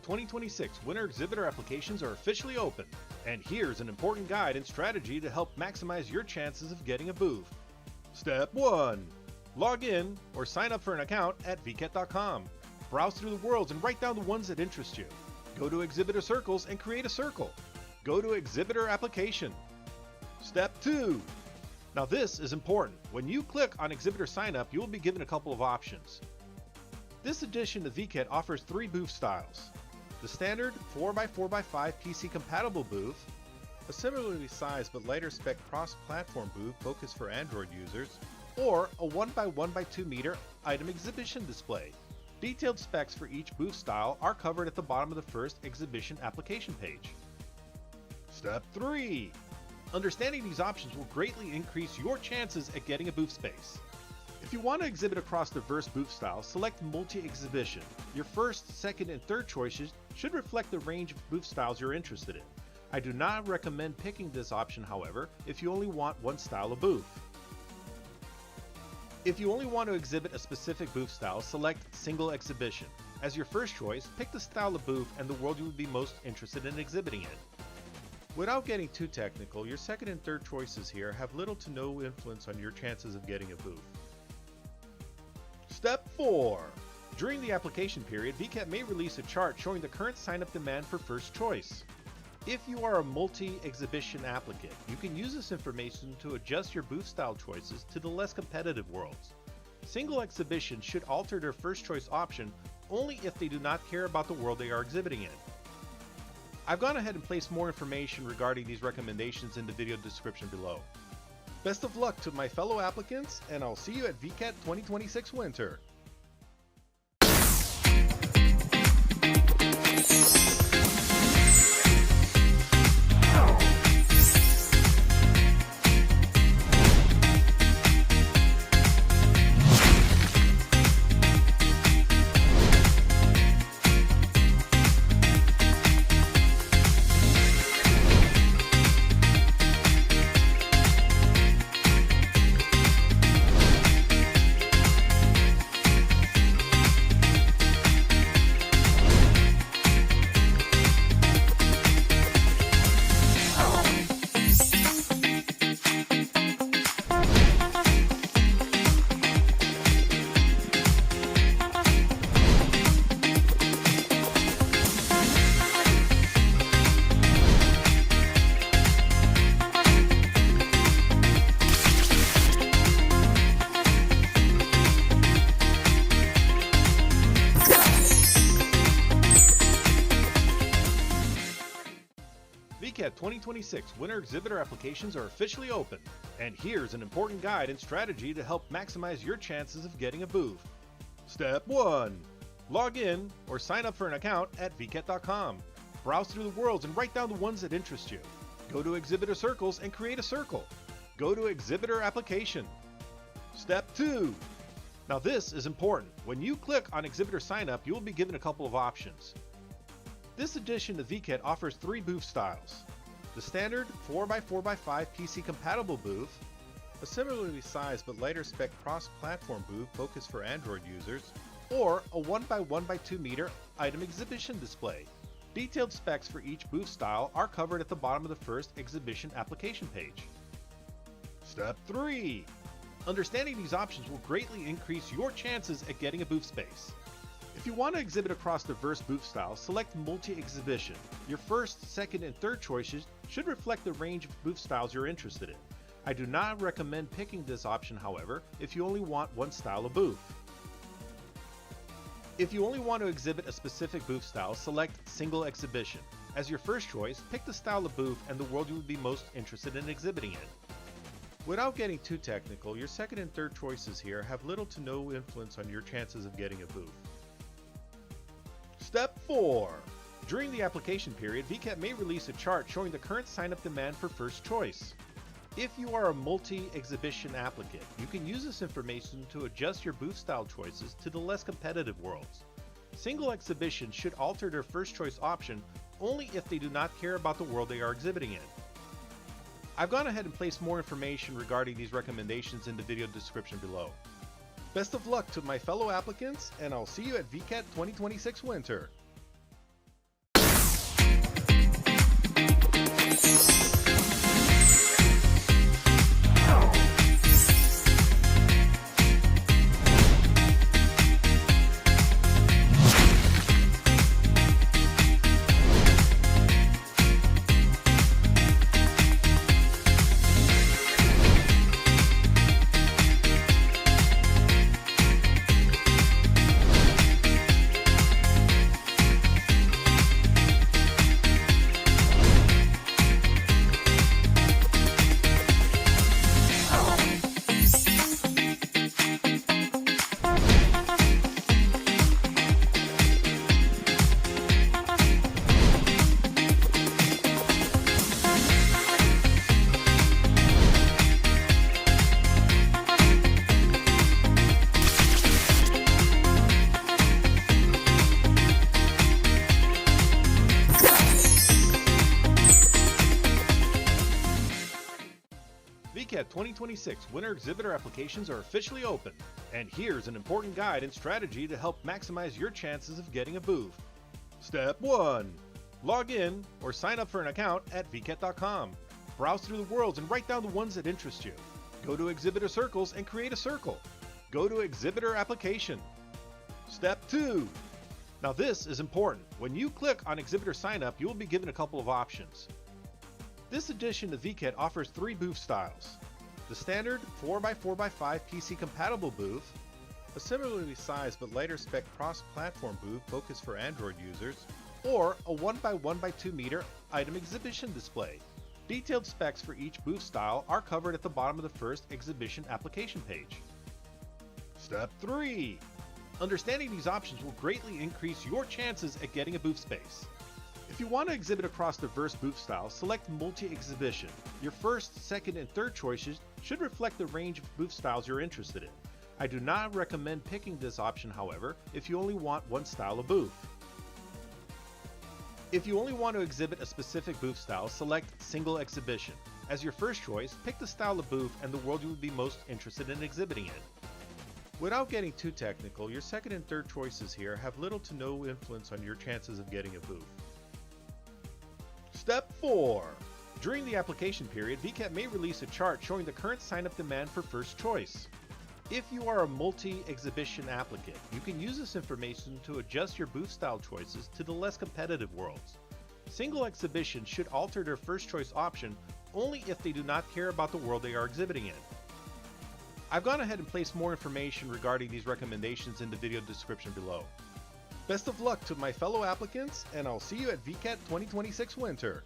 2026 winter exhibitor applications are officially open, and here's an important guide and strategy to help maximize your chances of getting a booth. Step 1. Log in or sign up for an account at Vket.com. Browse through the worlds and write down the ones that interest you. Go to Exhibitor Circles and create a circle. Go to Exhibitor Application. Step 2. Now this is important. When you click on Exhibitor Sign Up, you will be given a couple of options. This edition of Vket offers 3 booth styles. The standard 4x4x5 PC compatible booth, a similarly sized but lighter spec cross-platform booth focused for Android users, or a 1x1x2 meter item exhibition display. Detailed specs for each booth style are covered at the bottom of the first exhibition application page. Step 3. Understanding these options will greatly increase your chances at getting a booth space. If you want to exhibit across diverse booth styles, select Multi-Exhibition. Your first, second, and third choices should reflect the range of booth styles you're interested in. I do not recommend picking this option, however, if you only want one style of booth. If you only want to exhibit a specific booth style, select Single Exhibition. As your first choice, pick the style of booth and the world you would be most interested in exhibiting in. Without getting too technical, your second and third choices here have little to no influence on your chances of getting a booth. Step 4. During the application period, Vket may release a chart showing the current sign-up demand for first choice. If you are a multi-exhibition applicant, you can use this information to adjust your booth style choices to the less competitive worlds. Single exhibition should alter their first choice option only if they do not care about the world they are exhibiting in. I've gone ahead and placed more information regarding these recommendations in the video description below. Best of luck to my fellow applicants, and I'll see you at Vket 2026 Winter. Vket 2026 winter exhibitor applications are officially open, and here's an important guide and strategy to help maximize your chances of getting a booth. Step 1. Log in or sign up for an account at Vket.com. Browse through the worlds and write down the ones that interest you. Go to Exhibitor Circles and create a circle. Go to Exhibitor Application. Step 2. Now this is important. When you click on Exhibitor Sign Up, you will be given a couple of options. This edition of Vket offers 3 booth styles. The standard 4x4x5 PC compatible booth, a similarly sized but lighter spec cross-platform booth focused for Android users, or a 1x1x2 meter item exhibition display. Detailed specs for each booth style are covered at the bottom of the first exhibition application page. Step 3. Understanding these options will greatly increase your chances at getting a booth space. If you want to exhibit across diverse booth styles, select Multi-Exhibition. Your first, second, and third choices should reflect the range of booth styles you're interested in. I do not recommend picking this option, however, if you only want one style of booth. If you only want to exhibit a specific booth style, select Single Exhibition. As your first choice, pick the style of booth and the world you would be most interested in exhibiting in. Without getting too technical, your second and third choices here have little to no influence on your chances of getting a booth. Step 4. During the application period, Vket may release a chart showing the current sign-up demand for first choice. If you are a multi-exhibition applicant, you can use this information to adjust your booth style choices to the less competitive worlds. Single exhibition should alter their first choice option only if they do not care about the world they are exhibiting in. I've gone ahead and placed more information regarding these recommendations in the video description below. Best of luck to my fellow applicants, and I'll see you at Vket 2026 Winter. VKet 2026 winter exhibitor applications are officially open, and here's an important guide and strategy to help maximize your chances of getting a booth. Step 1. Log in or sign up for an account at vket.com. Browse through the worlds and write down the ones that interest you. Go to exhibitor circles and create a circle. Go to exhibitor application. Step 2. Now this is important. When you click on exhibitor sign up, you will be given a couple of options. This edition of Vket offers 3 booth styles. The standard 4x4x5 PC compatible booth, a similarly sized but lighter spec cross-platform booth focused for Android users, or a 1x1x2 meter item exhibition display. Detailed specs for each booth style are covered at the bottom of the first exhibition application page. Step 3. Understanding these options will greatly increase your chances at getting a booth space. If you want to exhibit across diverse booth styles, select Multi-Exhibition. Your first, second, and third choices should reflect the range of booth styles you're interested in. I do not recommend picking this option, however, if you only want one style of booth. If you only want to exhibit a specific booth style, select Single Exhibition. As your first choice, pick the style of booth and the world you would be most interested in exhibiting in. Without getting too technical, your second and third choices here have little to no influence on your chances of getting a booth. Step 4. During the application period, Vket may release a chart showing the current sign-up demand for first choice. If you are a multi-exhibition applicant, you can use this information to adjust your booth style choices to the less competitive worlds. Single exhibition should alter their first choice option only if they do not care about the world they are exhibiting in. I've gone ahead and placed more information regarding these recommendations in the video description below. Best of luck to my fellow applicants, and I'll see you at VKet 2026 Winter.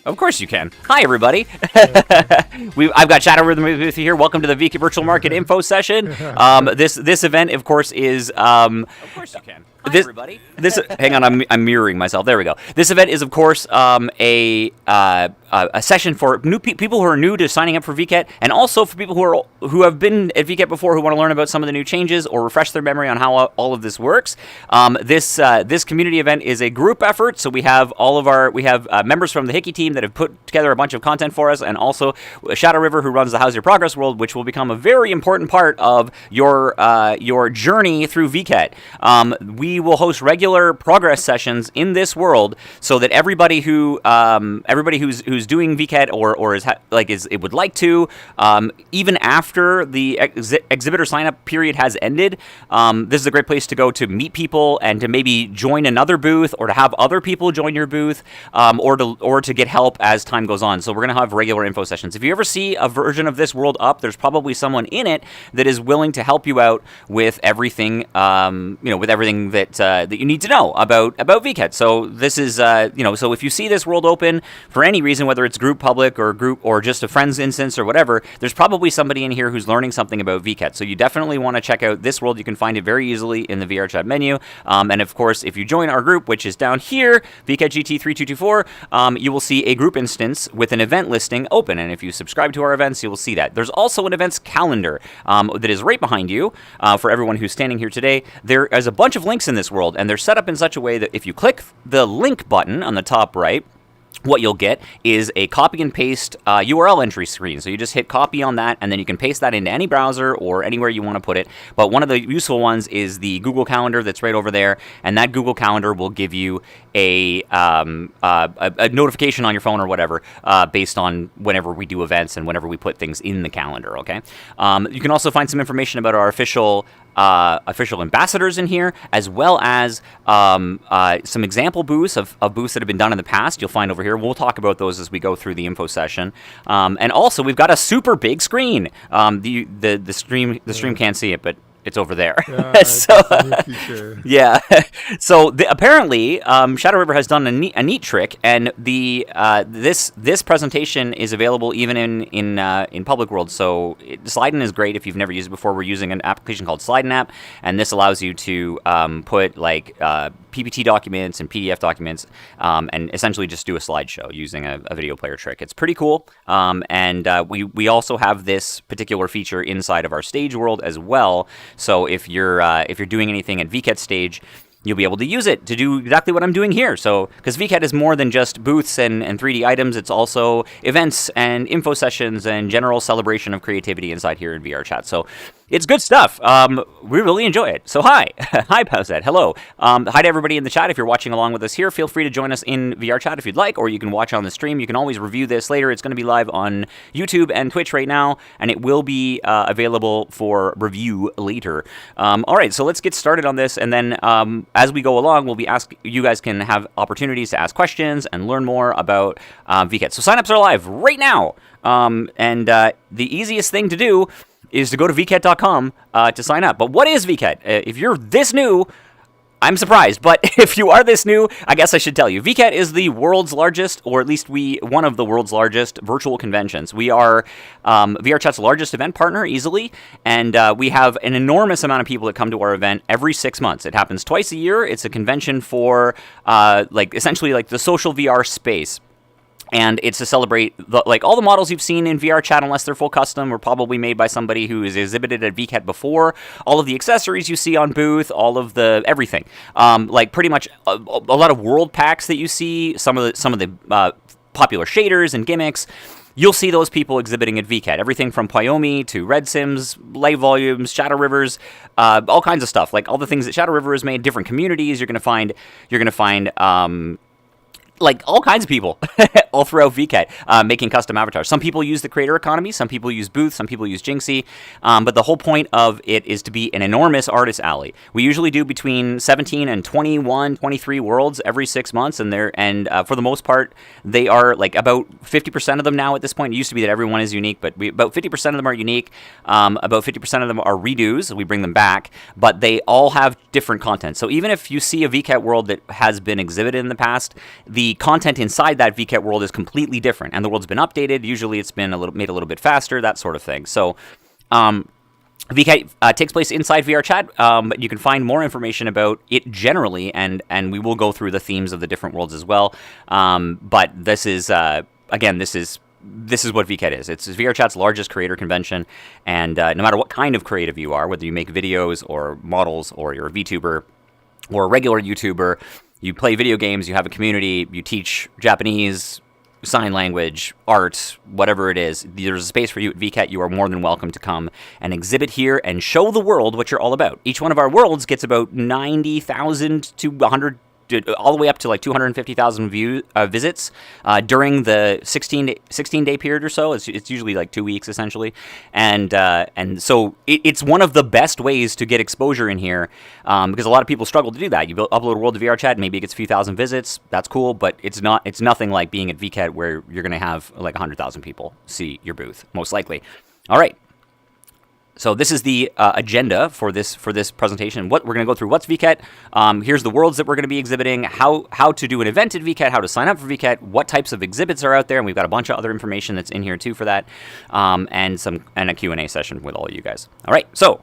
Of course you can. Hi, everybody. I've got Shadow Rhythm with you here. Welcome to the Vket Virtual Market Info Session. This event, of course, is... Of course you can. Hi, everybody. Hang on, I'm mirroring myself. There we go. This event is, of course, a session for new people who are new to signing up for Vket, and also for people who have been at Vket before who want to learn about some of the new changes or refresh their memory on how all of this works. This community event is a group effort, so we have members from the Hickey team that have put together a bunch of content for us, and also Shadow River, who runs the How's Your Progress world, which will become a very important part of your journey through Vket. We will host regular progress sessions in this world, so that everybody who's doing Vket would like to, even after the exhibitor sign up period has ended, this is a great place to go to meet people and to maybe join another booth, or to have other people join your booth, or to get help as time goes on. So we're going to have regular info sessions. If you ever see a version of this world up, there's probably someone in it that is willing to help you out with everything, with everything that you need to know about Vket. So this is, so if you see this world open for any reason, whether it's group public or just a friend's instance or whatever, there's probably somebody in here who's learning something about Vket. So you definitely want to check out this world. You can find it very easily in the VRChat menu. And of course, if you join our group, which is down here, Vket GT 3224, you will see a group instance with an event listing open. And if you subscribe to our events, you will see that. There's also an events calendar that is right behind you for everyone who's standing here today. There is a bunch of links in this world, and they're set up in such a way that if you click the link button on the top right, what you'll get is a copy and paste URL entry screen. So you just hit copy on that, and then you can paste that into any browser or anywhere you want to put it. But one of the useful ones is the Google Calendar that's right over there, and that Google Calendar will give you a notification on your phone or whatever based on whenever we do events and whenever we put things in the calendar, okay? You can also find some information about our official ambassadors in here, as well as some example booths of booths that have been done in the past. You'll find over here. We'll talk about those as we go through the info session. And also, we've got a super big screen. The stream can't see it, but it's over there. Yeah, so yeah. So apparently, Shadow River has done a neat trick, and this presentation is available even in public world. So Sliden is great if you've never used it before. We're using an application called Sliden app, and this allows you to put like PPT documents and PDF documents, and essentially just do a slideshow using a video player trick. It's pretty cool, and we also have this particular feature inside of our stage world as well. So if you're doing anything at VKet stage, you'll be able to use it to do exactly what I'm doing here. So, because VKet is more than just booths and 3D items, it's also events and info sessions and general celebration of creativity inside here in VRChat. So, it's good stuff. We really enjoy it. So, hi. Hi, Pausette. Hello. Hi to everybody in the chat. If you're watching along with us here, feel free to join us in VRChat if you'd like, or you can watch on the stream. You can always review this later. It's going to be live on YouTube and Twitch right now, and it will be available for review later. All right, so let's get started on this, and then as we go along, you guys can have opportunities to ask questions and learn more about VKet. So signups are live right now, and the easiest thing to do is to go to vket.com to sign up. But what is VKet? If you're this new, I'm surprised, but if you are this new, I guess I should tell you. VKet is the world's largest, or at least one of the world's largest virtual conventions. We are VRChat's largest event partner, easily, and we have an enormous amount of people that come to our event every 6 months. It happens twice a year. It's a convention for, essentially the social VR space. And it's to celebrate, all the models you've seen in VRChat, unless they're full custom, were probably made by somebody who has exhibited at VKet before. All of the accessories you see on booth, all of the everything. Pretty much a lot of world packs that you see, some of the popular shaders and gimmicks. You'll see those people exhibiting at VKet. Everything from Pyomi to Red Sims, Light Volumes, Shadow Rivers, all kinds of stuff. Like all the things that Shadow River has made, different communities. You're gonna find all kinds of people all throughout VKet making custom avatars. Some people use the creator economy, some people use Booth, some people use Jinxie, but the whole point of it is to be an enormous artist alley. We usually do between 17 and 21, 23 worlds every 6 months, and for the most part, they are about 50% of them now at this point. It used to be that everyone is unique, but about 50% of them are unique. About 50% of them are redos. We bring them back, but they all have different content. So even if you see a VKet world that has been exhibited in the past, the content inside that VKet world is completely different, and the world's been updated. Usually it's been made a little bit faster, that sort of thing. So VKet takes place inside VRChat, but you can find more information about it generally, and we will go through the themes of the different worlds as well. But this is, again, this is what VKet is. It's VRChat's largest creator convention, and no matter what kind of creative you are, whether you make videos or models, or you're a VTuber or a regular YouTuber, you play video games, you have a community, you teach Japanese, sign language, art, whatever it is, there's a space for you at VKet. You are more than welcome to come and exhibit here and show the world what you're all about. Each one of our worlds gets about 90,000 to 100, all the way up to 250,000 visits during the 16-day period or so. It's usually 2 weeks essentially, and so it's one of the best ways to get exposure in here, because a lot of people struggle to do that. You upload a world to VRChat, maybe it gets a few thousand visits. That's cool, but it's nothing like being at VKet, where you're going to have 100,000 people see your booth, most likely. All right. So this is the agenda for this presentation. What we're going to go through: what's VKet? Here's the worlds that we're going to be exhibiting. How to do an event at VKet? How to sign up for VKet? What types of exhibits are out there? And we've got a bunch of other information that's in here too for that, and a Q&A session with all of you guys. All right. So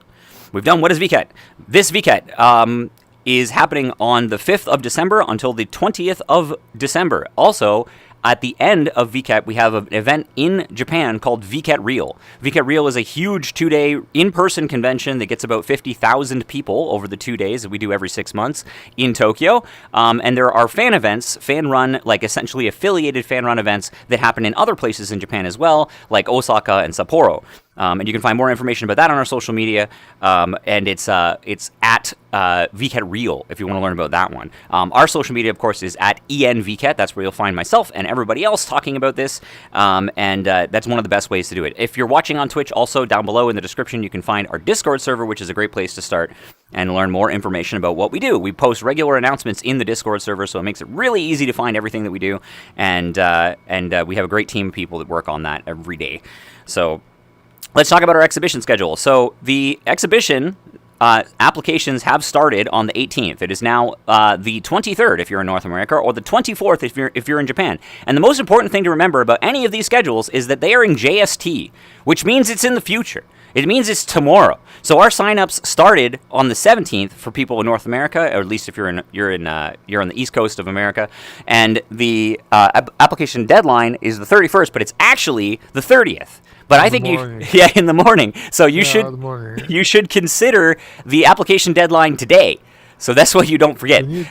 we've done what is VKet. This VKet is happening on the 5th of December until the 20th of December. Also, at the end of VKet, we have an event in Japan called VKet Real. VKet Real is a huge 2-day in-person convention that gets about 50,000 people over the 2 days that we do every 6 months in Tokyo. And there are fan events, fan-run, like essentially affiliated fan-run events that happen in other places in Japan as well, like Osaka and Sapporo. And you can find more information about that on our social media, and it's at VKet Real if you want to learn about that one. Our social media, of course, is at ENVKet. That's where you'll find myself and everybody else talking about this, and that's one of the best ways to do it. If you're watching on Twitch, also down below in the description, you can find our Discord server, which is a great place to start and learn more information about what we do. We post regular announcements in the Discord server, so it makes it really easy to find everything that we do, and we have a great team of people that work on that every day. So let's talk about our exhibition schedule. So the exhibition applications have started on the 18th. It is now the 23rd if you're in North America, or the 24th if you're in Japan. And the most important thing to remember about any of these schedules is that they are in JST, which means it's in the future. It means it's tomorrow. So our signups started on the 17th for people in North America, or at least if you're on the East Coast of America, and the application deadline is the 31st, but it's actually the 30th. But I think in the morning. So you should consider the application deadline today. So that's what you don't forget. You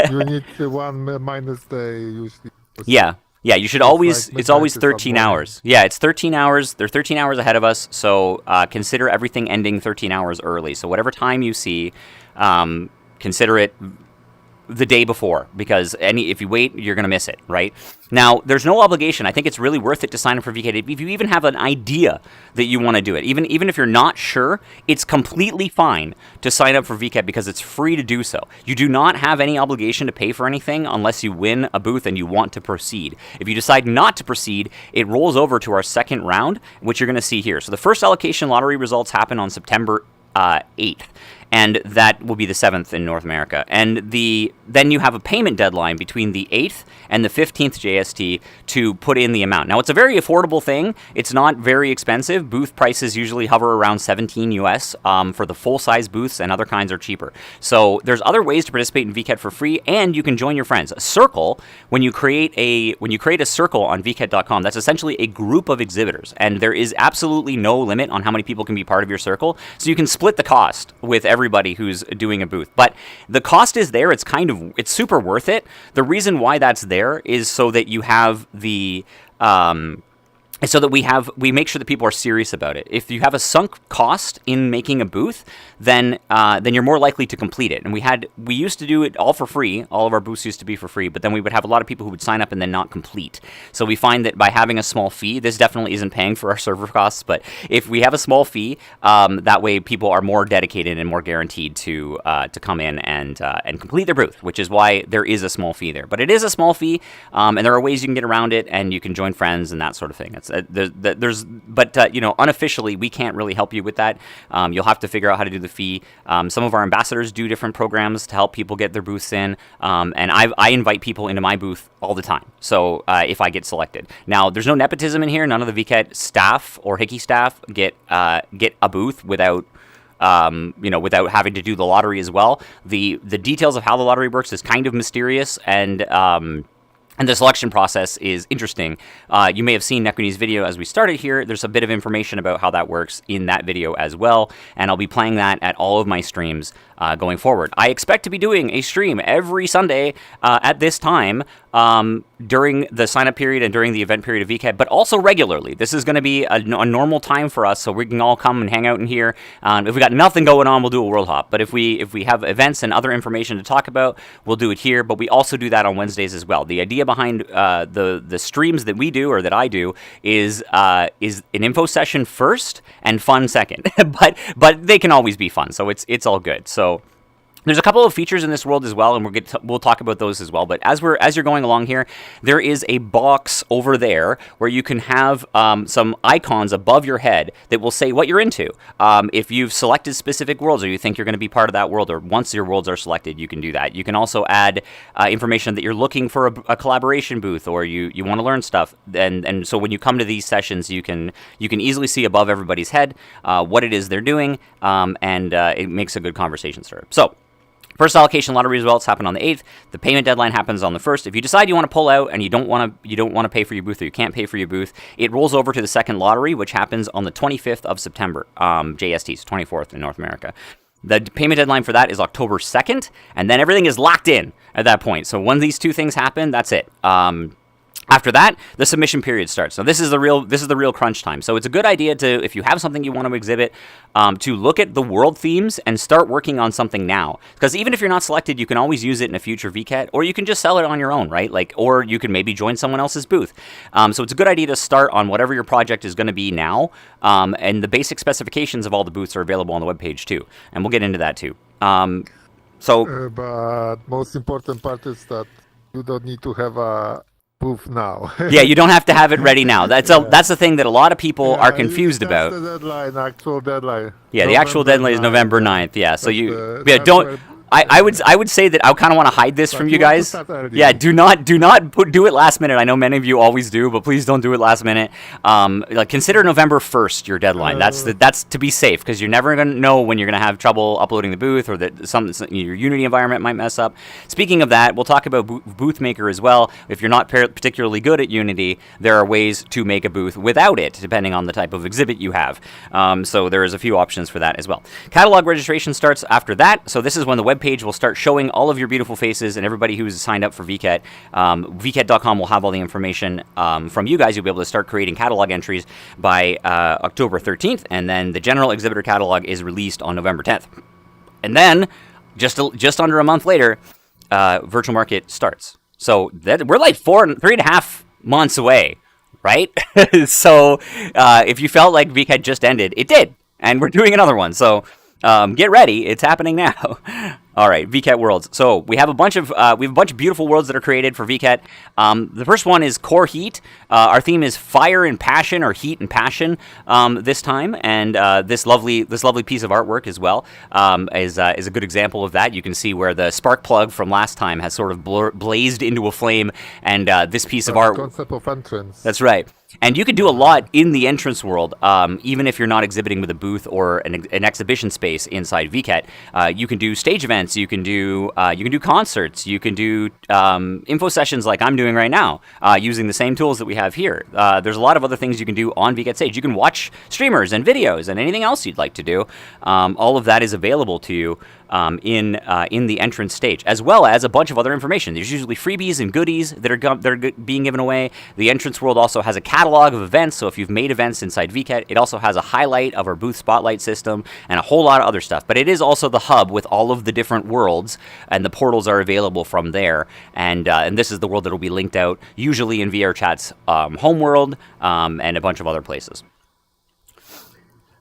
need one minus day usually. Yeah, you should always, it's always 13 hours. Yeah, it's 13 hours. They're 13 hours ahead of us, so consider everything ending 13 hours early. So whatever time you see, consider it the day before, because if you wait, you're going to miss it, right? Now, there's no obligation. I think it's really worth it to sign up for VKet. If you even have an idea that you want to do it, even if you're not sure, it's completely fine to sign up for VKet because it's free to do so. You do not have any obligation to pay for anything unless you win a booth and you want to proceed. If you decide not to proceed, it rolls over to our second round, which you're going to see here. So the first allocation lottery results happen on September 8th. And that will be the 7th in North America. And then you have a payment deadline between the 8th and the 15th JST to put in the amount. Now, it's a very affordable thing. It's not very expensive. Booth prices usually hover around 17 US for the full-size booths, and other kinds are cheaper. So there's other ways to participate in VKet for free, and you can join your friends. A circle, when you create a circle on vket.com, that's essentially a group of exhibitors, and there is absolutely no limit on how many people can be part of your circle. So you can split the cost with everybody who's doing a booth. But the cost is there. It's super worth it. The reason why that's there is so that you have the so that we make sure that people are serious about it. If you have a sunk cost in making a booth, then you're more likely to complete it. And we used to do it all for free. All of our booths used to be for free, but then we would have a lot of people who would sign up and then not complete. So we find that by having a small fee, this definitely isn't paying for our server costs, but if we have a small fee, that way people are more dedicated and more guaranteed to come in and complete their booth, which is why there is a small fee there. But it is a small fee, and there are ways you can get around it, and you can join friends and that sort of thing. Unofficially, we can't really help you with that. You'll have to figure out how to do the fee. Some of our ambassadors do different programs to help people get their booths in, and I invite people into my booth all the time. So if I get selected, now there's no nepotism in here. None of the VKet staff or Hickey staff get a booth without having to do the lottery as well. The details of how the lottery works is kind of mysterious, and the selection process is interesting. You may have seen Nekuni's video as we started here. There's a bit of information about how that works in that video as well, and I'll be playing that at all of my streams going forward. I expect to be doing a stream every Sunday at this time during the sign-up period and during the event period of VKet, but also regularly. This is going to be a normal time for us, so we can all come and hang out in here. If we got nothing going on, we'll do a Worldhop. But if we have events and other information to talk about, we'll do it here. But we also do that on Wednesdays as well. The idea behind the streams that we do, or that I do, is an info session first and fun second. but they can always be fun, so it's all good. So there's a couple of features in this world as well, and we'll talk about those as well. But as you're going along here, there is a box over there where you can have some icons above your head that will say what you're into. If you've selected specific worlds, or you think you're going to be part of that world, or once your worlds are selected, you can do that. You can also add information that you're looking for a collaboration booth, or you want to learn stuff. And so when you come to these sessions, you can easily see above everybody's head what it is they're doing, and it makes a good conversation starter. So First allocation lottery results happen on the 8th. The payment deadline happens on the 1st. If you decide you want to pull out and you don't want to pay for your booth, or you can't pay for your booth, it rolls over to the second lottery, which happens on the 25th of September, JST, so 24th in North America. The payment deadline for that is October 2nd, and then everything is locked in at that point. So when these two things happen, that's it. After that, the submission period starts. So this is the real crunch time. So it's a good idea to, if you have something you want to exhibit, to look at the world themes and start working on something now. Because even if you're not selected, you can always use it in a future VCAT, or you can just sell it on your own, right? Or you can maybe join someone else's booth. So it's a good idea to start on whatever your project is going to be now. And the basic specifications of all the booths are available on the webpage too. And we'll get into that too. But most important part is that you don't need to have a booth now. Yeah, you don't have to have it ready now. That's the thing that a lot of people are confused about. The actual deadline. Yeah, the actual deadline is November 9th. Yeah, so don't. I would say that I kind of want to hide this from you guys. Yeah, do not do it last minute. I know many of you always do, but please don't do it last minute. Consider November 1st your deadline. That's to be safe, because you're never gonna know when you're gonna have trouble uploading the booth, or that your Unity environment might mess up. Speaking of that, we'll talk about Booth Maker as well. If you're not particularly good at Unity, there are ways to make a booth without it, depending on the type of exhibit you have. So there is a few options for that as well. Catalog registration starts after that. So this is when the web page will start showing all of your beautiful faces and everybody who's signed up for VCAT. VCAT.com will have all the information from you guys. You'll be able to start creating catalog entries by October 13th, and then the general exhibitor catalog is released on November 10th. And then, just under a month later, Virtual Market starts. So we're like 3.5 months away, right? So if you felt like VCAT just ended, it did, and we're doing another one. So get ready, it's happening now. All right, VCAT Worlds. So we have a bunch of beautiful worlds that are created for VCAT. The first one is Core Heat. Our theme is Fire and Passion, or Heat and Passion this time, and this lovely piece of artwork as well is a good example of that. You can see where the spark plug from last time has sort of blazed into a flame, and this piece of art. Concept of entrance. That's right. And you can do a lot in the entrance world, even if you're not exhibiting with a booth or an exhibition space inside VCAT. You can do stage events, you can do concerts, you can do info sessions like I'm doing right now, using the same tools that we have here. There's a lot of other things you can do on VCAT stage. You can watch streamers and videos and anything else you'd like to do. All of that is available to you in the entrance stage, as well as a bunch of other information. There's usually freebies and goodies that are being given away. The entrance world also has a catalog of events, so if you've made events inside VCAT, it also has a highlight of our booth spotlight system and a whole lot of other stuff. But it is also the hub with all of the different worlds, and the portals are available from there. And this is the world that will be linked out, usually in VRChat's home world and a bunch of other places.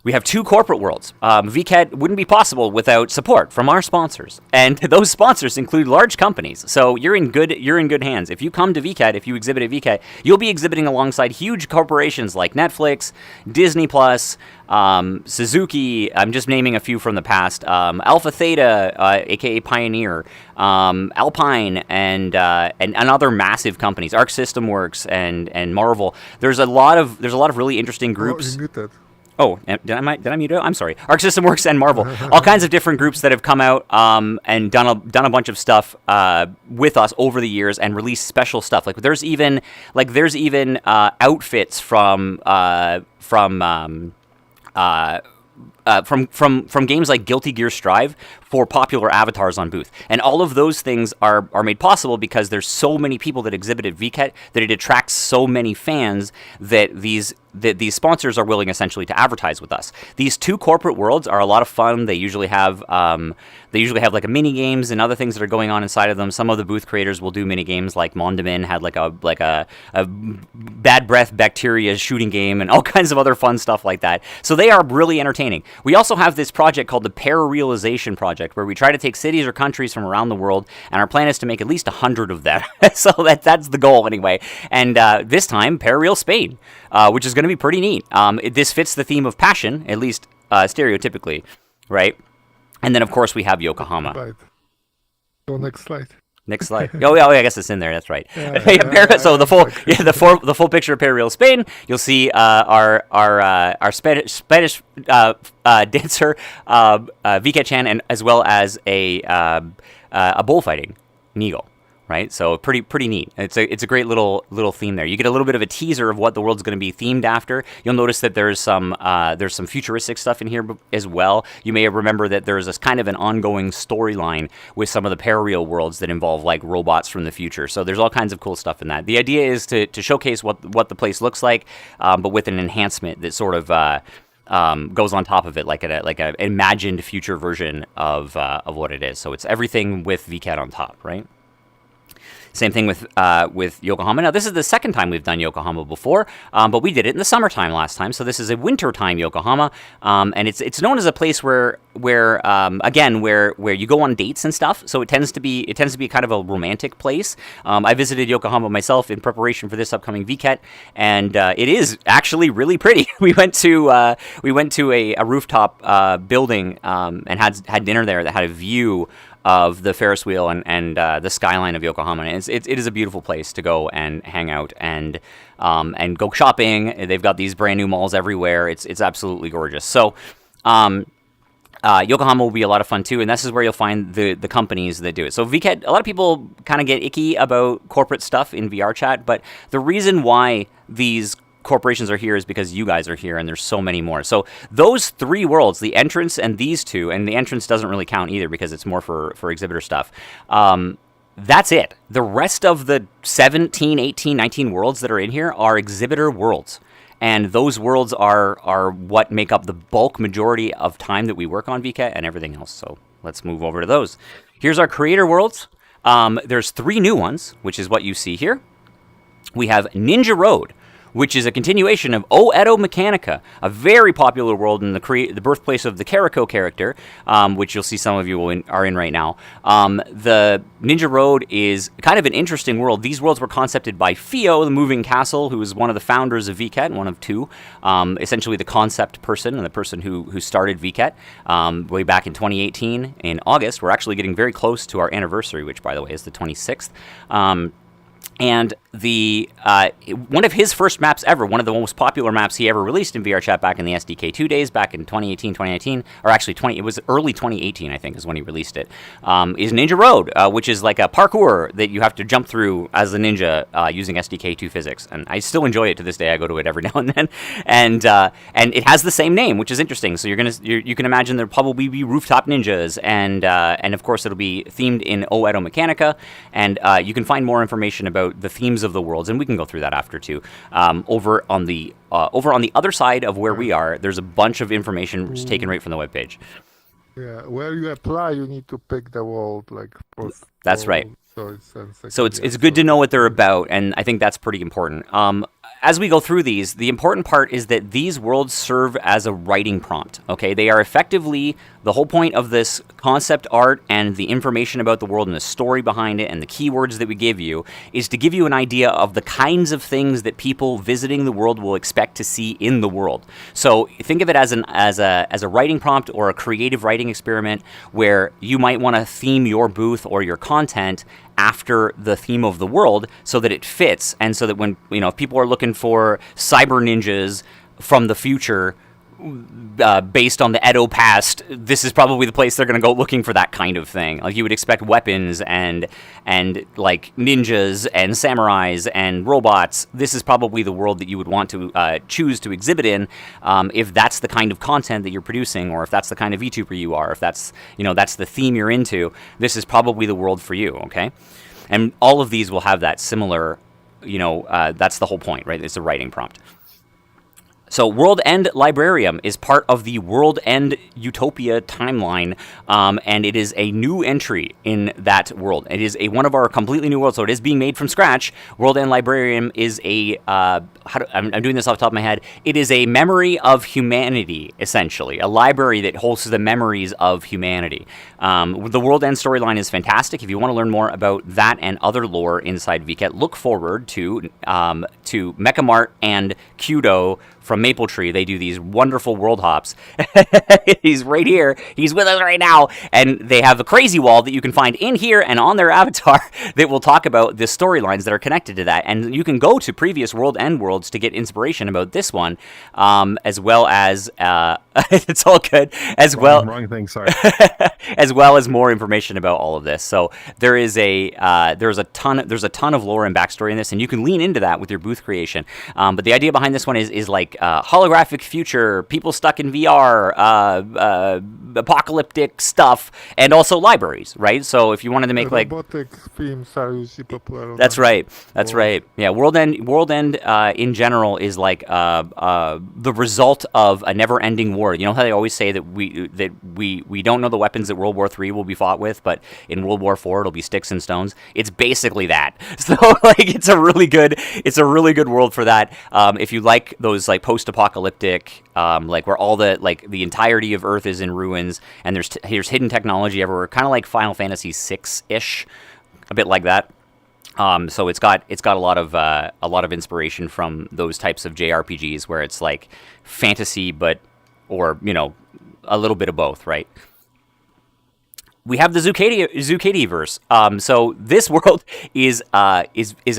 We have 2 corporate worlds. VCAT wouldn't be possible without support from our sponsors, and those sponsors include large companies. So you're in good hands. If you come to VCAT, if you exhibit at VCAT, you'll be exhibiting alongside huge corporations like Netflix, Disney Plus, Suzuki. I'm just naming a few from the past. Alpha Theta, aka Pioneer, Alpine, and other massive companies. Arc System Works and Marvel. There's a lot of really interesting groups. Oh, did I mute it? I'm sorry. Arc System Works and Marvel, all kinds of different groups that have come out and done a bunch of stuff with us over the years and released special stuff. Like there's even outfits from games like Guilty Gear Strive for popular avatars on booth. And all of those things are made possible because there's so many people that exhibit at VCAT that it attracts so many fans that these sponsors are willing essentially to advertise with us. These 2 corporate worlds are a lot of fun. They usually have like a mini games and other things that are going on inside of them. Some of the booth creators will do mini games, like Mondamin had like a bad breath bacteria shooting game and all kinds of other fun stuff like that. So they are really entertaining. We also have this project called the Para-Realization Project, where we try to take cities or countries from around the world, and our plan is to make at least 100 of them. So that's the goal anyway. And this time, Parareal Spain, which is going to be pretty neat. This fits the theme of passion, at least stereotypically, right? And then, of course, we have Yokohama. Right. Go next slide. Next slide. Oh, yeah, I guess it's in there. That's right. So the full picture of Perreal, Spain. You'll see our Spanish dancer VketChan, and as well as a bullfighting Neagle. Right, so pretty neat. It's a great little theme there. You get a little bit of a teaser of what the world's going to be themed after. You'll notice that there's some futuristic stuff in here as well. You may remember that there's this kind of an ongoing storyline with some of the Perreal worlds that involve like robots from the future. So there's all kinds of cool stuff in that. The idea is to showcase what the place looks like, but with an enhancement that sort of goes on top of it, like an imagined future version of what it is. So it's everything with Vket on top, right? Same thing with Yokohama. Now, this is the second time we've done Yokohama before, but we did it in the summertime last time. So this is a wintertime Yokohama, and it's known as a place where you go on dates and stuff. So it tends to be kind of a romantic place. I visited Yokohama myself in preparation for this upcoming VKet, and it is actually really pretty. We went to a rooftop building and had dinner there that had a view of the Ferris wheel and the skyline of Yokohama. And it is a beautiful place to go and hang out and go shopping. They've got these brand new malls everywhere. It's absolutely gorgeous. So Yokohama will be a lot of fun too, and this is where you'll find the companies that do it. So Vket, a lot of people kind of get icky about corporate stuff in VRChat, but the reason why these corporations are here is because you guys are here, and there's so many more. So those three worlds, the entrance and these two, and the entrance doesn't really count either because it's more for exhibitor stuff. That's it. The rest of the 17, 18, 19 worlds that are in here are exhibitor worlds. And those worlds are what make up the bulk majority of time that we work on VKet and everything else. So let's move over to those. Here's our creator worlds. There's three new ones, which is what you see here. We have Ninja Road, which is a continuation of O Edo Mechanica, a very popular world in the birthplace of the Carico character, which you'll see some of you are in right now. The Ninja Road is kind of an interesting world. These worlds were concepted by Fio, the moving castle, who is one of the founders of VKet, one of two, essentially the concept person and the person who started VKet way back in 2018 in August. We're actually getting very close to our anniversary, which, by the way, is the 26th. And the one of his first maps ever, one of the most popular maps he ever released in VRChat back in the SDK2 days, back in 2018, 2019, or actually it was early 2018, I think, is when he released it, is Ninja Road, which is like a parkour that you have to jump through as a ninja using SDK2 physics. And I still enjoy it to this day. I go to it every now and then. And it has the same name, which is interesting. So you can imagine there'll probably be rooftop ninjas, and of course it'll be themed in O Edo Mechanica, and you can find more information about the themes of the worlds, and we can go through that after too. Over on the other side of where we are, there's a bunch of information just taken right from the webpage. Yeah, where you apply, you need to pick the world That's right. So it's good to know what they're about, and I think that's pretty important. As we go through these, the important part is that these worlds serve as a writing prompt, okay? They are effectively the whole point of this concept art and the information about the world and the story behind it and the keywords that we give you is to give you an idea of the kinds of things that people visiting the world will expect to see in the world. So think of it as a writing prompt or a creative writing experiment where you might want to theme your booth or your content after the theme of the world so that it fits, and so that when, if people are looking for cyber ninjas from the future based on the Edo past, this is probably the place they're going to go looking for that kind of thing. Like you would expect weapons and like ninjas and samurais and robots. This is probably the world that you would want to choose to exhibit in if that's the kind of content that you're producing, or if that's the kind of VTuber you are, if that's that's the theme you're into. This is probably the world for you, okay? And all of these will have that similar, that's the whole point, right? It's a writing prompt. So World End Librarium is part of the World End Utopia timeline, and it is a new entry in that world. It is one of our completely new worlds, so it is being made from scratch. World End Librarium is I'm doing this off the top of my head. It is a memory of humanity, essentially, a library that holds the memories of humanity. The World End storyline is fantastic. If you want to learn more about that and other lore inside VKet, look forward to Mechamart and Kudo from Mapletree. They do these wonderful world hops. He's right here. He's with us right now. And they have a crazy wall that you can find in here and on their avatar that will talk about the storylines that are connected to that. And you can go to previous World End worlds to get inspiration about this one, as well as it's all good. Wrong thing. Sorry. As well as more information about all of this. So there's a ton of lore and backstory in this, and you can lean into that with your booth creation. But the idea behind this one is like holographic future, people stuck in VR, apocalyptic stuff, and also libraries, right? So if you wanted to make like robotic themes are usually popular. That's right. Yeah, World End in general is like the result of a never-ending war. You know how they always say that we don't know the weapons that World War III will be fought with, but in World War IV it'll be sticks and stones. It's basically that. So like it's a really good world for that. If you like those like post-apocalyptic, like where all the entirety of Earth is in ruins and there's hidden technology everywhere, kind of like Final Fantasy VI-ish, a bit like that. So it's got a lot of inspiration from those types of JRPGs where it's like fantasy, or a little bit of both, right? We have the Zucchini-verse. So this world is a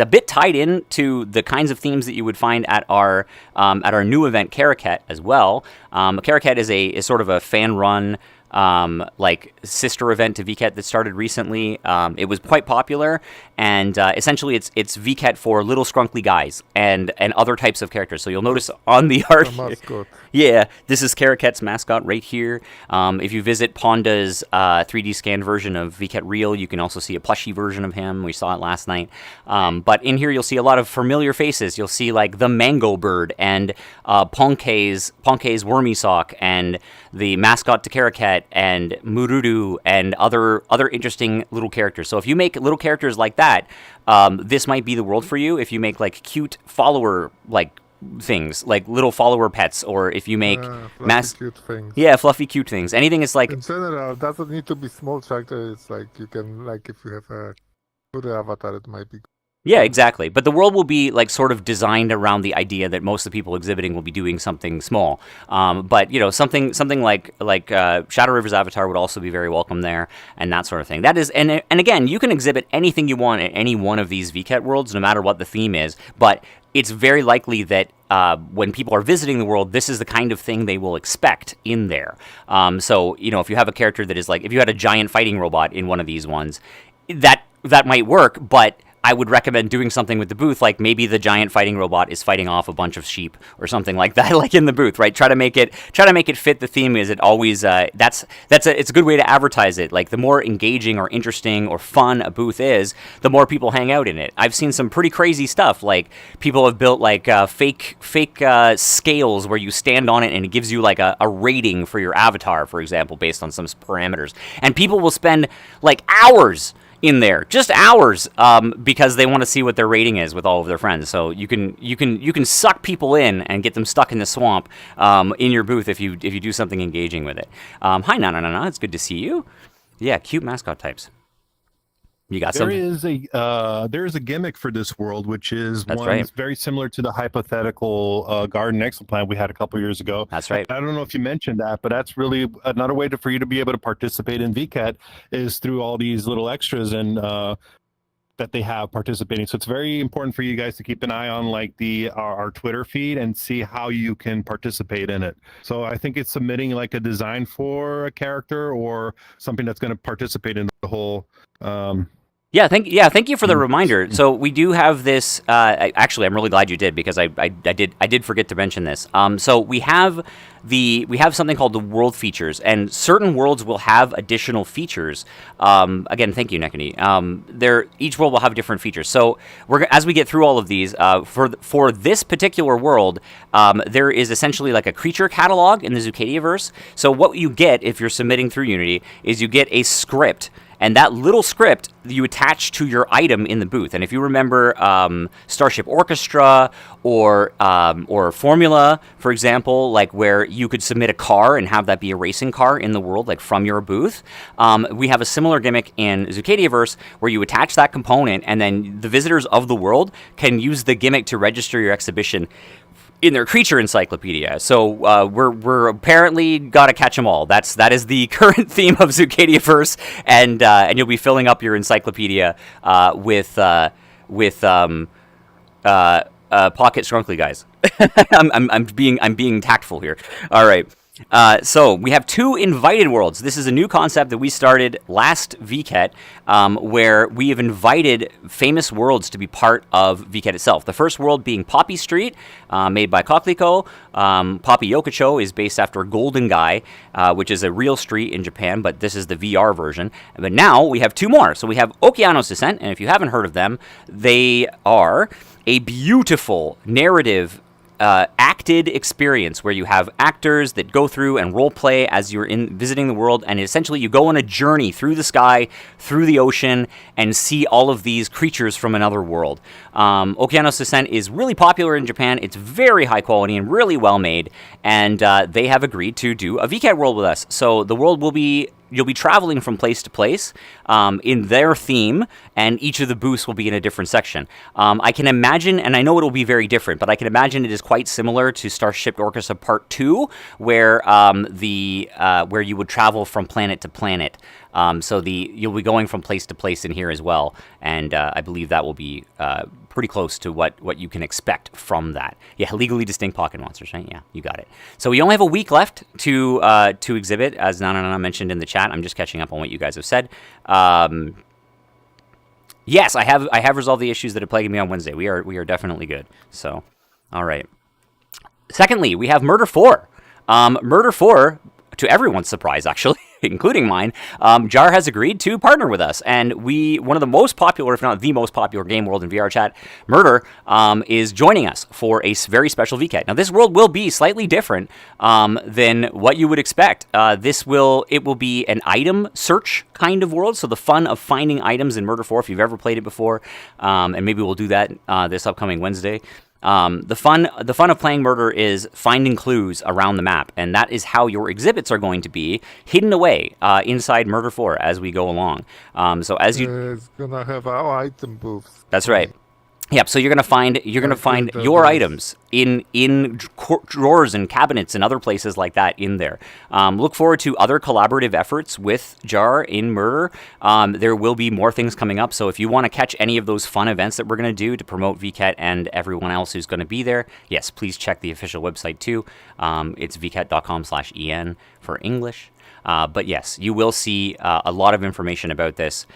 bit tied in to the kinds of themes that you would find at our new event, VRChat, as well. VRChat is sort of a fan-run like sister event to VKet that started recently. It was quite popular, and essentially it's VKet for little scrunkly guys and other types of characters. So you'll notice on the art, yeah, this is VKet's mascot right here. If you visit Ponda's 3D scan version of VKet Real, you can also see a plushie version of him. We saw it last night. But in here you'll see a lot of familiar faces. You'll see like the Mango Bird and Ponkei's Wormy Sock and the mascot to VRChat and Murudu and other interesting little characters. So if you make little characters like that, this might be the world for you. If you make like cute follower like things, like little follower pets, or if you make cute things. Yeah, fluffy cute things. Anything is like in general, doesn't need to be small character. It's like you can, like, if you have a good avatar, it might be good. Yeah, exactly. But the world will be like sort of designed around the idea that most of the people exhibiting will be doing something small. But something like Shadow River's avatar would also be very welcome there, and that sort of thing. That is, and again, you can exhibit anything you want at any one of these VKet worlds, no matter what the theme is. But it's very likely that when people are visiting the world, this is the kind of thing they will expect in there. So if you have a character that is like, if you had a giant fighting robot in one of these ones, that might work, but I would recommend doing something with the booth, like maybe the giant fighting robot is fighting off a bunch of sheep or something like that, like in the booth, right? Try to make it fit the theme. Is it always it's a good way to advertise it. Like the more engaging or interesting or fun a booth is, the more people hang out in it. I've seen some pretty crazy stuff. Like people have built like fake scales where you stand on it and it gives you like a rating for your avatar, for example, based on some parameters. And people will spend like hours in there, just hours, because they want to see what their rating is with all of their friends. So you can suck people in and get them stuck in the swamp in your booth if you do something engaging with it. Hi, no, it's good to see you. Yeah, cute mascot types. You got something? There is a gimmick for this world, which is That's very similar to the hypothetical garden exoplan we had a couple years ago. That's right. I don't know if you mentioned that, but that's really another way for you to be able to participate in VKet is through all these little extras and that they have participating. So it's very important for you guys to keep an eye on like our Twitter feed and see how you can participate in it. So I think it's submitting like a design for a character or something that's going to participate in the whole. Thank you for the reminder. So we do have this. Actually, I'm really glad you did, because I did forget to mention this. So we have something called the world features, and certain worlds will have additional features. Again, thank you, Nekani. Each world will have different features. So as we get through all of these, for this particular world, there is essentially like a creature catalog in the Zucchini-verse. So what you get if you're submitting through Unity is you get a script. And that little script you attach to your item in the booth. And if you remember Starship Orchestra or Formula, for example, like where you could submit a car and have that be a racing car in the world, like from your booth, we have a similar gimmick in Zucchiniverse where you attach that component and then the visitors of the world can use the gimmick to register your exhibition creature encyclopedia. So we're apparently gotta catch them all. That is the current theme of Zucadiaverse, and you'll be filling up your encyclopedia with pocket Scrunkly guys. I'm being tactful here. All right. So we have 2 invited worlds. This is a new concept that we started last VKet, where we have invited famous worlds to be part of VKet itself. The first world being Poppy Street, made by Coquelicot. Poppy Yokocho is based after Golden Guy, which is a real street in Japan, but this is the VR version. But now we have 2 more. So we have Okeanos Descent, and if you haven't heard of them, they are a beautiful narrative acted experience where you have actors that go through and role play as you're visiting the world, and essentially you go on a journey through the sky, through the ocean, and see all of these creatures from another world. Okeanos Descent is really popular in Japan. It's very high quality and really well made, and they have agreed to do a VKet world with us. So the world will be you'll be traveling from place to place in their theme, and each of the booths will be in a different section. I can imagine, and I know it will be very different, but I can imagine it is quite similar to Starship Orchestra Part 2, where where you would travel from planet to planet. So you'll be going from place to place in here as well, and I believe that will be pretty close to what you can expect from that. Yeah, legally distinct pocket monsters, right? Yeah, you got it. So we only have a week left to exhibit, as Nana mentioned in the chat. I'm just catching up on what you guys have said. Yes, I have resolved the issues that have plagued me on Wednesday. We are definitely good. So, all right. Secondly, we have Murder 4. Murder 4, to everyone's surprise, actually, including mine, Jar has agreed to partner with us, and one of the most popular, if not the most popular game world in VRChat, Murder, is joining us for a very special VKet. Now, this world will be slightly different than what you would expect. It will be an item search kind of world, so the fun of finding items in Murder 4, if you've ever played it before, and maybe we'll do that this upcoming Wednesday. The fun of playing Murder is finding clues around the map, and that is how your exhibits are going to be hidden away inside Murder 4 as we go along. So as you, it's gonna have our item booths. that's right. Yep. So you're gonna find your items in drawers and cabinets and other places like that in there. Look forward to other collaborative efforts with Jar in Murder. There will be more things coming up. So if you want to catch any of those fun events that we're gonna do to promote VKet and everyone else who's gonna be there, yes, please check the official website too. It's vket.com/en for English. But yes, you will see a lot of information about this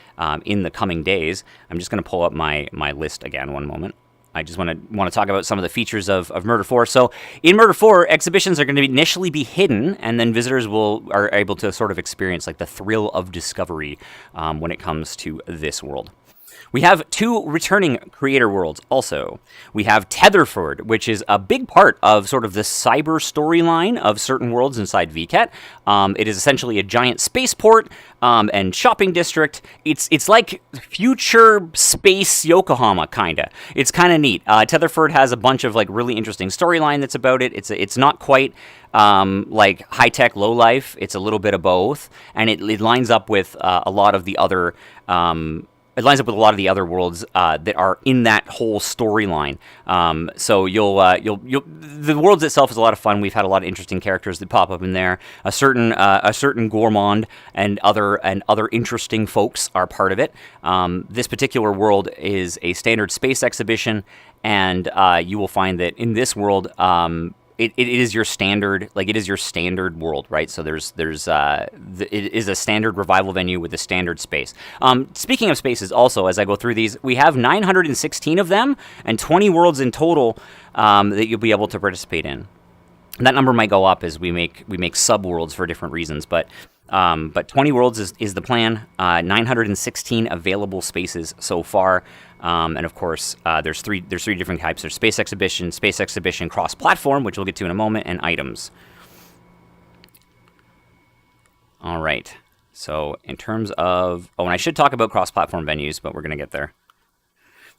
in the coming days. I'm just going to pull up my list again. One moment. I just want to talk about some of the features of Murder 4. So in Murder 4, exhibitions are going to initially be hidden, and then visitors are able to sort of experience like the thrill of discovery when it comes to this world. We have 2 returning creator worlds also. We have Tetherford, which is a big part of sort of the cyber storyline of certain worlds inside VKet. It is essentially a giant spaceport and shopping district. It's like future space Yokohama, kinda. It's kind of neat. Tetherford has a bunch of like really interesting storyline that's about it. It's not quite like high-tech, low-life. It's a little bit of both, and it lines up with a lot of the other worlds that are in that whole storyline. So the worlds itself is a lot of fun. We've had a lot of interesting characters that pop up in there. A certain gourmand and other interesting folks are part of it. This particular world is a standard space exhibition, and you will find that in this world, it is your standard, like it is your standard world, right? So it is a standard revival venue with a standard space. Speaking of spaces, also as I go through these, we have 916 of them and 20 worlds in total that you'll be able to participate in. And that number might go up as we make sub worlds for different reasons, but 20 worlds is the plan. 916 available spaces so far. And of course, there's three different types. There's space exhibition cross-platform, which we'll get to in a moment, and items. All right. So in terms of... Oh, and I should talk about cross-platform venues, but we're going to get there.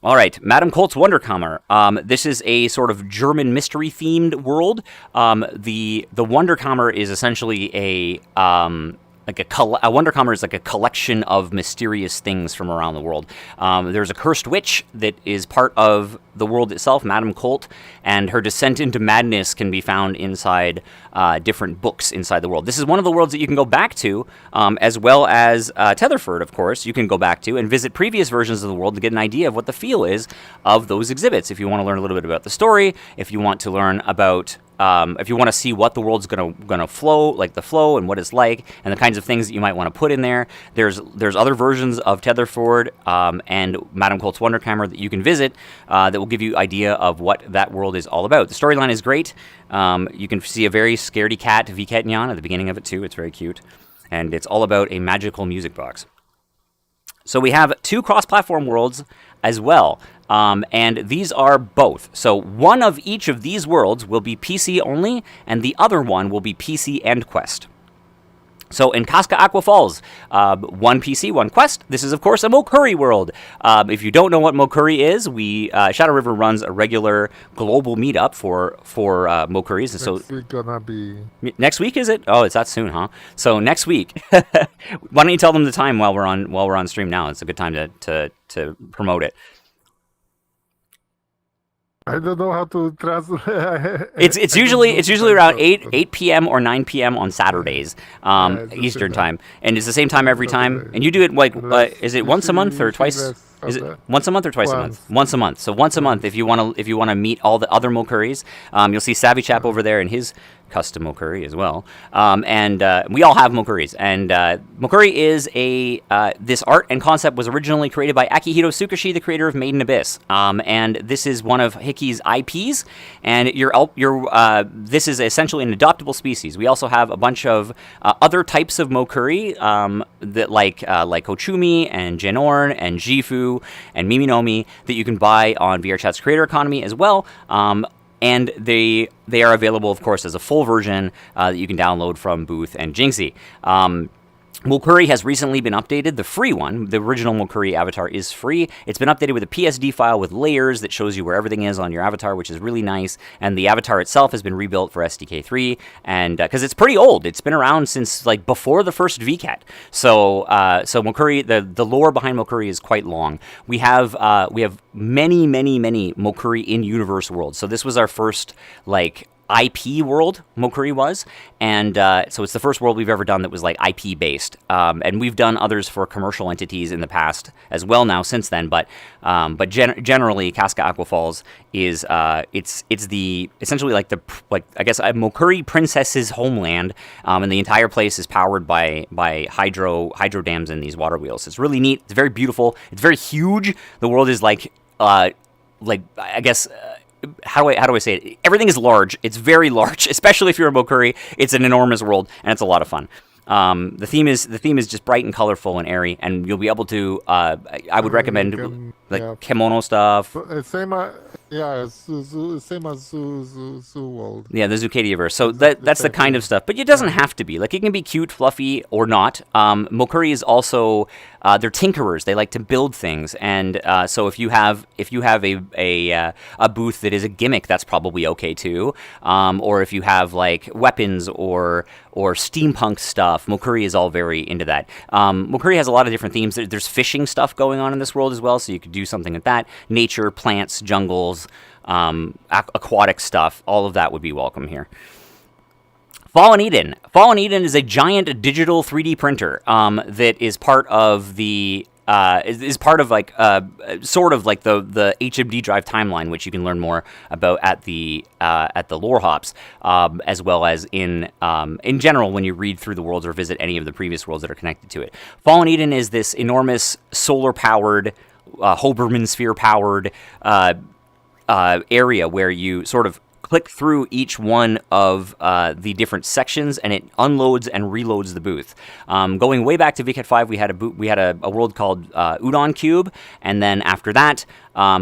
All right, Madame Colt's Wunderkammer. This is a sort of German mystery-themed world. The Wunderkammer is essentially a Wondercomer is like a collection of mysterious things from around the world. There's a cursed witch that is part of the world itself, Madame Colt, and her descent into madness can be found inside different books inside the world. This is one of the worlds that you can go back to, as well as Tetherford, of course, you can go back to and visit previous versions of the world to get an idea of what the feel is of those exhibits. If you want to learn a little bit about the story, if you want to learn about if you want to see what the world's gonna flow, like the flow and what it's like, and the kinds of things that you might want to put in there, there's other versions of Tetherford and Madame Colt's Wonderhammer that you can visit that will give you idea of what that world is all about. The storyline is great. You can see a very scaredy cat VketChan at the beginning of it too. It's very cute, and it's all about a magical music box. So we have 2 cross-platform worlds as well, and these are both. So one of each of these worlds will be PC only, and the other one will be PC and Quest. So in Casca Aqua Falls, 1 PC, 1 Quest. This is, of course, a Mokuri world. If you don't know what Mokuri is, Shadow River runs a regular global meetup for Mokuris. And so Next week gonna be... Next week, is it? Oh, it's that soon, huh? So next week, why don't you tell them the time while we're on stream now? It's a good time to promote it. I don't know how to translate. It's usually around 8 p.m. or 9 p.m. on Saturdays, Eastern time, and it's the same time every time. And you do it like is it once a month or twice? Is it once a month or twice a month? Once a month. So once a month, if you want to meet all the other Mokuris, you'll see Savvy Chap over there and his custom Mokuri as well. And we all have Mokuris. And Mokuri is this art and concept was originally created by Akihito Tsukushi, the creator of Maiden Abyss. And this is one of Hickey's IPs. And this is essentially an adoptable species. We also have a bunch of other types of Mokuri that like Kochumi and Genorn and Jifu and Miminomi that you can buy on VRChat's Creator Economy as well. And they are available, of course, as a full version that you can download from Booth and Jinxie. Mokuri has recently been updated. The free one, the original Mokuri avatar, is free. It's been updated with a PSD file with layers that shows you where everything is on your avatar, which is really nice. And the avatar itself has been rebuilt for SDK3, and because it's pretty old, it's been around since like before the first VKet. So Mokuri, the lore behind Mokuri is quite long. We have many Mokuri in universe worlds. So this was our first like IP world, Mokuri was, and so it's the first world we've ever done that was like IP based, and we've done others for commercial entities in the past as well now since then, but generally Casca Aqua Falls is it's the essentially like I guess a Mokuri princess's homeland, and the entire place is powered by hydro dams and these water wheels. It's really neat. It's very beautiful. It's very huge. The world is like I guess. How do I say it? Everything is large. It's very large, especially if you're a Mokuri. It's an enormous world, and it's a lot of fun. The theme is just bright and colorful and airy, and you'll be able to. I would recommend kimono stuff. Same as Zoo World. Yeah, the Zucadiaverse. So that's the kind of stuff, but it doesn't have to be. Like, it can be cute, fluffy, or not. Mokuri is also they're tinkerers. They like to build things, and so if you have a booth that is a gimmick, that's probably okay too. Or if you have like weapons or steampunk stuff, Mokuri is all very into that. Mokuri has a lot of different themes. There's fishing stuff going on in this world as well, so you could do something with that. Nature, plants, jungles, aquatic stuff, all of that would be welcome here. Fallen Eden. Fallen Eden is a giant digital 3D printer that is part of the is part of like sort of like the HMD drive timeline, which you can learn more about at the lore hops, as well as in general when you read through the worlds or visit any of the previous worlds that are connected to it. Fallen Eden is this enormous solar powered, Hoberman sphere powered area where you sort of click through each one of the different sections, and it unloads and reloads the booth. Going way back to VKet 5, we had a world called Udon Cube, and then after that,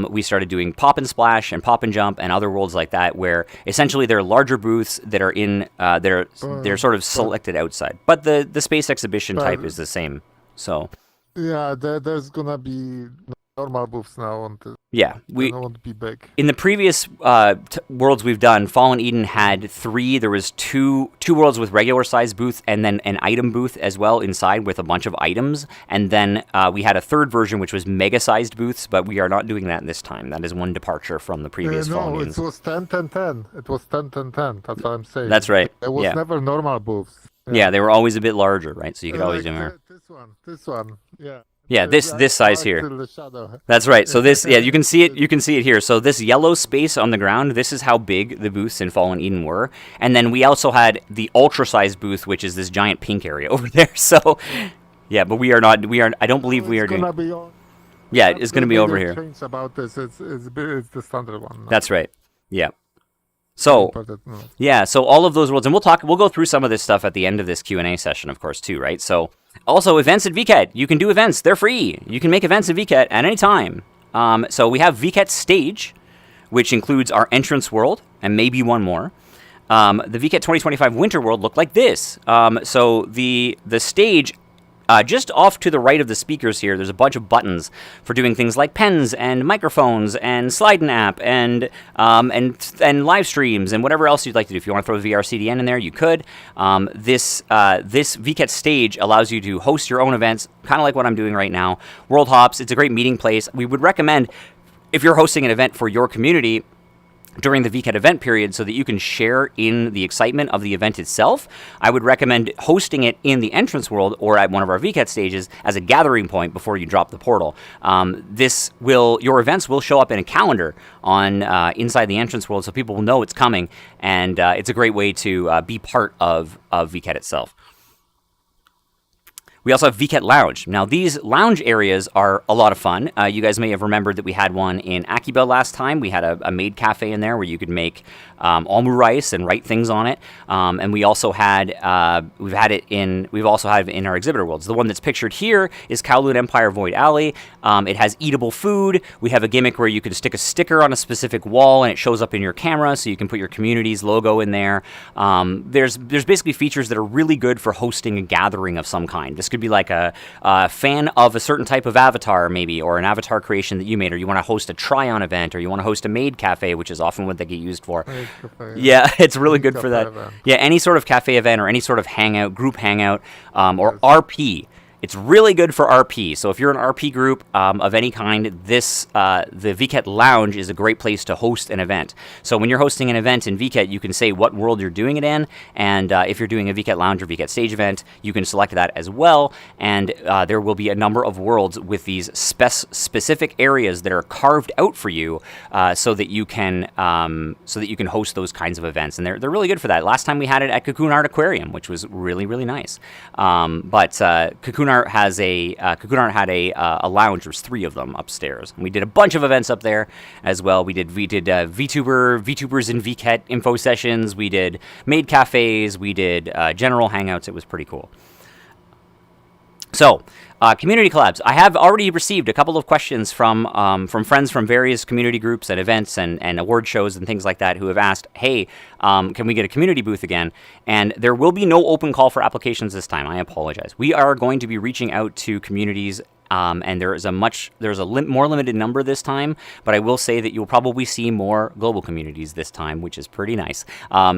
we started doing Pop and Splash and Pop and Jump and other worlds like that, where essentially there are larger booths that are in they're sort of selected outside, but the space exhibition type is the same. So yeah, there's gonna be normal booths now on the Yeah, I don't want to be big. in the previous worlds we've done, Fallen Eden had 3. There was two worlds with regular size booths, and then an item booth as well inside with a bunch of items. And then we had a third version which was mega sized booths, but we are not doing that this time. That is one departure from the previous Fallen No, Edens. it was 10, 10, 10. It was 10, 10, 10. That's what I'm saying. That's right. There was Yeah. never normal booths. Yeah, they were always a bit larger, right? So you could always do Like more. this one. Yeah. Yeah, this size here. To the shadow. That's right. So this, yeah, you can see it. You can see it here. So this yellow space on the ground, this is how big the booths in Fallen Eden were. And then we also had the ultra-sized booth, which is this giant pink area over there. So, yeah, but we are not. We are. I don't believe we are doing. Yeah, it's going to be over here. Change about this. It's the standard one. That's right. Yeah. So yeah, so all of those worlds, and we'll go through some of this stuff at the end of this Q&A session, of course, too, right? So also events at VKet, you can do events, they're free. You can make events at VKet at any time. So we have VKet Stage, which includes our entrance world and maybe one more. The VKet 2025 Winter World looked like this. So the stage. Just off to the right of the speakers here, there's a bunch of buttons for doing things like pens and microphones and slide an app and live streams and whatever else you'd like to do. If you want to throw VRCDN in there, you could. This VKet stage allows you to host your own events, kind of like what I'm doing right now. Worldhops, it's a great meeting place. We would recommend, if you're hosting an event for your community, during the VKet event period so that you can share in the excitement of the event itself, I would recommend hosting it in the entrance world or at one of our VKet stages as a gathering point before you drop the portal. Your events will show up in a calendar on inside the entrance world so people will know it's coming, and it's a great way to be part of VKet itself. We also have VKet Lounge. Now, these lounge areas are a lot of fun. You guys may have remembered that we had one in Akiba last time. We had a maid cafe in there where you could make almu rice and write things on it. And we also had we've also had it in our exhibitor worlds. The one that's pictured here is Kowloon Empire Void Alley. It has eatable food. We have a gimmick where you can stick a sticker on a specific wall and it shows up in your camera, so you can put your community's logo in there. There's basically features that are really good for hosting a gathering of some kind. This could be like a fan of a certain type of avatar, maybe, or an avatar creation that you made, or you want to host a try-on event, or you want to host a maid cafe, which is often what they get used for. Yeah, it's really good for that. Event. Yeah, any sort of cafe event or any sort of hangout, group hangout, or RP. It's really good for RP. So if you're an RP group of any kind, the VKet Lounge is a great place to host an event. So when you're hosting an event in VKet, you can say what world you're doing it in, and if you're doing a VKet Lounge or VKet Stage event, you can select that as well. And there will be a number of worlds with these specific areas that are carved out for you, so that you can host those kinds of events. And they're really good for that. Last time we had it at Cocoon Art Aquarium, which was really, really nice. But Cocoon Art had a lounge. There's 3 of them upstairs. And we did a bunch of events up there as well. We did VTubers in VKet info sessions. We did maid cafes. We did general hangouts. It was pretty cool. So, community collabs. I have already received a couple of questions from friends from various community groups and events and award shows and things like that who have asked, hey, can we get a community booth again? And there will be no open call for applications this time. I apologize. We are going to be reaching out to communities, and there's a more limited number this time, but I will say that you'll probably see more global communities this time, which is pretty nice.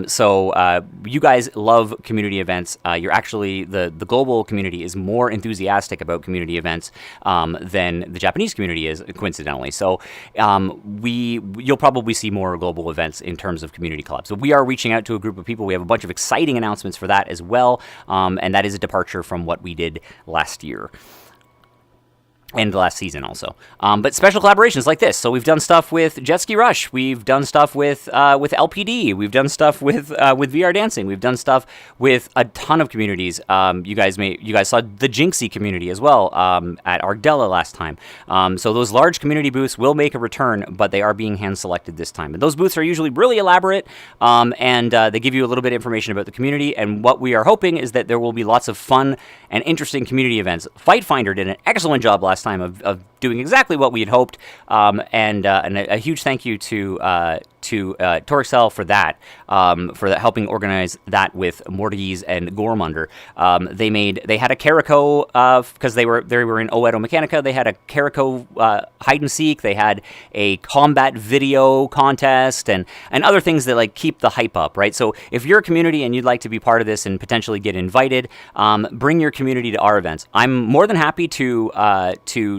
So you guys love community events. You're actually, the global community is more enthusiastic about community events than the Japanese community is, coincidentally. So you'll probably see more global events in terms of community collabs. So we are reaching out to a group of people. We have a bunch of exciting announcements for that as well, and that is a departure from what we did last year. And last season also. But special collaborations like this. So we've done stuff with Jet Ski Rush. We've done stuff with LPD. We've done stuff with VR Dancing. We've done stuff with a ton of communities. You guys saw the Jinxie community as well at Argdella last time. So those large community booths will make a return, but they are being hand selected this time. And those booths are usually really elaborate, and they give you a little bit of information about the community. And what we are hoping is that there will be lots of fun and interesting community events. Fight Finder did an excellent job last time of doing exactly what we had hoped. And a huge thank you to Torxel for that, helping organize that with Mortiz and Gormunder. They had a Carico because they were in Oedo Mechanica. They had a Carico hide and seek. They had a combat video contest and other things that like keep the hype up, right? So if you're a community and you'd like to be part of this and potentially get invited, bring your community to our events. I'm more than happy to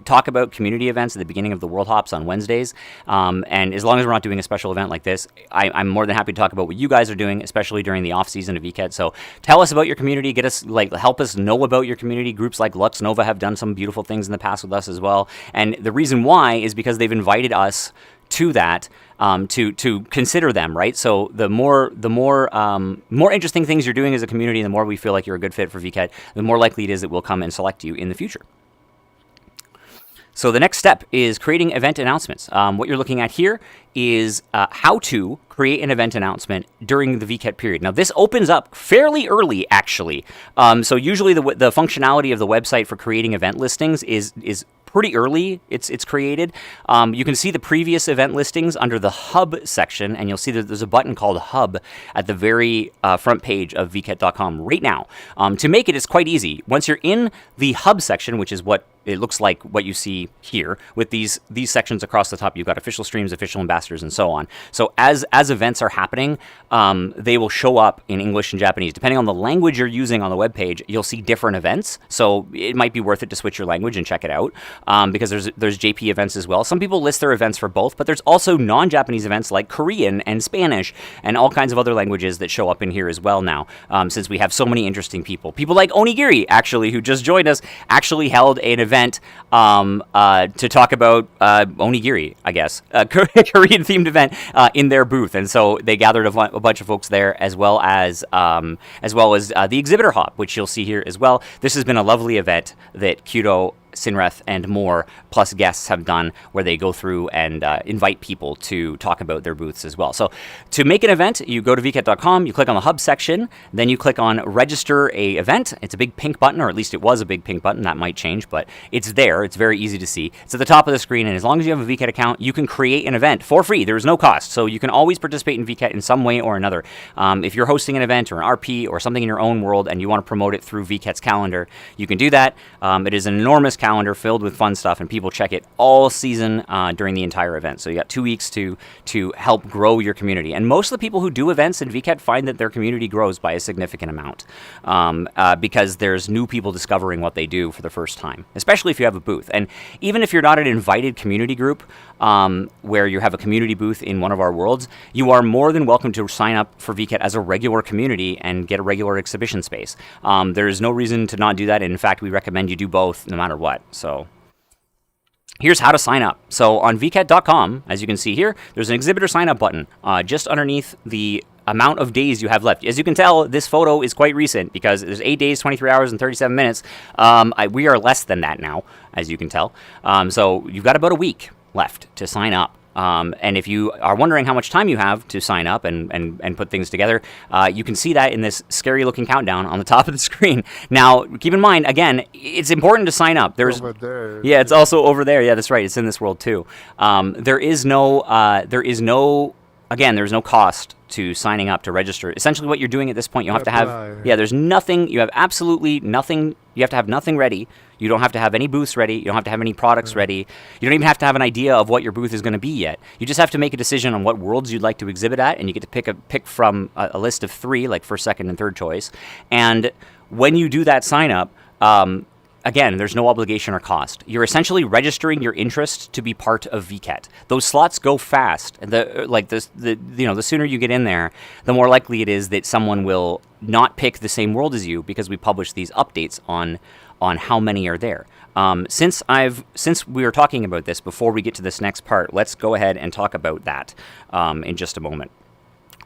talk about community events at the beginning of the World Hops on Wednesdays. And as long as we're not doing a special event like this, I'm more than happy to talk about what you guys are doing, especially during the off season of Vket. So tell us about your community, help us know about your community. Groups like Lux Nova have done some beautiful things in the past with us as well. And the reason why is because they've invited us to that, to consider them, right? So the more interesting things you're doing as a community, the more we feel like you're a good fit for Vket, the more likely it is that we'll come and select you in the future. So the next step is creating event announcements. What you're looking at here is how to create an event announcement during the Vket period. Now, this opens up fairly early, actually. So usually the functionality of the website for creating event listings is pretty early. It's created. You can see the previous event listings under the Hub section, and you'll see that there's a button called Hub at the very front page of vket.com right now. To make it, it's quite easy. Once you're in the Hub section, which is what it looks like what you see here with these sections across the top. You've got official streams, official ambassadors, and so on. So as events are happening, they will show up in English and Japanese. Depending on the language you're using on the webpage, you'll see different events. So it might be worth it to switch your language and check it out, because there's JP events as well. Some people list their events for both, but there's also non-Japanese events like Korean and Spanish and all kinds of other languages that show up in here as well now, since we have so many interesting people. People like Onigiri, actually, who just joined us, actually held an event to talk about onigiri, I guess, a Korean-themed event in their booth, and so they gathered a bunch of folks there, as well as the exhibitor hop, which you'll see here as well. This has been a lovely event that Kudo, Sinreth, and more, plus guests have done, where they go through and invite people to talk about their booths as well. So to make an event, you go to vket.com, you click on the Hub section, then you click on Register a Event. It's a big pink button, or at least it was a big pink button. That might change, but it's there. It's very easy to see. It's at the top of the screen, and as long as you have a Vket account, you can create an event for free. There is no cost, so you can always participate in Vket in some way or another. If you're hosting an event or an RP or something in your own world and you want to promote it through Vket's calendar, you can do that. It is an enormous calendar filled with fun stuff, and people check it all season during the entire event. So you got 2 weeks to help grow your community. And most of the people who do events in Vket find that their community grows by a significant amount, because there's new people discovering what they do for the first time, especially if you have a booth. And even if you're not an invited community group, where you have a community booth in one of our worlds, you are more than welcome to sign up for Vket as a regular community and get a regular exhibition space. There is no reason to not do that. And in fact, we recommend you do both no matter what. So here's how to sign up. So on vket.com, as you can see here, there's an exhibitor sign up button just underneath the amount of days you have left. As you can tell, this photo is quite recent because there's 8 days, 23 hours, and 37 minutes. We are less than that now, as you can tell. So you've got about a week left to sign up. And if you are wondering how much time you have to sign up and put things together, you can see that in this scary-looking countdown on the top of the screen. Now, keep in mind, again, it's important to sign up. There's over there. Yeah, it's also over there. Yeah, that's right. It's in this world too. There's no cost to signing up to register. Essentially, what you're doing at this point, you have to have, there's nothing, you have absolutely nothing, you have to have nothing ready. You don't have to have any booths ready. You don't have to have any products ready. You don't even have to have an idea of what your booth is going to be yet. You just have to make a decision on what worlds you'd like to exhibit at, and you get to pick from a list of 3, like first, second, and third choice. And when you do that sign up, again, there's no obligation or cost. You're essentially registering your interest to be part of Vket. Those slots go fast. The sooner you get in there, the more likely it is that someone will not pick the same world as you, because we publish these updates on how many are there. Since we were talking about this before we get to this next part, let's go ahead and talk about that in just a moment.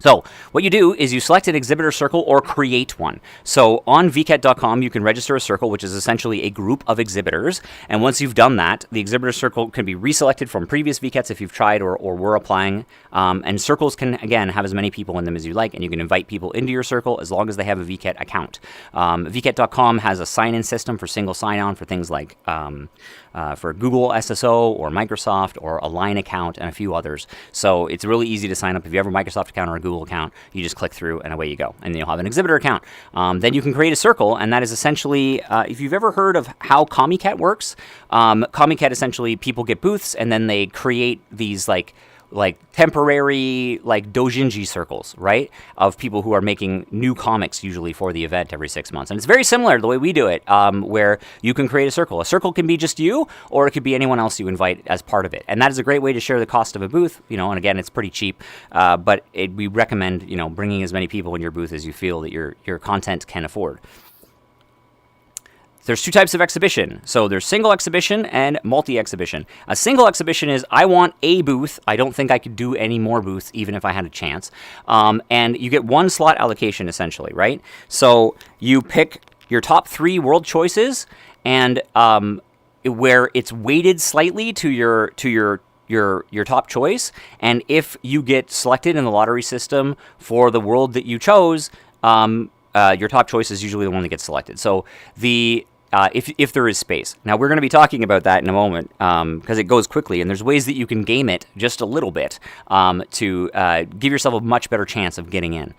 So what you do is you select an exhibitor circle or create one. So on vket.com, you can register a circle, which is essentially a group of exhibitors. And once you've done that, the exhibitor circle can be reselected from previous VKets if you've tried or were applying. And circles can, again, have as many people in them as you like, and you can invite people into your circle as long as they have a Vket account. Vket.com has a sign-in system for single sign-on for things like for Google SSO or Microsoft or a Line account and a few others. So it's really easy to sign up. If you have a Microsoft account or a Google account, you just click through and away you go. And you'll have an exhibitor account. Then you can create a circle, and that is essentially, if you've ever heard of how Commiecat works, Commiecat essentially, people get booths and then they create these like temporary doujinshi circles, right? Of people who are making new comics usually for the event every 6 months. And it's very similar to the way we do it, where you can create a circle. A circle can be just you, or it could be anyone else you invite as part of it. And that is a great way to share the cost of a booth, and again, it's pretty cheap, but we recommend, bringing as many people in your booth as you feel that your content can afford. There's two types of exhibition. So there's single exhibition and multi-exhibition. A single exhibition is, I want a booth. I don't think I could do any more booths, even if I had a chance. And you get one slot allocation, essentially, right? So you pick your top 3 world choices, and where it's weighted slightly to your top choice. And if you get selected in the lottery system for the world that you chose, your top choice is usually the one that gets selected. So if there is space. Now, we're going to be talking about that in a moment because it goes quickly, and there's ways that you can game it just a little bit to give yourself a much better chance of getting in.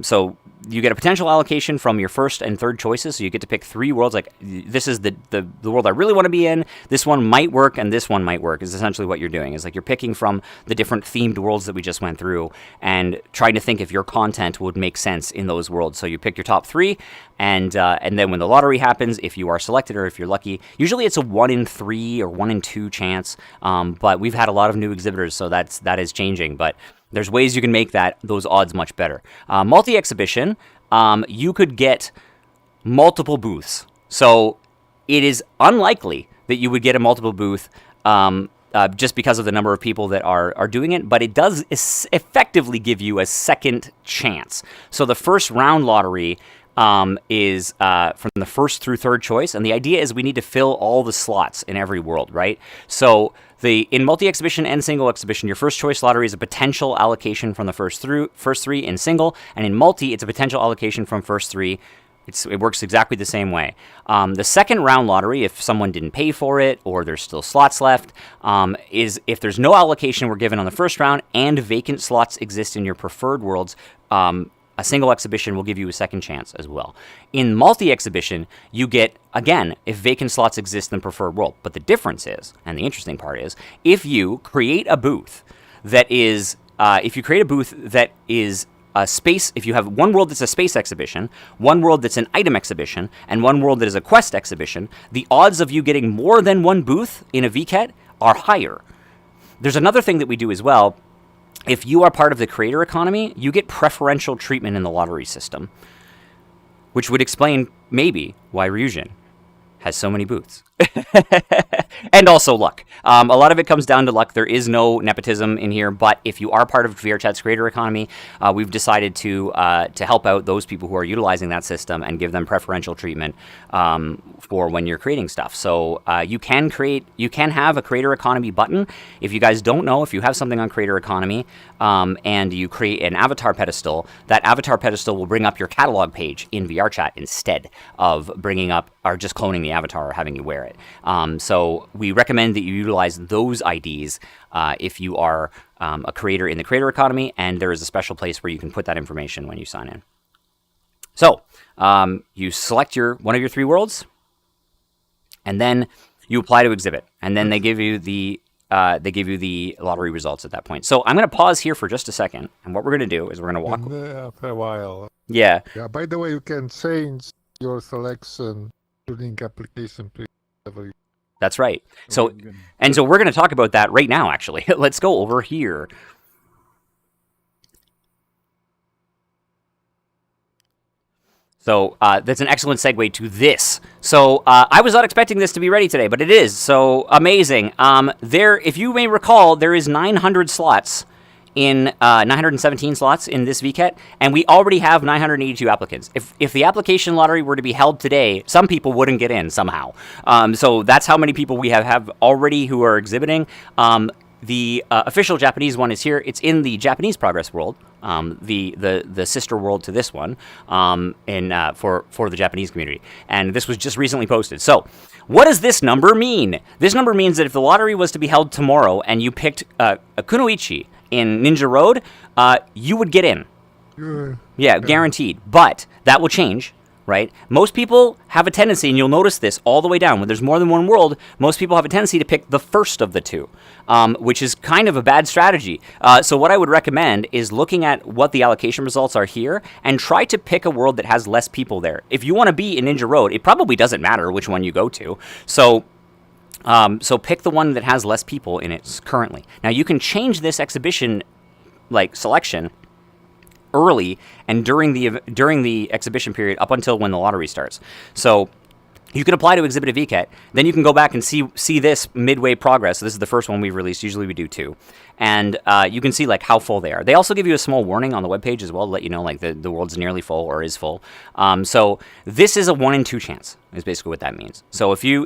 So you get a potential allocation from your first and third choices, so you get to pick 3 worlds. Like, this is the world I really want to be in, this one might work, and this one might work, is essentially what you're doing. Is like you're picking from the different themed worlds that we just went through and trying to think if your content would make sense in those worlds. So you pick your top 3, and then when the lottery happens, if you are selected or if you're lucky, usually it's a 1 in 3 or 1 in 2 chance, but we've had a lot of new exhibitors, so that is changing, but there's ways you can make those odds much better. Multi-exhibition, you could get multiple booths. So it is unlikely that you would get a multiple booth just because of the number of people that are doing it, but it does effectively give you a second chance. So the first round lottery is from the first through third choice, and the idea is we need to fill all the slots in every world, right? So in multi-exhibition and single exhibition, your first choice lottery is a potential allocation from the first 3 in single, and in multi, it's a potential allocation from first 3. It works exactly the same way. The second round lottery, if someone didn't pay for it or there's still slots left, is if there's no allocation were given on the first round and vacant slots exist in your preferred worlds, a single exhibition will give you a second chance as well. In multi-exhibition, you get, again, if vacant slots exist in the preferred world. But the difference is, and the interesting part is, if you create a booth that is, a space, if you have one world that's a space exhibition, one world that's an item exhibition, and one world that is a quest exhibition, the odds of you getting more than one booth in a VKet are higher. There's another thing that we do as well. If you are part of the creator economy, you get preferential treatment in the lottery system, which would explain maybe why Ryujin has so many booths. And also luck. A lot of it comes down to luck. There is no nepotism in here, but if you are part of VRChat's creator economy, we've decided to help out those people who are utilizing that system and give them preferential treatment for when you're creating stuff. So you can have a creator economy button. If you guys don't know, if you have something on creator economy and you create an avatar pedestal, that avatar pedestal will bring up your catalog page in VRChat instead of bringing up or just cloning the avatar or having you wear it. So we recommend that you utilize those IDs if you are a creator in the creator economy, and there is a special place where you can put that information when you sign in. So you select one of your 3 worlds, and then you apply to exhibit, and then they give you the lottery results at that point. So I'm going to pause here for just a second, and what we're going to do is we're going to walk. After a while. Yeah. Yeah. By the way, you can change your selection during application period. That's right. So we're going to talk about that right now, actually. Let's go over here. So that's an excellent segue to this. So I was not expecting this to be ready today, but it is. So amazing. If you may recall, there is 900 slots in 917 slots in this VKet, and we already have 982 applicants. If the application lottery were to be held today, some people wouldn't get in somehow. So that's how many people we have already who are exhibiting. The official Japanese one is here. It's in the Japanese Progress World, the sister world to this one, for the Japanese community. And this was just recently posted. So, what does this number mean? This number means that if the lottery was to be held tomorrow and you picked a Kunoichi in Ninja Road, you would get in. Yeah, guaranteed. But that will change. Right? Most people have a tendency, and you'll notice this all the way down, when there's more than one world, most people have a tendency to pick the first of the two, which is kind of a bad strategy. So what I would recommend is looking at what the allocation results are here and try to pick a world that has less people there. If you want to be in Ninja Road, it probably doesn't matter which one you go to. So pick the one that has less people in it currently. Now you can change this exhibition selection early and during the exhibition period up until when the lottery starts. So you can apply to exhibit a VKet, then you can go back and see this midway progress. So this is the first one we've released. Usually we do 2. And you can see how full they are. They also give you a small warning on the webpage as well to let you know the world's nearly full or is full. So this is a 1 in 2 chance is basically what that means. So if we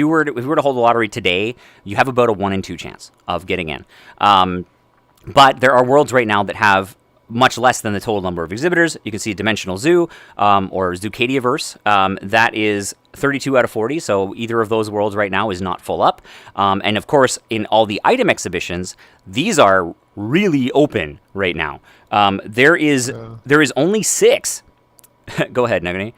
were to hold the lottery today, you have about a 1 in 2 chance of getting in. But there are worlds right now that have much less than the total number of exhibitors. You can see Dimensional Zoo or Zoocadiaverse. That is 32 out of 40, so either of those worlds right now is not full up. And of course, in all the item exhibitions, these are really open right now. There is only 6. Go ahead, Nagani.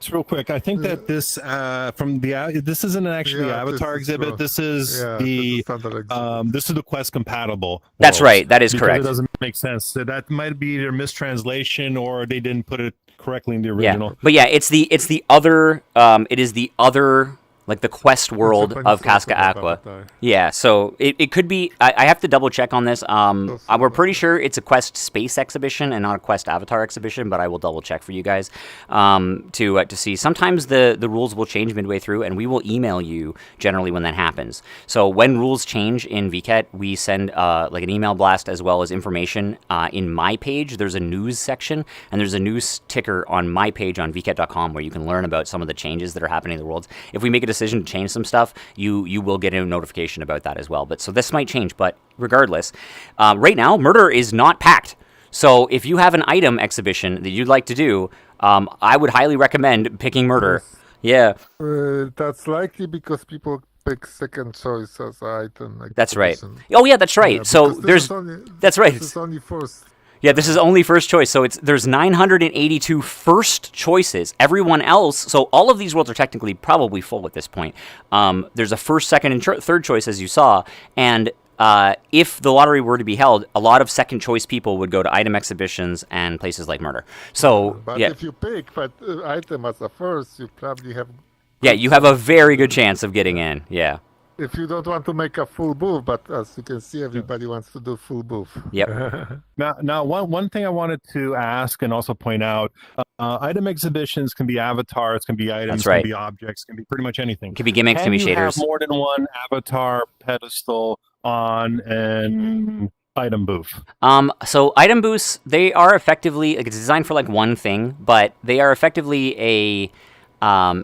Just real quick, I think that this this isn't actually Avatar exhibit. This is this is the Quest compatible. That's right. That is correct. It doesn't make sense. So that might be either mistranslation or they didn't put it correctly in the original. Yeah. But yeah, it's the other. It is the other. The Quest world of Casca Aqua. Yeah, so it could be... I have to double check on this. We're pretty sure it's a Quest Space exhibition and not a Quest Avatar exhibition, but I will double check for you guys to see. Sometimes the rules will change midway through, and we will email you generally when that happens. So when rules change in VKet, we send an email blast as well as information. In my page, there's a news section, and there's a news ticker on my page on vket.com where you can learn about some of the changes that are happening in the worlds. If we make a decision to change some stuff, you will get a notification about that as well. But so this might change, but regardless, right now Murder is not packed. So if you have an item exhibition that you'd like to do, I would highly recommend picking Murder. Yeah, that's likely because people pick second choice as an item. That's right. Oh yeah, that's right. So that's right. This is only first. Yeah, this is only first choice, so there's 982 first choices. Everyone else, so all of these worlds are technically probably full at this point. There's a first, second, and third choice, as you saw, and if the lottery were to be held, a lot of second choice people would go to item exhibitions and places like Murder. So, but yeah. If you pick item as a first, you probably have... Yeah, you have a very good chance of getting in, yeah. If you don't want to make a full booth, but as you can see, everybody wants to do full booth. Yep. Now, one thing I wanted to ask and also point out, item exhibitions can be avatars, can be items, can be objects, can be pretty much anything. Can be gimmicks, can be shaders. Can you have more than one avatar pedestal on an item booth? So item booths, they are effectively, it's designed for one thing, but they are effectively a...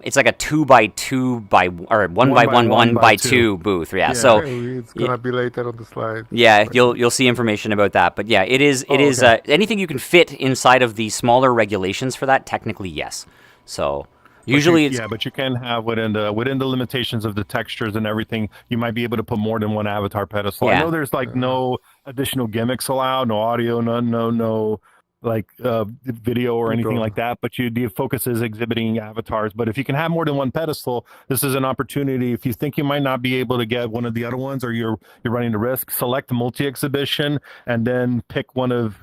it's like a 2x2 or 1x1 booth. Yeah. So it's gonna be later on the slide. Yeah, you'll see information about that. But yeah, it is anything you can fit inside of the smaller regulations for that. Technically, yes. So usually, but you can have within the limitations of the textures and everything, you might be able to put more than one avatar pedestal. Yeah. I know there's no additional gimmicks allowed, no audio, no video or anything like that, but the focus is exhibiting avatars. But if you can have more than one pedestal, this is an opportunity. If you think you might not be able to get one of the other ones, or you're running the risk, select multi-exhibition and then pick one of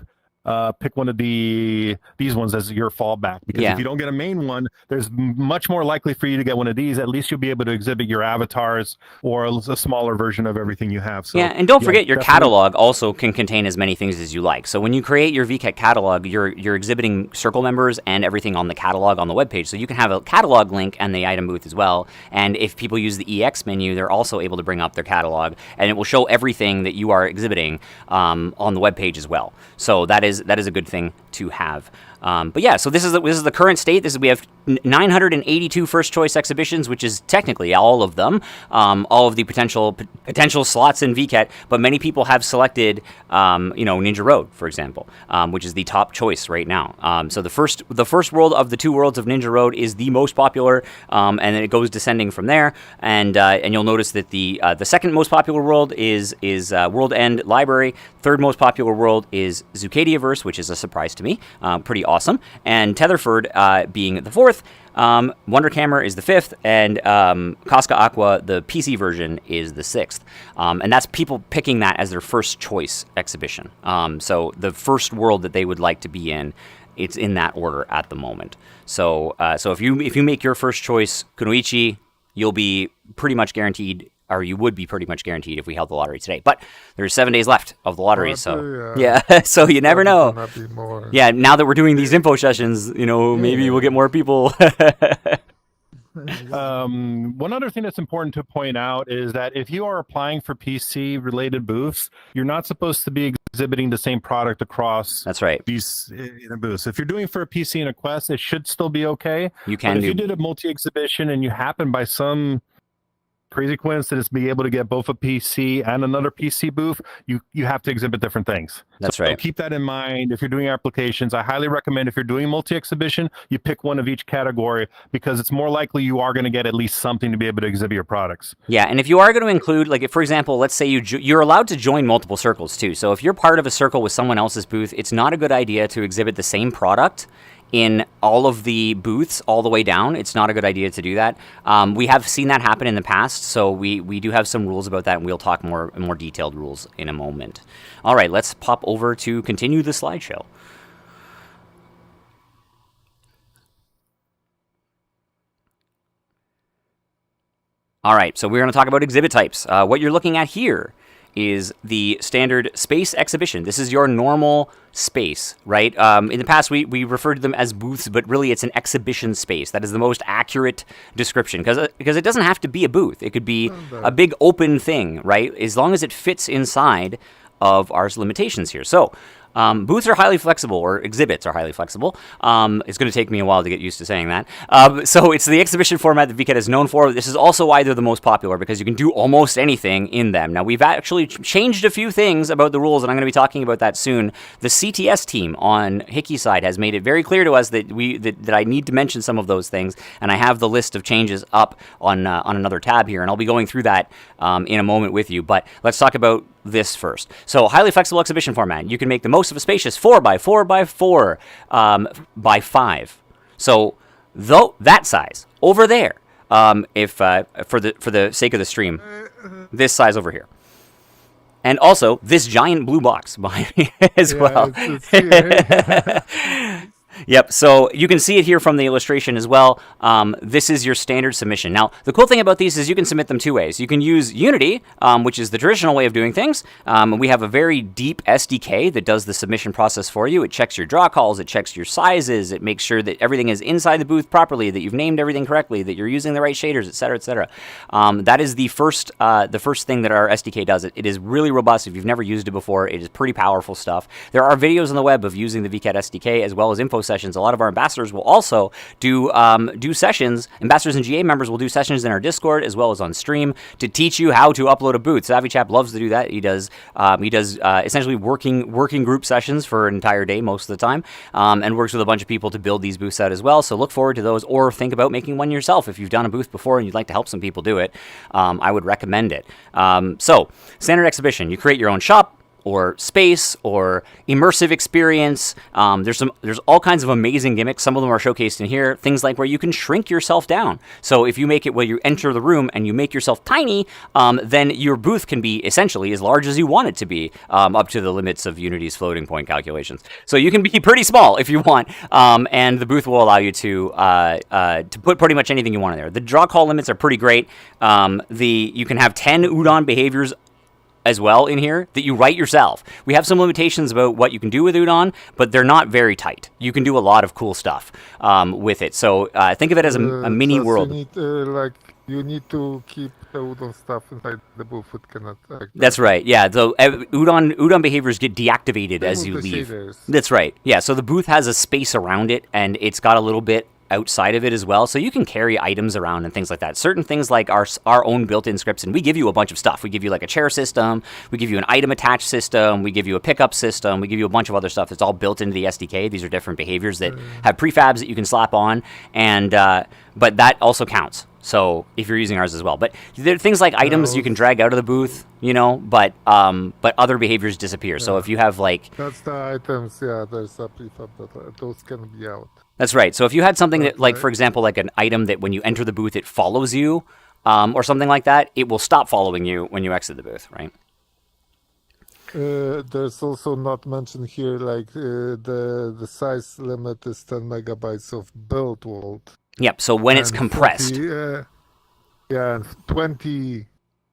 pick one of these ones as your fallback, because if you don't get a main one, there's much more likely for you to get one of these. At least you'll be able to exhibit your avatars or a smaller version of everything you have. So, and don't forget your catalog also can contain as many things as you like. So when you create your VKet catalog, you're exhibiting circle members and everything on the catalog on the webpage. So you can have a catalog link and the item booth as well. And if people use the EX menu, they're also able to bring up their catalog, and it will show everything that you are exhibiting on the webpage as well. So that is a good thing to have. But yeah, so this is the current state. We have 982 first choice exhibitions, which is technically all of them, all of the potential slots in VKet. But many people have selected, Ninja Road, for example, which is the top choice right now. So the first world of the two worlds of Ninja Road is the most popular, and then it goes descending from there. And you'll notice that the second most popular world is World End Library. Third most popular world is Zucadiaverse, which is a surprise to me. Pretty awesome. And Tetherford being the fourth. Wonderhammer is the fifth, and Casca Aqua, the PC version, is the sixth. And that's people picking that as their first choice exhibition. So the first world that they would like to be in, it's in that order at the moment. So if you make your first choice Kunoichi, you'll be pretty much guaranteed, or you would be pretty much guaranteed if we held the lottery today. But there's 7 days left of the lottery, so so you never know. Yeah, now that we're doing these info sessions, maybe we'll get more people. One other thing that's important to point out is that if you are applying for PC related booths, you're not supposed to be exhibiting the same product across these booths. If you're doing for a PC and a Quest, it should still be okay. You can. But if you did a multi-exhibition and you happen by some crazy coincidence be able to get both a PC and another PC booth, you have to exhibit different things. That's right. So keep that in mind if you're doing applications. I highly recommend, if you're doing multi-exhibition, you pick one of each category, because it's more likely you are going to get at least something to be able to exhibit your products. Yeah, and if you are going to include, like, if, for example, let's say you're allowed to join multiple circles too. So if you're part of a circle with someone else's booth, it's not a good idea to exhibit the same product in all of the booths all the way down. It's not a good idea to do that. We have seen that happen in the past, so we do have some rules about that, and we'll talk more detailed rules in a moment. All right, let's pop over to continue the slideshow. All right, so we're going to talk about exhibit types. What you're looking at here is the standard space exhibition. This is your normal space, right? In the past, we referred to them as booths, but really it's an exhibition space. That is the most accurate description, because it doesn't have to be a booth. It could be a big open thing, right? As long as it fits inside of our limitations here. So booths are highly flexible, or exhibits are highly flexible. It's going to take me a while to get used to saying that. So it's the exhibition format that VKet is known for. This is also why they're the most popular, because you can do almost anything in them. Now, we've actually changed a few things about the rules, and I'm going to be talking about that soon. The CTS team on Hickey's side has made it very clear to us that that I need to mention some of those things, and I have the list of changes up on another tab here, and I'll be going through that in a moment with you. But let's talk about this first. So, highly flexible exhibition format. You can make the most of a spacious 4x4x4 by 5. So, though that size over there, if for the sake of the stream, this size over here, and also this giant blue box behind me as well. Yep, so you can see it here from the illustration as well. This is your standard submission. Now, the cool thing about these is you can submit them two ways. You can use Unity, which is the traditional way of doing things. We have a very deep SDK that does the submission process for you. It checks your draw calls, it checks your sizes, it makes sure that everything is inside the booth properly, that you've named everything correctly, that you're using the right shaders, etc., etc. That is the first thing that our SDK does. It is really robust. If you've never used it before, it is pretty powerful stuff. There are videos on the web of using the VKet SDK, as well as info sessions. A lot of our ambassadors will also do sessions. Ambassadors and GA members will do sessions in our Discord as well as on stream to teach you how to upload a booth. VRChat loves to do that. He does essentially working group sessions for an entire day most of the time, and works with a bunch of people to build these booths out as well. So look forward to those, or think about making one yourself if you've done a booth before and you'd like to help some people do it. I would recommend it. So standard exhibition, you create your own shop. or space or immersive experience. There's all kinds of amazing gimmicks. Some of them are showcased in here. Things like where you can shrink yourself down. So if you make it where you enter the room and you make yourself tiny, then your booth can be essentially as large as you want it to be, up to the limits of Unity's floating point calculations. So you can be pretty small if you want, and the booth will allow you to put pretty much anything you want in there. The draw call limits are pretty great. You can have 10 Udon behaviors as well in here that you write yourself. We have some limitations about what you can do with Udon, but they're not very tight. You can do a lot of cool stuff with it. So think of it as a mini world. You need to keep the Udon stuff inside the booth. It cannot. That's right. Yeah. The Udon behaviors get deactivated as you leave. Shaders. That's right. Yeah. So the booth has a space around it, and it's got a little bit outside of it as well, so you can carry items around and things like that. Certain things like our own built-in scripts, and we give you a bunch of stuff. We give you like a chair system, we give you an item attach system, we give you a pickup system, we give you a bunch of other stuff that's all built into the SDK. These are different behaviors that have prefabs that you can slap on, and but that also counts. So if you're using ours as well, but there are things like items you can drag out of the booth, but other behaviors disappear. So if you have that's the items, there's a prefab that those can be out. That's right. So if you had something that, for example, like an item that when you enter the booth it follows you, or something like that, it will stop following you when you exit the booth, right? There's also not mentioned here the size limit is 10 megabytes of build world. Yep. So when it's compressed. 40, and 20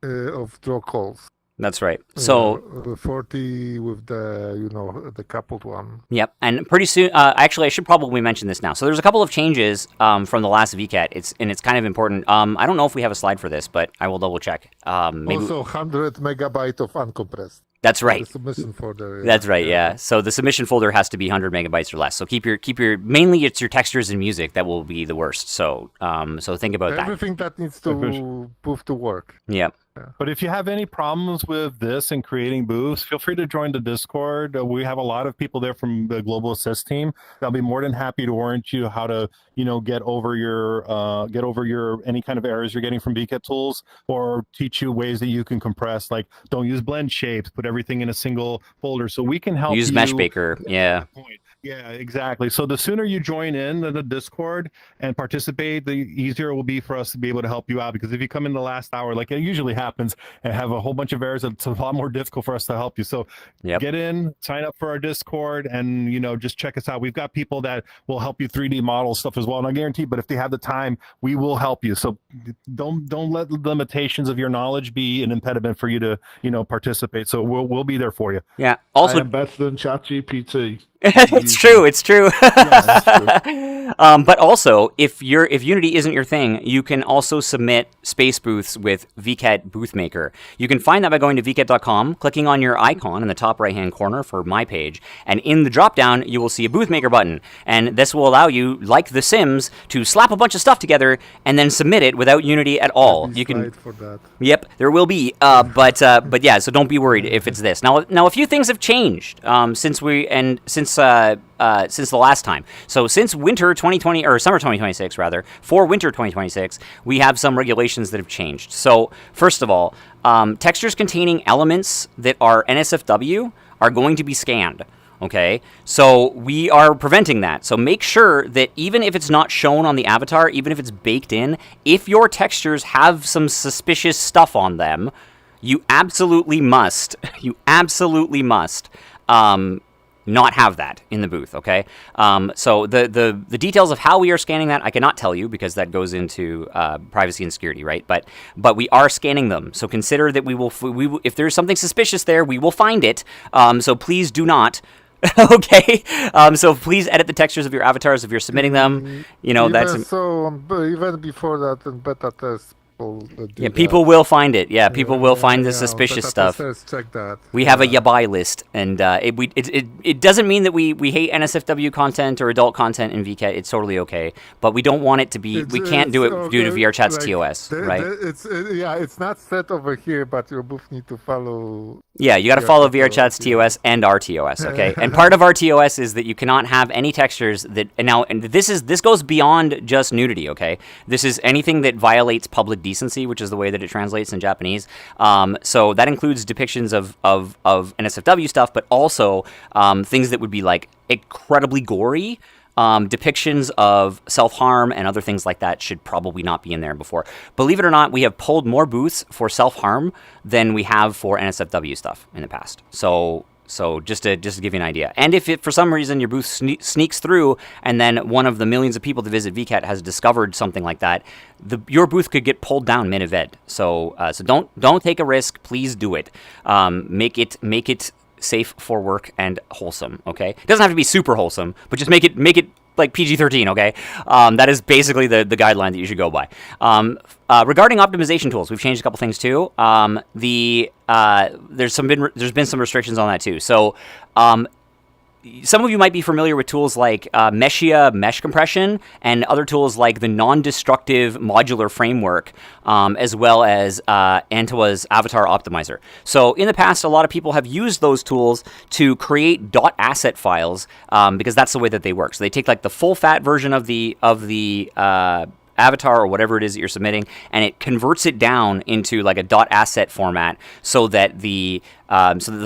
of draw calls. That's right. So 40 with the coupled one. Yep. And pretty soon, actually, I should probably mention this now. So there's a couple of changes from the last VCat. It's kind of important. I don't know if we have a slide for this, but I will double check. Also, 100 megabyte of uncompressed. That's right. The submission folder. That's right. Yeah. So the submission folder has to be 100 megabytes or less. So keep your mainly it's your textures and music that will be the worst. So think about that. Everything that needs to move to work. Yep. But if you have any problems with this and creating booths, feel free to join the Discord. We have a lot of people there from the Global Assist team. They'll be more than happy to warrant you how to, get over your any kind of errors you're getting from VKet tools, or teach you ways that you can compress. Like, don't use blend shapes, put everything in a single folder. So we can help you. Use Meshbaker. Yeah. Yeah, exactly. So the sooner you join in the Discord and participate, the easier it will be for us to be able to help you out. Because if you come in the last hour, like it usually happens, and have a whole bunch of errors, it's a lot more difficult for us to help you. So get in, sign up for our Discord, and just check us out. We've got people that will help you 3D model stuff as well. And I guarantee, but if they have the time, we will help you. So don't let the limitations of your knowledge be an impediment for you to participate. So we'll be there for you. Yeah. Also, I am better than ChatGPT. It's true. It's true. Yeah, true. But also, if Unity isn't your thing, you can also submit space booths with VKet Booth Maker. You can find that by going to vket.com, clicking on your icon in the top right-hand corner for my page, and in the drop-down, you will see a Booth Maker button. And this will allow you, like The Sims, to slap a bunch of stuff together and then submit it without Unity at all. You can. For that. Yep, there will be. But yeah, so don't be worried if it's this. Now a few things have changed since the last time. So since winter 2020, or summer 2026 rather, for winter 2026, we have some regulations that have changed. So first of all, textures containing elements that are NSFW are going to be scanned. Okay, so we are preventing that. So make sure that even if it's not shown on the avatar, even if it's baked in, if your textures have some suspicious stuff on them, you absolutely must not have that in the booth, okay? So the details of how we are scanning that, I cannot tell you because that goes into privacy and security, right? But we are scanning them. So consider that we will if there's something suspicious there, we will find it. So please do not. Okay, so please edit the textures of your avatars if you're submitting them. That's so. Even before that, in beta test, people will find it. Yeah, people will find the suspicious stuff. Check that. We have a yabai list, and it doesn't mean that we hate NSFW content or adult content in VKet. It's totally okay, but we don't want it to be. We can't do it due to VRChat's TOS, right? It's not set over here, but you both need to follow. Yeah, you got to follow VRChat's TOS and our TOS, okay? And part of our TOS is that you cannot have any textures that and this goes beyond just nudity, okay? This is anything that violates public default indecency, which is the way that it translates in Japanese. So that includes depictions of NSFW stuff, but also things that would be like incredibly gory. Depictions of self-harm and other things like that should probably not be in there before. Believe it or not, we have pulled more booths for self-harm than we have for NSFW stuff in the past. So just to give you an idea. And if for some reason your booth sneaks through and then one of the millions of people to visit VKet has discovered something like that, your booth could get pulled down mid-event. So don't take a risk. Please do it. Make it safe for work and wholesome, okay? It doesn't have to be super wholesome, but just make it like PG-13, okay? That is basically the guideline that you should go by. Regarding optimization tools, we've changed a couple things too. There's been some restrictions on that too. So some of you might be familiar with tools like Meshia mesh compression and other tools like the non-destructive modular framework, as well as Antoa's avatar optimizer. So in the past, a lot of people have used those tools to create .asset files because that's the way that they work. So they take like the full fat version of the avatar or whatever it is that you're submitting, and it converts it down into like a .asset format so that the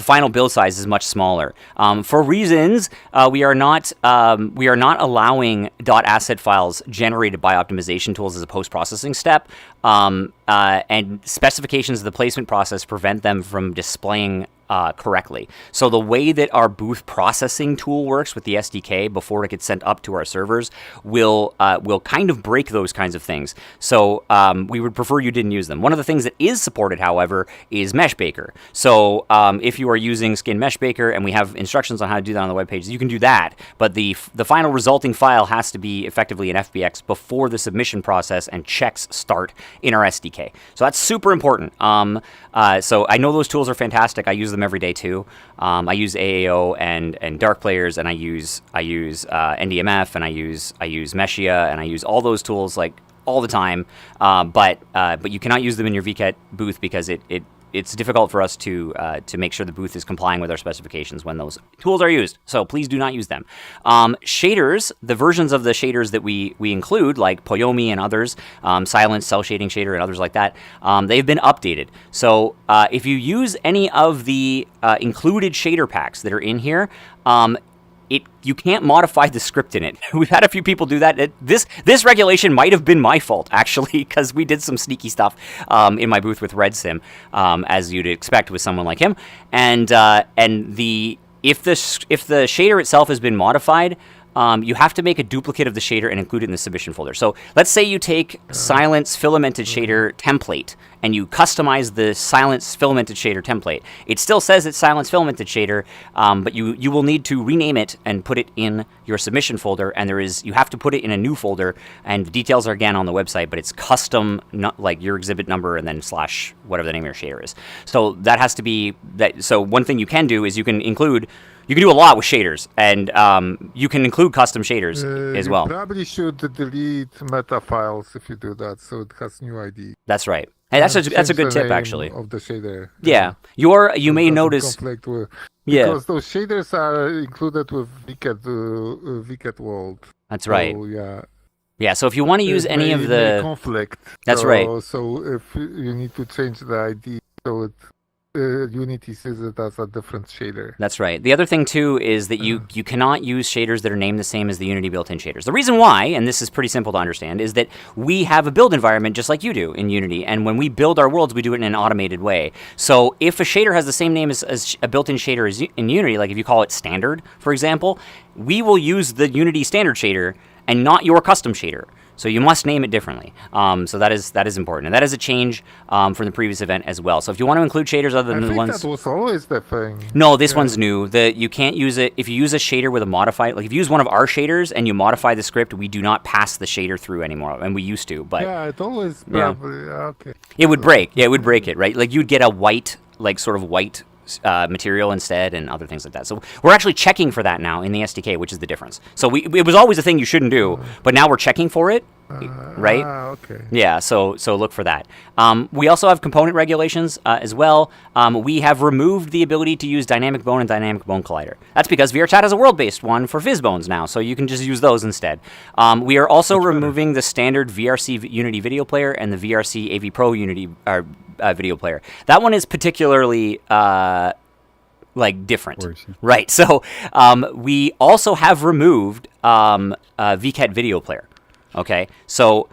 final build size is much smaller. For reasons we are not allowing .asset files generated by optimization tools as a post-processing step, and specifications of the placement process prevent them from displaying correctly. So the way that our booth processing tool works with the SDK before it gets sent up to our servers will kind of break those kinds of things. So we would prefer you didn't use them. One of the things that is supported, however, is Meshbaker. So if you are using Skin Meshbaker, and we have instructions on how to do that on the webpage, you can do that. But the final resulting file has to be effectively an FBX before the submission process and checks start in our SDK. So that's super important. So I know those tools are fantastic. I use them every day too. I use AAO and Dark Players, and I use NDMF, and I use Meshia, and I use all those tools like all the time. But you cannot use them in your VKet booth because it's difficult for us to make sure the booth is complying with our specifications when those tools are used. So please do not use them. Shaders, the versions of the shaders that we include, like Poyomi and others, Silence, Cell Shading Shader, and others like that, they've been updated. So if you use any of the included shader packs that are in here, you can't modify the script in it. We've had a few people do that. This regulation might have been my fault, actually, because we did some sneaky stuff in my booth with RedSim, as you'd expect with someone like him. And if the shader itself has been modified, you have to make a duplicate of the shader and include it in the submission folder. So let's say you take Silence Filamented Shader template and you customize the Silence Filamented Shader template. It still says it's Silence Filamented Shader, but you will need to rename it and put it in your submission folder, and you have to put it in a new folder, and the details are again on the website, but it's custom, not like your exhibit number and then / whatever the name of your shader is. So that has to be that. So one thing you can do is you can do a lot with shaders, and you can include custom shaders as well. You probably should delete meta files if you do that, so it has new ID. That's right. Hey, that's a good tip, actually. Of the shader. Yeah, you may notice. Conflict with, yeah, because those shaders are included with VKet World. That's right. So, yeah. Yeah, so if you want to use any of the conflict, that's right. So if you need to change the ID, so it. Unity sees it as a different shader. That's right. The other thing, too, is that you cannot use shaders that are named the same as the Unity built-in shaders. The reason why, and this is pretty simple to understand, is that we have a build environment just like you do in Unity, and when we build our worlds, we do it in an automated way. So if a shader has the same name as a built-in shader as in Unity, like if you call it standard, for example, we will use the Unity standard shader and not your custom shader. So you must name it differently. So that is important, and that is a change from the previous event as well. So if you want to include shaders other than the ones, that was always the thing. No, this one's new. You can't use it if you use a shader with a modified. Like if you use one of our shaders and you modify the script, we do not pass the shader through anymore, and we used to. But yeah, it always probably okay. It would break. Yeah, it would break it, right? Like you'd get a white, like sort of white material instead, and other things like that. So we're actually checking for that now in the SDK, which is the difference. So it was always a thing you shouldn't do, but now we're checking for it right? Okay. Yeah, so look for that. We also have component regulations as well. We have removed the ability to use Dynamic Bone and Dynamic Bone Collider. That's because VRChat has a world-based one for FizzBones now, so you can just use those instead. We are also removing the standard VRC Unity video player and the VRC AV Pro Unity video player. That one is particularly different, right? So we also have removed VKET video player. Okay, so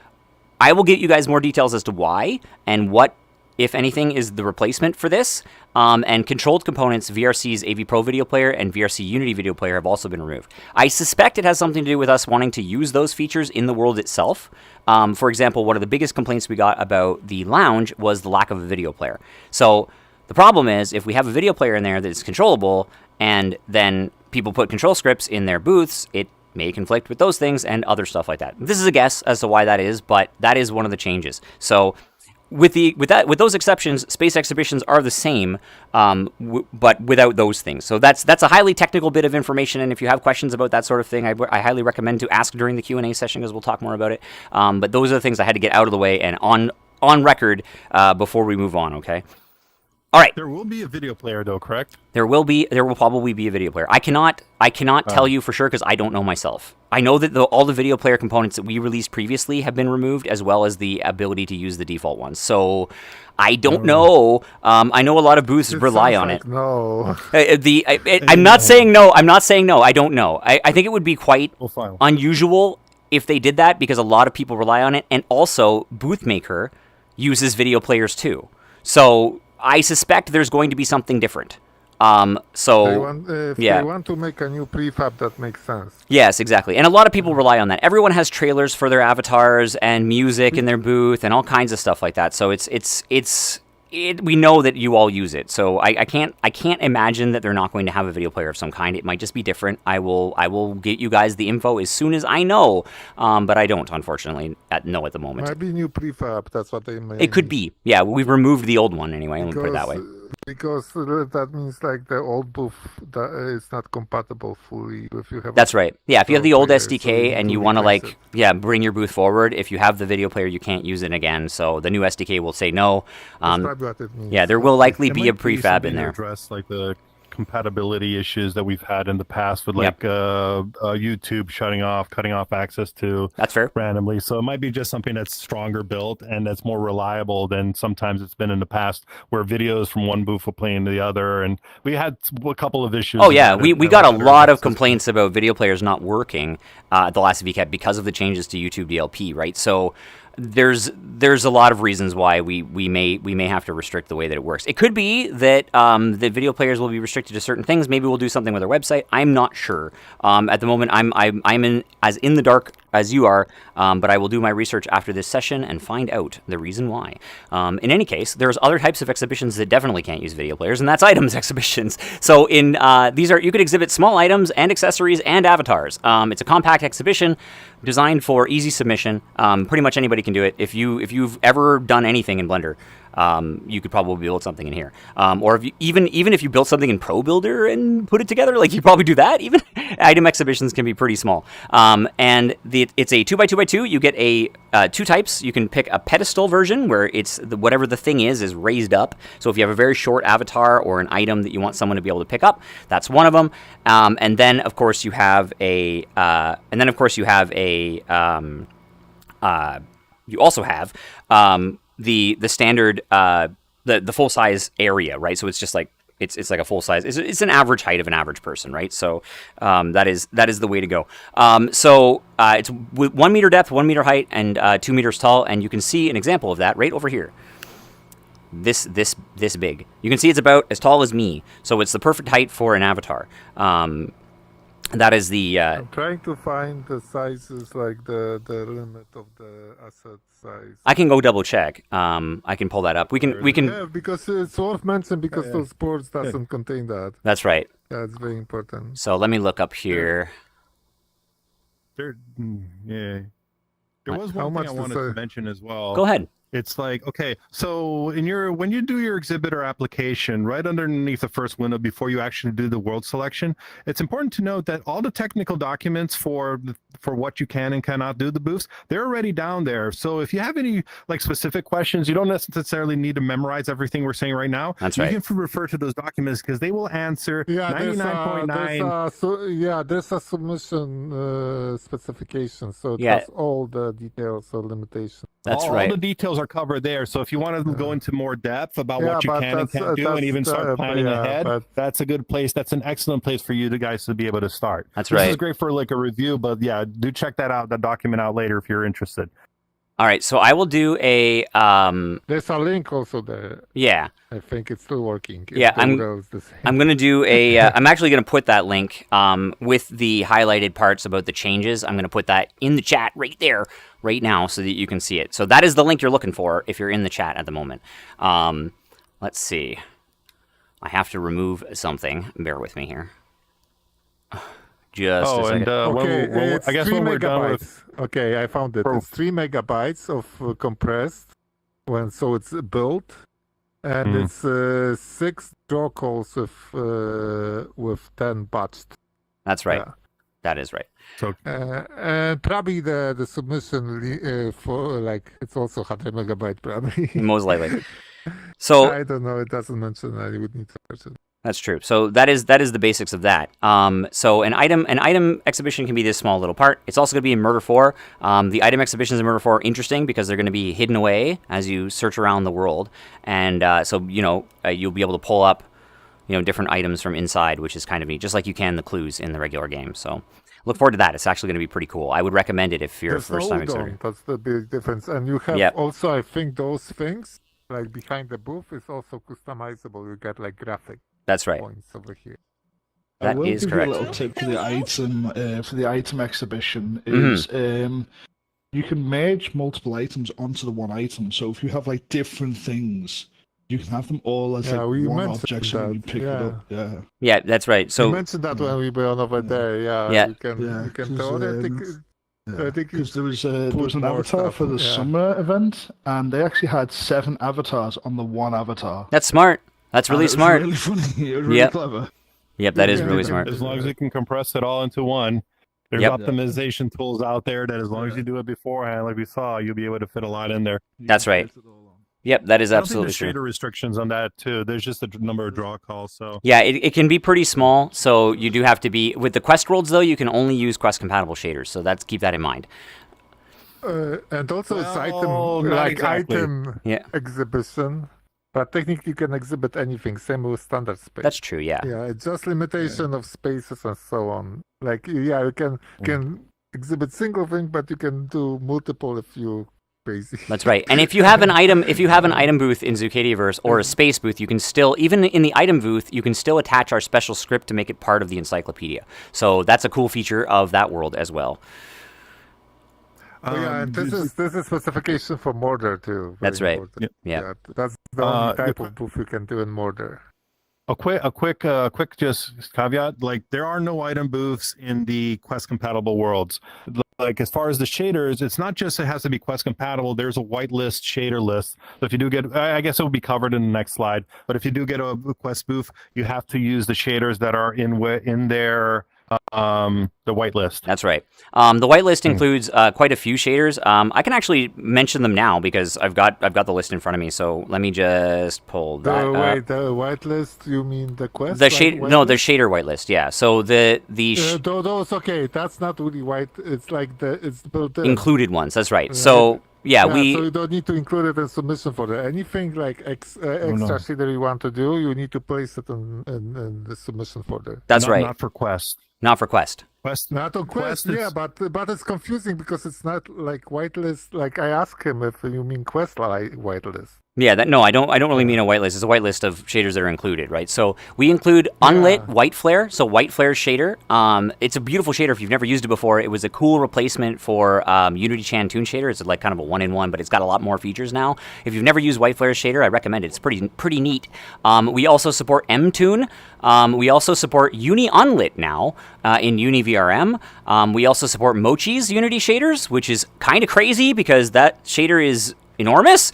I will get you guys more details as to why and what, if anything, is the replacement for this. And controlled components, VRC's AV Pro video player and VRC Unity video player have also been removed. I suspect it has something to do with us wanting to use those features in the world itself. For example, one of the biggest complaints we got about the lounge was the lack of a video player. So the problem is, if we have a video player in there that is controllable, and then people put control scripts in their booths, it may conflict with those things and other stuff like that. This is a guess as to why that is, but that is one of the changes. So with those exceptions, space exhibitions are the same, but without those things. So that's a highly technical bit of information, and if you have questions about that sort of thing, I highly recommend to ask during the Q&A session, because we'll talk more about it. But those are the things I had to get out of the way and on record before we move on. Okay. All right. There will be a video player, though, correct? There will probably be a video player. I cannot tell you for sure because I don't know myself. I know that all the video player components that we released previously have been removed, as well as the ability to use the default ones. So I don't know. I know a lot of booths rely on it. No. I'm not saying no. I'm not saying no. I don't know. I think it would be quite unusual if they did that, because a lot of people rely on it, and also Boothmaker uses video players too. So I suspect there's going to be something different. If they want to make a new prefab, that makes sense. Yes, exactly. And a lot of people rely on that. Everyone has trailers for their avatars and music in their booth and all kinds of stuff like that. So we know that you all use it. So I can't imagine that they're not going to have a video player of some kind. It might just be different. I will get you guys the info as soon as I know. But I don't, unfortunately, know at the moment. Might be new prefab. That's what they mean. It could be. Yeah, we've removed the old one anyway. Let me put it that way. Because that means like the old booth is not compatible fully if you have. That's right. Yeah, if you have the old player, SDK and you want to bring your booth forward, if you have the video player, you can't use it again. So the new SDK will say no. That's probably what it means. Yeah, there will likely be a prefab in there. Address like the compatibility issues that we've had in the past with YouTube cutting off access to that's fair randomly. So it might be just something that's stronger built and that's more reliable than sometimes it's been in the past, where videos from one booth will play into the other. And we had a couple of issues. Oh yeah, we got a lot of complaints about video players not working at the last VKET because of the changes to YouTube DLP, right? So there's a lot of reasons why we may have to restrict the way that it works. It could be that the video players will be restricted to certain things. Maybe we'll do something with our website. I'm not sure. At the moment, I'm in the dark as you are, but I will do my research after this session and find out the reason why. In any case, there's other types of exhibitions that definitely can't use video players, and that's items exhibitions. So you could exhibit small items and accessories and avatars. It's a compact exhibition designed for easy submission. Pretty much anybody can do it. If you've ever done anything in Blender, you could probably build something in here. Or even if you built something in Pro Builder and put it together, like you probably do that. Even item exhibitions can be pretty small. And it's a 2x2x2. You get two types. You can pick a pedestal version where it's whatever the thing is raised up. So if you have a very short avatar or an item that you want someone to be able to pick up, that's one of them. And then of course you have you also have the standard the full size area, right? So it's just like it's like a full size. It's an average height of an average person, right? So that is the way to go. It's 1 meter depth, 1 meter height, and 2 meters tall, and you can see an example of that right over here. This big. You can see it's about as tall as me, so it's the perfect height for an avatar. That is the. I'm trying to find the sizes, like the limit of the asset size. I can go double check. I can pull that up. We can. Yeah, because it's worth mentioning because those sports doesn't contain that. That's right. Yeah, it's very important. So let me look up here. There was one thing I wanted to mention as well. Go ahead. It's like, okay, so when you do your exhibitor application, right underneath the first window before you actually do the world selection, it's important to note that all the technical documents for what you can and cannot do the booths, they're already down there. So if you have any like specific questions, you don't necessarily need to memorize everything we're saying right now. That's right. You can refer to those documents because they will answer 99.9. There's a submission specification, so it has all the details or limitations. That's right. All the details are covered there. So if you want to go into more depth about what you can and can't do, and even start planning ahead, that's a good place. That's an excellent place for you guys to be able to start. That's right. This is great for like a review, but yeah, do check that document out later if you're interested. All right, so I will do a. There's a link also there. Yeah. I think it's still working. I'm going to do a. I'm actually going to put that link with the highlighted parts about the changes. I'm going to put that in the chat right there, right now, so that you can see it. So that is the link you're looking for if you're in the chat at the moment. Let's see. I have to remove something. Bear with me here. Just a second. It's I guess 3 when we're megabytes. done with... Okay, I found it. It's 3 megabytes of compressed, so it's built, and it's 6 draw calls with 10 botched. That's right. Yeah. That is right. So, and probably the submission for it's also 100 megabyte probably. Most likely. So I don't know. It doesn't mention. I would need to search it. That's true. So that is the basics of that. So an item exhibition can be this small little part. It's also going to be in Murder 4. The item exhibitions in Murder 4 are interesting because they're going to be hidden away as you search around the world, and so you'll be able to pull up different items from inside, which is kind of neat, just like you can the clues in the regular game. So look forward to that. It's actually going to be pretty cool. I would recommend it if you're a first-time exhibitor. That's the big difference. And you have also, I think, those things like behind the booth is also customizable. You get like graphic. That's right. Points over here. That is correct. A little tip for the item exhibition is you can merge multiple items onto the one item. So if you have like different things, you can have them all as one object. So you pick it up. Yeah, that's right. So you mentioned that when we were on over there. You can throw it. I think because there was an avatar for the summer event, and they actually had 7 avatars on the one avatar. That's smart. That's really smart. It was really funny. It was really clever. Yep, that is really smart. As long as you can compress it all into one, there's optimization tools out there that as long as you do it beforehand, like we saw, you'll be able to fit a lot in there. That's right. Yep, that is absolutely true. There's shader restrictions on that too. There's just a number of draw calls. So yeah, it can be pretty small. So you do have to be with the quest worlds though. You can only use quest compatible shaders. So keep that in mind. And also it's item exhibition. But technically, you can exhibit anything. Same with standard space. That's true. Yeah. Yeah, it's just limitation of spaces and so on. You can exhibit single thing, but you can do multiple if you crazy. That's right. And if you have an item booth in Zucadiaverse or a space booth, you can still, even in the item booth, you can still attach our special script to make it part of the encyclopedia. So that's a cool feature of that world as well. And this is specification for Mordor too. That's right. Yeah. That's the only type of booth you can do in Mordor. A quick just caveat, like there are no item booths in the quest compatible worlds. Like as far as the shaders, it's not just it has to be quest compatible. There's a whitelist shader list. So if you do get, I guess it will be covered in the next slide. But if you do get a quest booth, you have to use the shaders that are in their the whitelist. That's right. The whitelist includes quite a few shaders. I can actually mention them now because I've got the list in front of me. So let me just pull that up. Wait, the whitelist? You mean the quest? The shader whitelist. Yeah. So those okay. That's not really white. It's like it's built in. Included ones. That's right. So. Yeah, so you don't need to include it in submission folder. Anything like extra shader you want to do, you need to place it in the submission folder. That's right. Not for quest. Not for quest. Not on quest. Yeah, but it's confusing because it's not like whitelist. Like I asked him if you mean quest whitelist. Yeah, I don't really mean a whitelist. It's a whitelist of shaders that are included, right? So we include unlit white flare. So white flare shader. It's a beautiful shader if you've never used it before. It was a cool replacement for VketChan Toon shader. It's like kind of a one-in-one, but it's got a lot more features now. If you've never used white flare shader, I recommend it. It's pretty neat. We also support M-Toon. We also support Uni Unlit now in Uni VRM. We also support Mochi's Unity shaders, which is kind of crazy because that shader is enormous.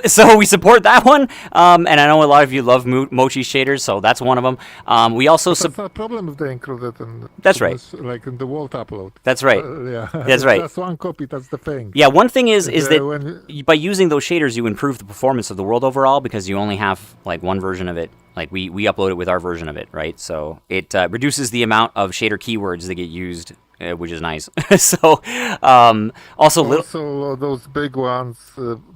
So we support that one. And I know a lot of you love Mochi shaders, so that's one of them. We also That's not a problem if they include it in. That's right. Like in the world upload. That's right. Yeah. That's right. That's one copy. That's the thing. Yeah, one thing is that when by using those shaders, you improve the performance of the world overall because you only have like one version of it. Like we upload it with our version of it, right? So it reduces the amount of shader keywords that get used, which is nice. So also those big ones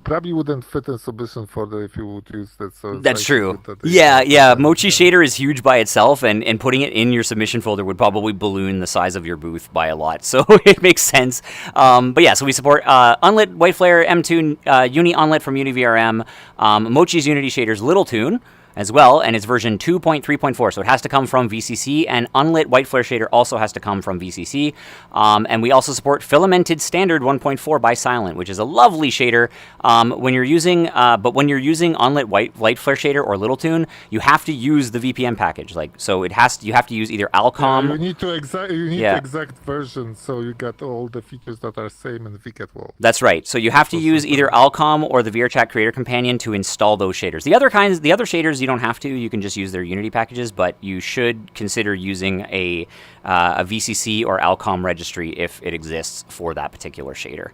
probably wouldn't fit in submission folder if you would use that. So that's true. Yeah. Mochi shader is huge by itself, and putting it in your submission folder would probably balloon the size of your booth by a lot. So it makes sense. But yeah, so we support Unlit, White Flare, M2, Uni Unlit from UniVRM, Mochi's Unity shaders, Little Tune as well, and it's version 2.3.4, so it has to come from VCC, and Unlit White Flare Shader also has to come from VCC, and we also support Filamented Standard 1.4 by Silent, which is a lovely shader. When you're using Unlit White Flare Shader or Little Tune, you have to use the VPN package, you have to use either Alcom. You need exact version, so you get all the features that are same in the Vket world. That's right. So you have to use either Alcom or the VRChat Creator Companion to install those shaders. The other shaders you don't have to. You can just use their Unity packages, but you should consider using a VCC or Alcom registry if it exists for that particular shader.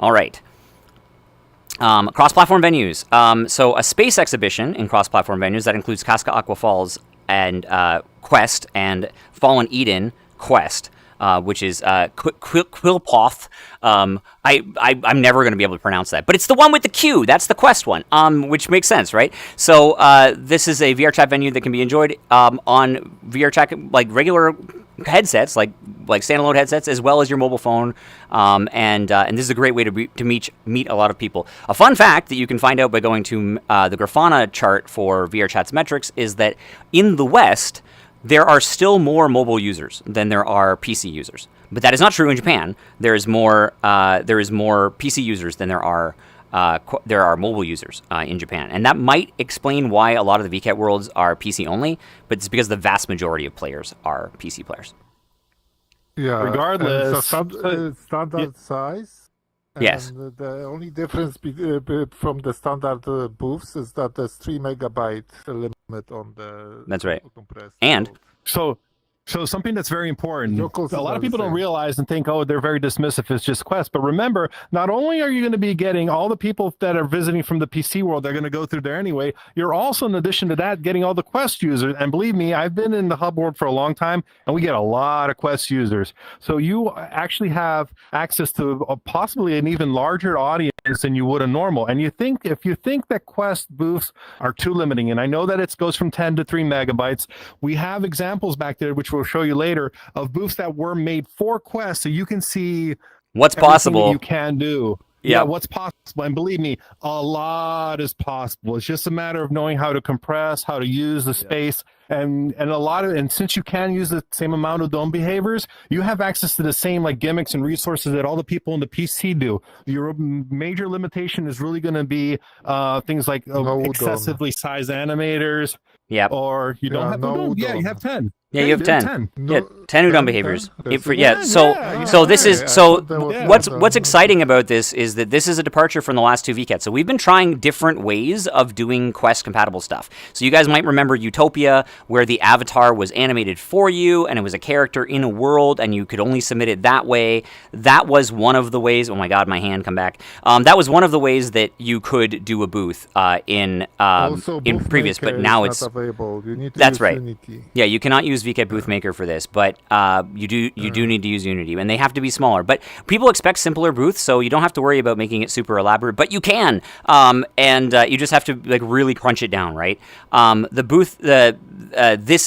All right. Cross-platform venues. So a space exhibition in cross-platform venues that includes Casca Aqua Falls and Quest and Fallen Eden Quest. Which is Quilpoth. I'm never going to be able to pronounce that, but it's the one with the Q. That's the Quest one, which makes sense, right? So this is a VRChat venue that can be enjoyed on VRChat, like regular headsets, like standalone headsets, as well as your mobile phone. And this is a great way to meet a lot of people. A fun fact that you can find out by going to the Grafana chart for VRChat's metrics is that in the West, there are still more mobile users than there are PC users, but that is not true in Japan. There is more PC users than there are mobile users in Japan, and that might explain why a lot of the VKet worlds are PC only. But it's because the vast majority of players are PC players. Yeah. Regardless, standard size. Yes. And the only difference from the standard booths is that there's 3 megabyte limit on the. That's right. Compressed And So something that's very important, Locals a lot of are the people don't same. realize and think, oh, they're very dismissive, it's just Quest. But remember, not only are you going to be getting all the people that are visiting from the PC world, they're going to go through there anyway, you're also, in addition to that, getting all the Quest users. And believe me, I've been in the hub world for a long time, and we get a lot of Quest users. So you actually have access to possibly an even larger audience than you would a normal. And if you think that Quest booths are too limiting, and I know that it goes from 10 to 3 megabytes, we have examples back there, which we'll show you later, of booths that were made for Quest, so you can see what's possible. You can do. Yeah, what's possible. And believe me, a lot is possible. It's just a matter of knowing how to compress, how to use the space, and since you can use the same amount of dome behaviors, you have access to the same like gimmicks and resources that all the people in the PC do. Your major limitation is really going to be things like excessively sized animators. Yeah. Or you don't have no. Yeah, you have 10. Yeah, you have 10. Yeah, 10 udon behaviors. What's exciting about this is that this is a departure from the last two VKets. So we've been trying different ways of doing Quest compatible stuff. So you guys might remember Utopia, where the avatar was animated for you and it was a character in a world and you could only submit it that way. That was one of the ways. Oh my God, my hand come back. That was one of the ways that you could do a booth in previous, but now it's not available. You need to that's use right. Unity. Yeah, you cannot use Vket Booth Maker for this, but you do need to use Unity, and they have to be smaller. But people expect simpler booths, so you don't have to worry about making it super elaborate. But you can, and you just have to like really crunch it down, right? The booth,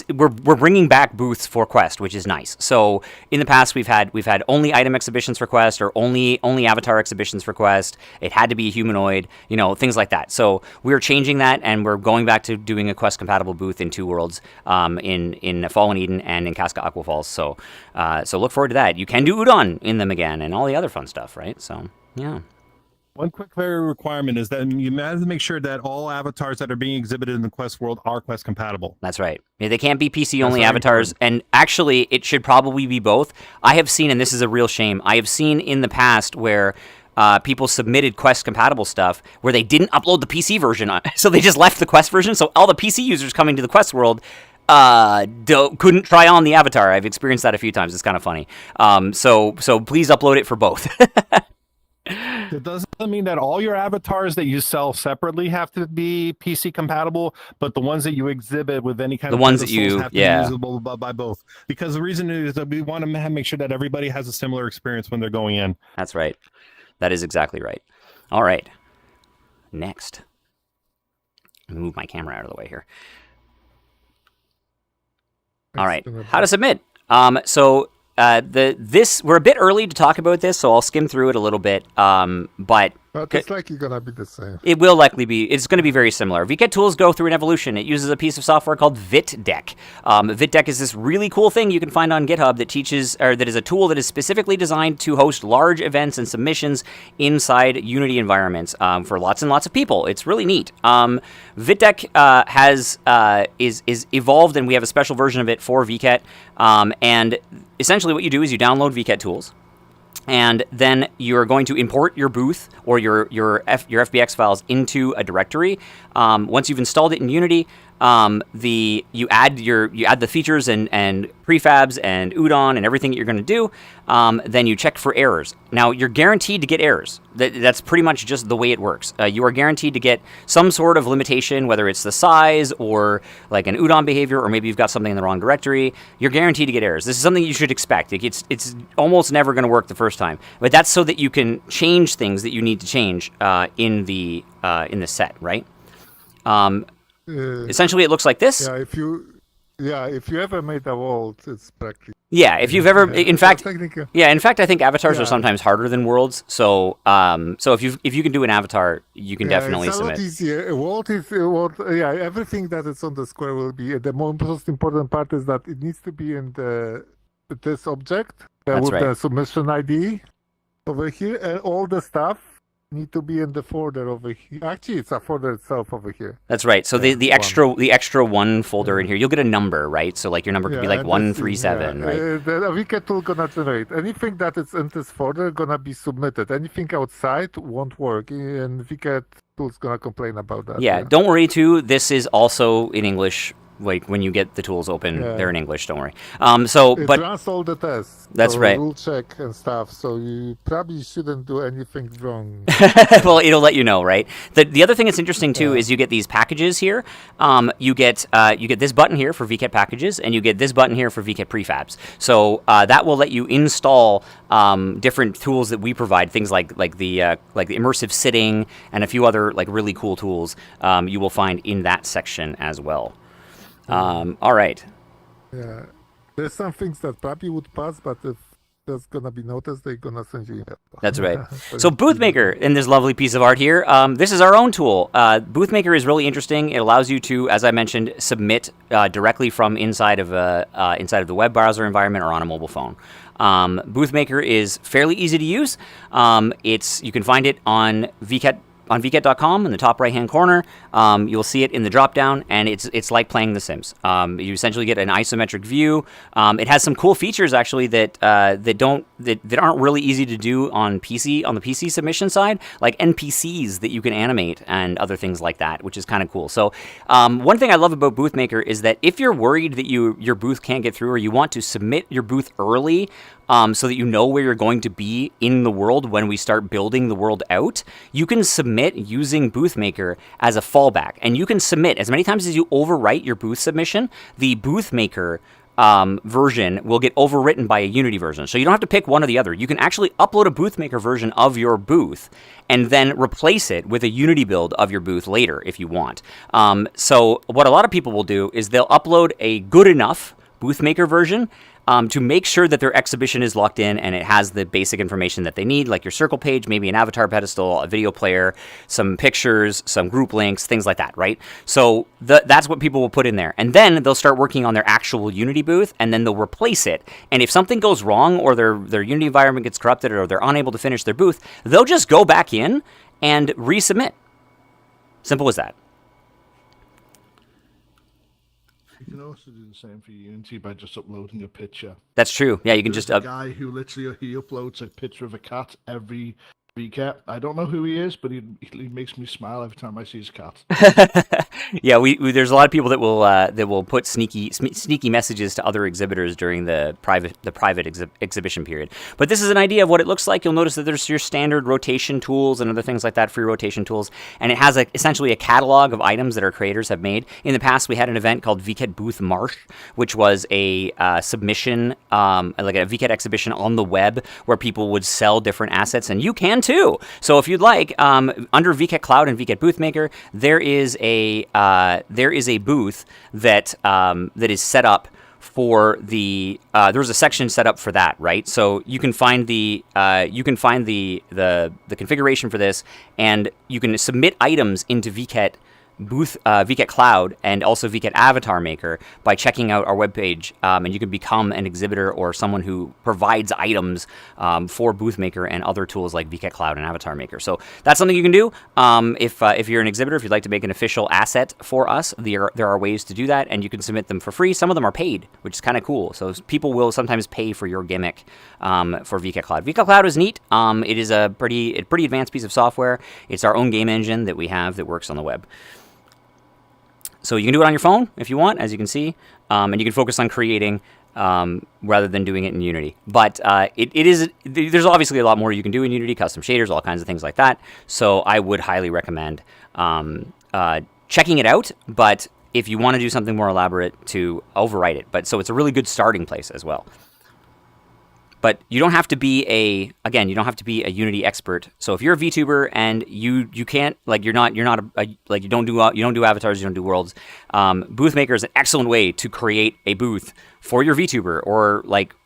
we're bringing back booths for Quest, which is nice. So in the past, we've had only item exhibitions for Quest or only avatar exhibitions for Quest. It had to be humanoid, things like that. So we're changing that, and we're going back to doing a Quest compatible booth in Two Worlds, in Fallen Eden and in Casca Aqua Falls. So look forward to that. You can do udon in them again and all the other fun stuff, right? So yeah. One quick very requirement is that you have to make sure that all avatars that are being exhibited in the Quest world are Quest compatible. That's right. Yeah, they can't be PC only avatars, and actually it should probably be both. I have seen, and this is a real shame, I have seen in the past where people submitted Quest compatible stuff where they didn't upload the PC version on, so they just left the Quest version. So all the PC users coming to the Quest world couldn't try on the avatar. I've experienced that a few times. It's kind of funny. So please upload it for both. It doesn't mean that all your avatars that you sell separately have to be PC compatible, but the ones that you exhibit with any kind The of ones that pedestals you- have to yeah. be usable by both. Because the reason is that we want to make sure that everybody has a similar experience when they're going in. That's right. That is exactly right. All right. Next. Let me move my camera out of the way here. All right. How to submit. We're a bit early to talk about this, so I'll skim through it a little bit. But it's likely gonna be the same. it will likely be. It's going to be very similar. VKet tools go through an evolution. It uses a piece of software called VitDeck. VitDeck is this really cool thing you can find on GitHub that is a tool that is specifically designed to host large events and submissions inside Unity environments for lots and lots of people. It's really neat. VitDeck is evolved, and we have a special version of it for VKet. And essentially, what you do is you download VKet tools. And then you're going to import your booth or your FBX files into a directory. Once you've installed it in Unity, you add the features and prefabs and udon and everything that you're going to do. Then you check for errors. Now you're guaranteed to get errors. That's pretty much just the way it works. You are guaranteed to get some sort of limitation, whether it's the size or like an udon behavior, or maybe you've got something in the wrong directory. You're guaranteed to get errors. This is something you should expect. It's almost never going to work the first time, but that's so that you can change things that you need to change in the set, right? Essentially, it looks like this. Yeah, if you ever made a vault, it's practically. Yeah, if you've ever, in fact, technically. yeah, in fact, I think avatars are sometimes harder than worlds. So, if you can do an avatar, you can definitely it's a submit. lot easier. A vault is everything that is on the square will be. The most important part is that it needs to be in this object That's with right. the submission ID over here, and all the stuff need to be in the folder over here. Actually, it's a folder itself over here. That's right. So the extra one folder in here, you'll get a number, right? So like your number could be like and 137, right? The VKet tool gonna generate anything that is in this folder gonna be submitted. Anything outside won't work, and VKet tool's gonna complain about that. Yeah, don't worry too. This is also in English. Like when you get the tools open, they're in English. Don't worry. It But runs all the tests. That's right. Rule check and stuff. So you probably shouldn't do anything wrong. well, it'll let you know, right? The other thing that's interesting too is you get these packages here. You get this button here for VKet packages, and you get this button here for VKet prefabs. So that will let you install different tools that we provide. Things like the immersive sitting and a few other like really cool tools you will find in that section as well. All right. Yeah, there's some things that probably would pass, but if that's gonna be noticed, they're gonna send you email. That's right. So Boothmaker, in this lovely piece of art here, this is our own tool. Boothmaker is really interesting. It allows you to, as I mentioned, submit directly from inside of the web browser environment or on a mobile phone. Boothmaker is fairly easy to use. You can find it on VKet. On VKet.com in the top right-hand corner, you'll see it in the drop-down, and it's like playing The Sims. You essentially get an isometric view. It has some cool features actually that aren't really easy to do on PC on the PC submission side, like NPCs that you can animate and other things like that, which is kind of cool. So one thing I love about Boothmaker is that if you're worried that your booth can't get through, or you want to submit your booth early, so that you know where you're going to be in the world when we start building the world out, you can submit using Boothmaker as a fallback. And you can submit as many times as you overwrite your booth submission. The Boothmaker version will get overwritten by a Unity version. So you don't have to pick one or the other. You can actually upload a Boothmaker version of your booth and then replace it with a Unity build of your booth later if you want. So what a lot of people will do is they'll upload a good enough Boothmaker version to make sure that their exhibition is locked in and it has the basic information that they need, like your circle page, maybe an avatar pedestal, a video player, some pictures, some group links, things like that, right? So that's what people will put in there. And then they'll start working on their actual Unity booth, and then they'll replace it. And if something goes wrong, or their Unity environment gets corrupted, or they're unable to finish their booth, they'll just go back in and resubmit. Simple as that. You can also do the same for Unity by just uploading a picture. That's true. Yeah, you can There's just a guy who literally he uploads a picture of a cat every Vket. I don't know who he is, but he makes me smile every time I see his cat. Yeah, we there's a lot of people that will put sneaky messages to other exhibitors during the private exhibition period. But this is an idea of what it looks like. You'll notice that there's your standard rotation tools and other things like that, free rotation tools, and it has essentially a catalog of items that our creators have made. In the past, we had an event called Vket Booth Marsh, which was a submission, like a Vket exhibition on the web where people would sell different assets, and you can too. So if you'd like, under Vket Cloud and Vket Booth Maker, there is a booth that is set up for the there's a section set up for that, right? So you can find the configuration for this, and you can submit items into Vket Cloud and also Vket Avatar Maker by checking out our webpage, and you can become an exhibitor or someone who provides items for Booth Maker and other tools like Vket Cloud and Avatar Maker. So that's something you can do. If you're an exhibitor, if you'd like to make an official asset for us, there are ways to do that, and you can submit them for free. Some of them are paid, which is kind of cool. So people will sometimes pay for your gimmick for Vket Cloud. Vket Cloud is neat. It is a pretty advanced piece of software. It's our own game engine that we have that works on the web. So you can do it on your phone if you want, as you can see, and you can focus on creating rather than doing it in Unity. But there's obviously a lot more you can do in Unity, custom shaders, all kinds of things like that. So I would highly recommend checking it out. But if you want to do something more elaborate, to overwrite it. So it's a really good starting place as well. But you don't have to be a Unity expert. So if you're a VTuber and you can't, like, you don't do avatars, you don't do worlds, Booth Maker is an excellent way to create a booth for your VTuber, or like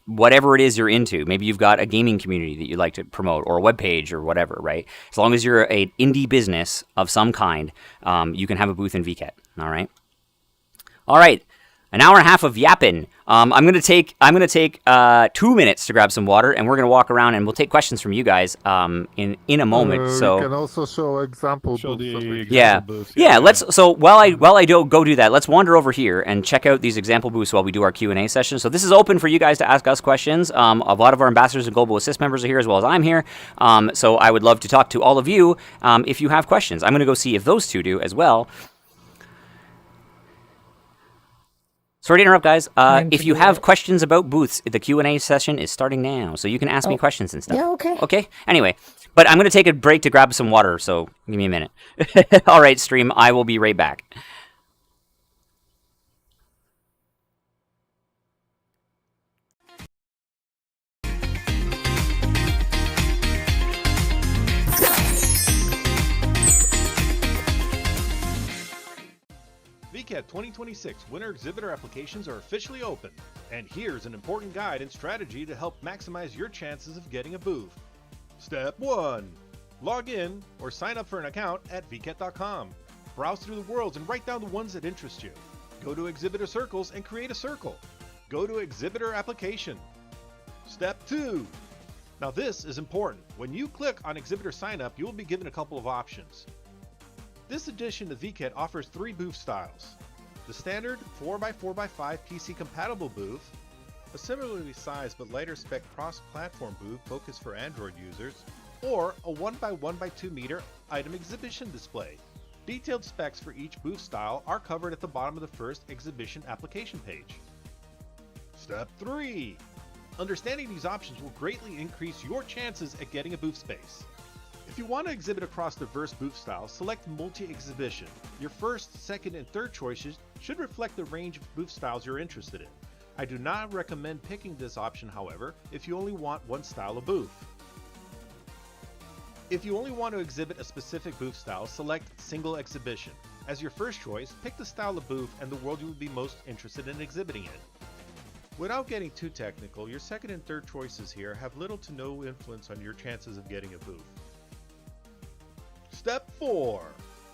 whatever it is you're into. Maybe you've got a gaming community that you'd like to promote, or a web page, or whatever, right? As long as you're an indie business of some kind, you can have a booth in Vket. All right. An hour and a half of yapping. I'm gonna take 2 minutes to grab some water, and we're gonna walk around, and we'll take questions from you guys in a moment. So you can also show example booths. Yeah. Let's. So while I go do that, let's wander over here and check out these example booths while we do our Q&A session. So this is open for you guys to ask us questions. A lot of our ambassadors and global assist members are here, as well as I'm here. So I would love to talk to all of you if you have questions. I'm gonna go see if those two do as well. Sorry to interrupt, guys. If you have questions about booths, the Q&A session is starting now, so you can ask me questions and stuff. Yeah, okay. Okay? Anyway, but I'm going to take a break to grab some water, so give me a minute. All right, stream, I will be right back. VKET 2026 winter exhibitor applications are officially open, and here's an important guide and strategy to help maximize your chances of getting a booth. Step 1. Log in or sign up for an account at vket.com. Browse through the worlds and write down the ones that interest you. Go to exhibitor circles and create a circle. Go to exhibitor application. Step 2. Now this is important. When you click on exhibitor sign up, you will be given a couple of options. This edition of Vket offers 3 booth styles: the standard 4x4x5 PC compatible booth, a similarly sized but lighter spec cross-platform booth focused for Android users, or a 1x1x2 meter item exhibition display. Detailed specs for each booth style are covered at the bottom of the first exhibition application page. Step 3. Understanding these options will greatly increase your chances at getting a booth space. If you want to exhibit across diverse booth styles, select Multi-Exhibition. Your first, second, and third choices should reflect the range of booth styles you're interested in. I do not recommend picking this option, however, if you only want one style of booth. If you only want to exhibit a specific booth style, select Single Exhibition. As your first choice, pick the style of booth and the world you would be most interested in exhibiting in. Without getting too technical, your second and third choices here have little to no influence on your chances of getting a booth. Step 4.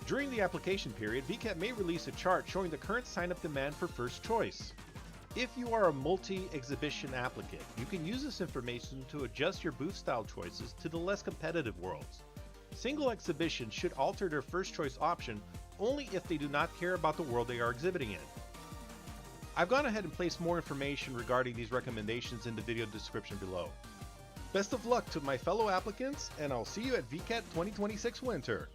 During the application period, Vket may release a chart showing the current sign-up demand for first choice. If you are a multi-exhibition applicant, you can use this information to adjust your booth style choices to the less competitive worlds. Single exhibition should alter their first choice option only if they do not care about the world they are exhibiting in. I've gone ahead and placed more information regarding these recommendations in the video description below. Best of luck to my fellow applicants, and I'll see you at VKET 2026 Winter.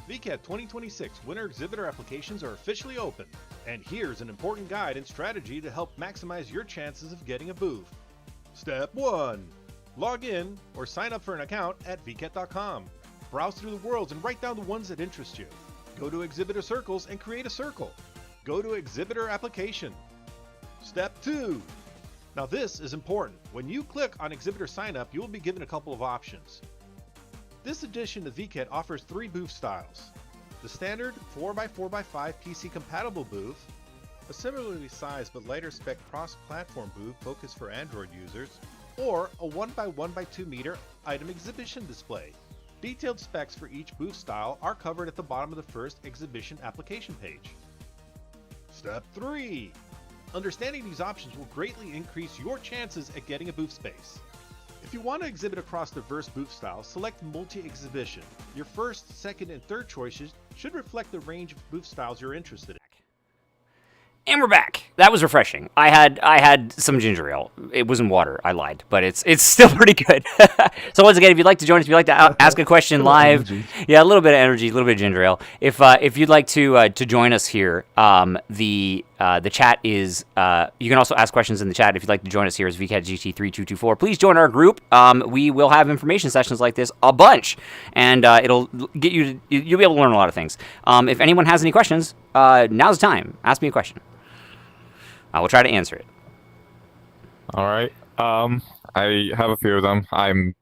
VKET 2026 winter exhibitor applications are officially open, and here's an important guide and strategy to help maximize your chances of getting a booth. Step 1. Log in or sign up for an account at vket.com. Browse through the worlds and write down the ones that interest you. Go to exhibitor circles and create a circle. Go to exhibitor application. Step 2. Now this is important. When you click on exhibitor sign up, you will be given a couple of options. This edition of VKET offers 3 booth styles: the standard 4x4x5 PC compatible booth, a similarly sized but lighter spec cross-platform booth focused for Android users, or a 1x1x2 meter item exhibition display. Detailed specs for each booth style are covered at the bottom of the first exhibition application page. Step 3. Understanding these options will greatly increase your chances at getting a booth space. If you want to exhibit across diverse booth styles, select Multi-Exhibition. Your first, second, and third choices should reflect the range of booth styles you're interested in. And we're back. That was refreshing. I had some ginger ale. It wasn't water. I lied, but it's still pretty good. So once again, if you'd like to join us, if you'd like to ask a question live, yeah, a little bit of energy, a little bit of ginger ale. If you'd like to join us here, the chat is you can also ask questions in the chat. If you'd like to join us here as VketGT3224, please join our group. We will have information sessions like this a bunch, and it'll get you. You'll be able to learn a lot of things. If anyone has any questions, now's the time. Ask me a question. I will try to answer it. All right. I have a few of them. I'm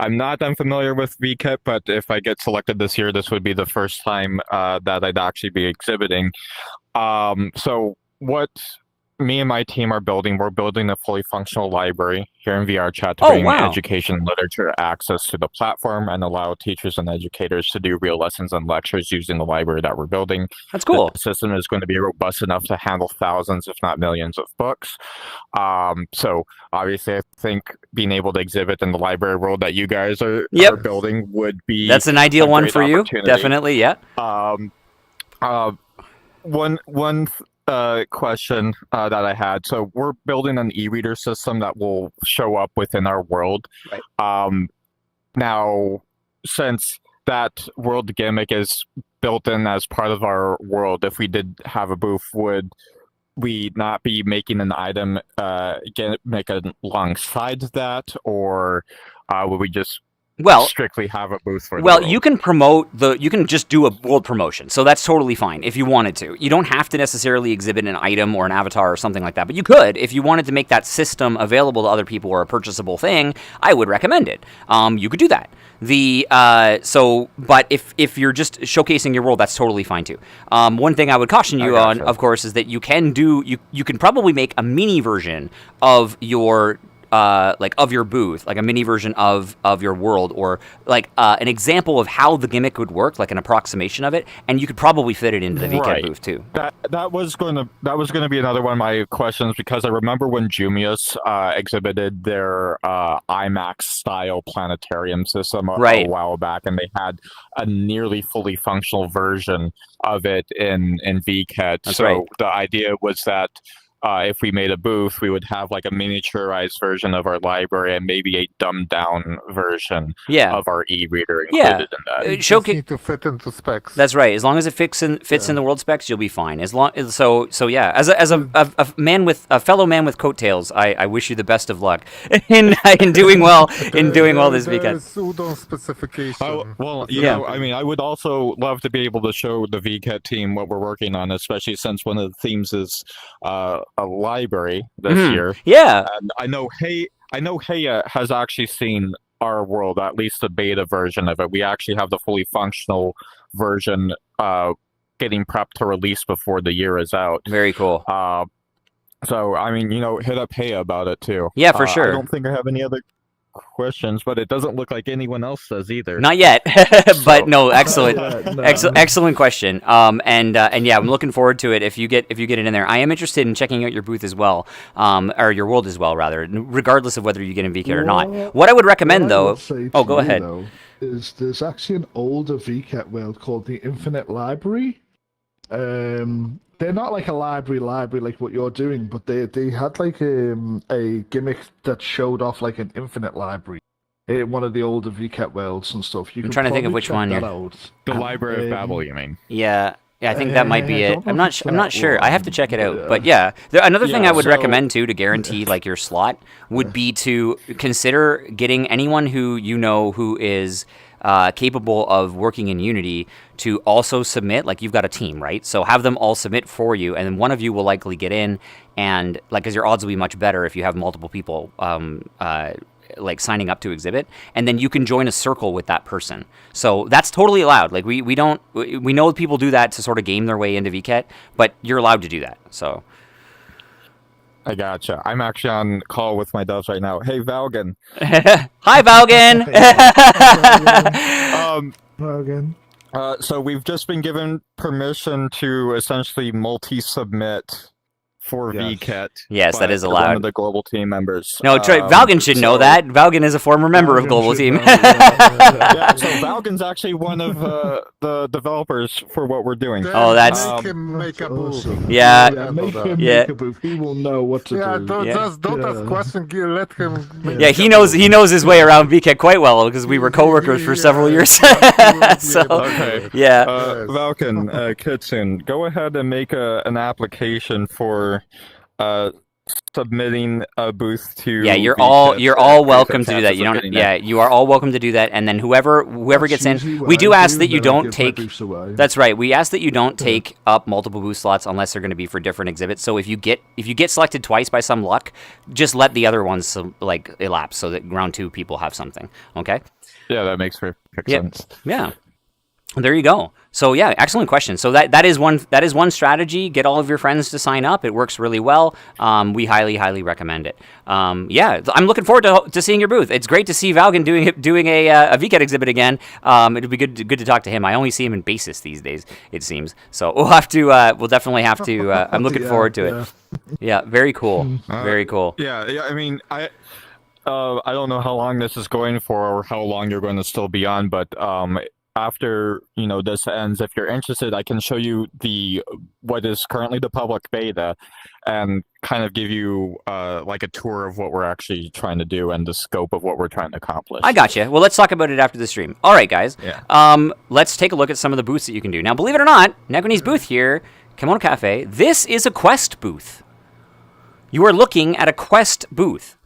not that familiar with VKET, but if I get selected this year, this would be the first time that I'd actually be exhibiting. So what me and my team are building, we're building a fully functional library here in VRChat to bring education and literature access to the platform and allow teachers and educators to do real lessons and lectures using the library that we're building. That's cool. The system is going to be robust enough to handle thousands, if not millions, of books. So obviously, I think being able to exhibit in the library world that you guys are building would be that's an ideal one for you. Definitely, yeah. One question that I had. So we're building an e-reader system that will show up within our world. Right. Now, since that world gimmick is built in as part of our world, if we did have a booth, would we not be making an item gimmick alongside that, or would we just strictly have a booth for the world? You can just do a world promotion, so that's totally fine if you wanted to. You don't have to necessarily exhibit an item or an avatar or something like that, but you could. If you wanted to make that system available to other people or a purchasable thing, I would recommend it. You could do that. But if you're just showcasing your world, that's totally fine too. One thing I would caution you on, of course, is that you can probably make a mini version of your of your booth, like a mini version of your world, or like an example of how the gimmick would work, like an approximation of it, and you could probably fit it into the VKET booth too. That was going to be another one of my questions, because I remember when Jumius exhibited their IMAX style planetarium system a while back, and they had a nearly fully functional version of it in VKET. The idea was that if we made a booth, we would have like a miniaturized version of our library and maybe a dumbed down version of our e-reader included in that. You just need to fit into specs. That's right. As long as it fits in the world specs, you'll be fine. As long so yeah. As a man with a fellow man with coattails, I wish you the best of luck in doing well this weekend. Pseudo specification. Well, you know, I mean, I would also love to be able to show the VKet team what we're working on, especially since one of the themes is a library this year. Yeah. And I know Heya has actually seen our world, at least the beta version of it. We actually have the fully functional version getting prepped to release before the year is out. Very cool. So, I mean, you know, hit up Heya about it too. Yeah, for sure. I don't think I have any other questions, but it doesn't look like anyone else does either. Not yet, but no, excellent, excellent question. And yeah, I'm looking forward to it. If you get it in there, I am interested in checking out your booth as well, or your world as well, rather, regardless of whether you get in VKet or not. What I would recommend, though, go ahead. Is there's actually an older VKet world called the Infinite Library. They're not like a library like what you're doing, but they had like a gimmick that showed off like an infinite library in one of the older VKet worlds and stuff. I'm trying to think of which one you're... The Library of Babel, you mean? Yeah, I think that might be it. I'm not sure. I have to check it out. But yeah, another thing I would recommend too to guarantee like your slot would be to consider getting anyone who you know who is capable of working in Unity to also submit. Like, you've got a team, right? So have them all submit for you, and then one of you will likely get in, and like, because your odds will be much better if you have multiple people like signing up to exhibit, and then you can join a circle with that person. So that's totally allowed. Like, we know people do that to sort of game their way into VKet, but you're allowed to do that. So I gotcha. I'm actually on call with my doves right now. Hey, Valgan. Hi, Valgan. Valgan. So we've just been given permission to essentially multi-submit for VKet. Yes, that is allowed. One of the global team members. No, Valgan should know that. Valgan is a former member of Global Team. Yeah, so Valgan's actually one of the developers for what we're doing. Oh, that's... Make him make a booth. Yeah. Make him make a booth. He will know what to do. Don't ask questions. Let him... Yeah, he knows his way around VKet quite well, because we were co-workers for several years. So, okay. Yeah. Valkan, Kitsune, go ahead and make an application for submitting a booth to you're all welcome to do that. You don't you are all welcome to do that, and then whoever gets in, we do ask that you don't take... That's right, we ask that you don't take up multiple booth slots unless they're going to be for different exhibits. So if you get selected twice by some luck, just let the other ones like elapse so that round 2 people have something. Okay? Yeah, that makes perfect sense. Yeah. There you go. So yeah, excellent question. So that is one strategy. Get all of your friends to sign up. It works really well. We highly recommend it. Yeah, I'm looking forward to seeing your booth. It's great to see Valgan doing a VKet exhibit again. It'll be good to talk to him. I only see him in basis these days, it seems. So we'll definitely have to. I'm looking forward to it. Yeah, very cool. Very cool. Yeah. I mean, I don't know how long this is going for or how long you're going to still be on, but after this ends, if you're interested, I can show you what is currently the public beta and kind of give you like a tour of what we're actually trying to do and the scope of what we're trying to accomplish. I gotcha. Well, let's talk about it after the stream. All right, guys. Yeah. Let's take a look at some of the booths that you can do. Now, believe it or not, Negoni's booth here, Kimono Cafe, this is a Quest booth. You are looking at a Quest booth.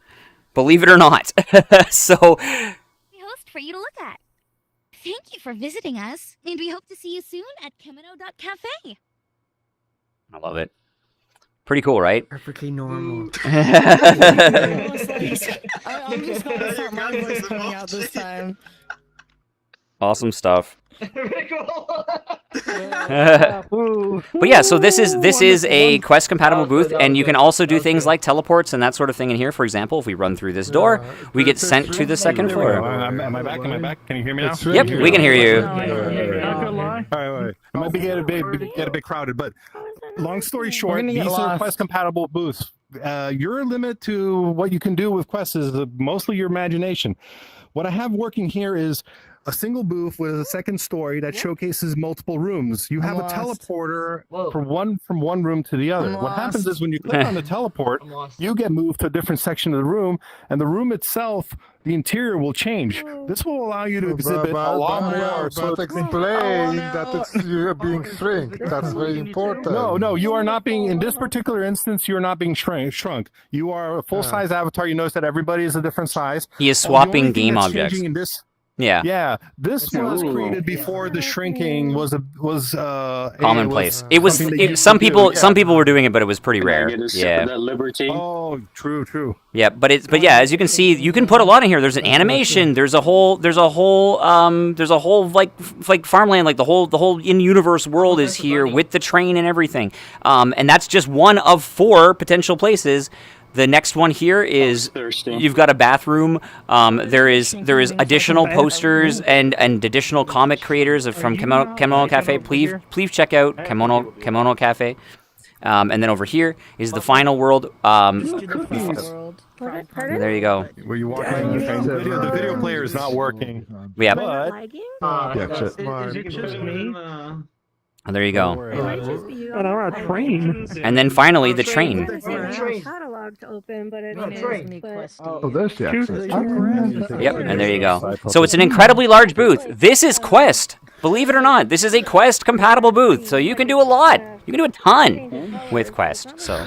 Believe it or not. So... host for you to look at. Thank you for visiting us, and we hope to see you soon at Kimono.cafe. I love it. Pretty cool, right? Perfectly normal. I'm just gonna start my voice coming out this time. Awesome stuff. But yeah, so this is a Quest compatible booth, and you can also do things like teleports and that sort of thing in here. For example, if we run through this door, we get sent to the second floor. Am I back? Can you hear me now? Yep, we can hear you. All right. It might get a bit crowded, but long story short, these are Quest compatible booths. Your limit to what you can do with Quest is mostly your imagination. What I have working here is a single booth with a second story that showcases multiple rooms. You have a teleporter from one room to the other. What happens is when you click on the teleport, you get moved to a different section of the room, and the room itself, the interior will change. This will allow you to exhibit a lot more. But explain that you're being shrunk. That's very important. No, you are not being, in this particular instance, you are not being shrunk. You are a full-size avatar. You notice that everybody is a different size. He is swapping game objects. Yeah, this was created before the shrinking was commonplace. Some people were doing it, but it was pretty rare. Yeah. Oh, true. Yeah, but yeah, as you can see, you can put a lot in here. There's an animation. There's a whole like farmland, like the whole in-universe world is here with the train and everything. And that's just one of 4 potential places. The next one here is you've got a bathroom. There is additional posters and additional comic creators from Kimono Cafe. Please check out Kimono Cafe. And then over here is the final world. There you go. Were you walking? The video player is not working. Yeah. Is it just me? There you go. And I'm on a train. And then finally the train. Catalog to open, but There's the access. Yep, and there you go. So it's an incredibly large booth. This is Quest. Believe it or not, this is a Quest compatible booth. So you can do a lot. You can do a ton with Quest. So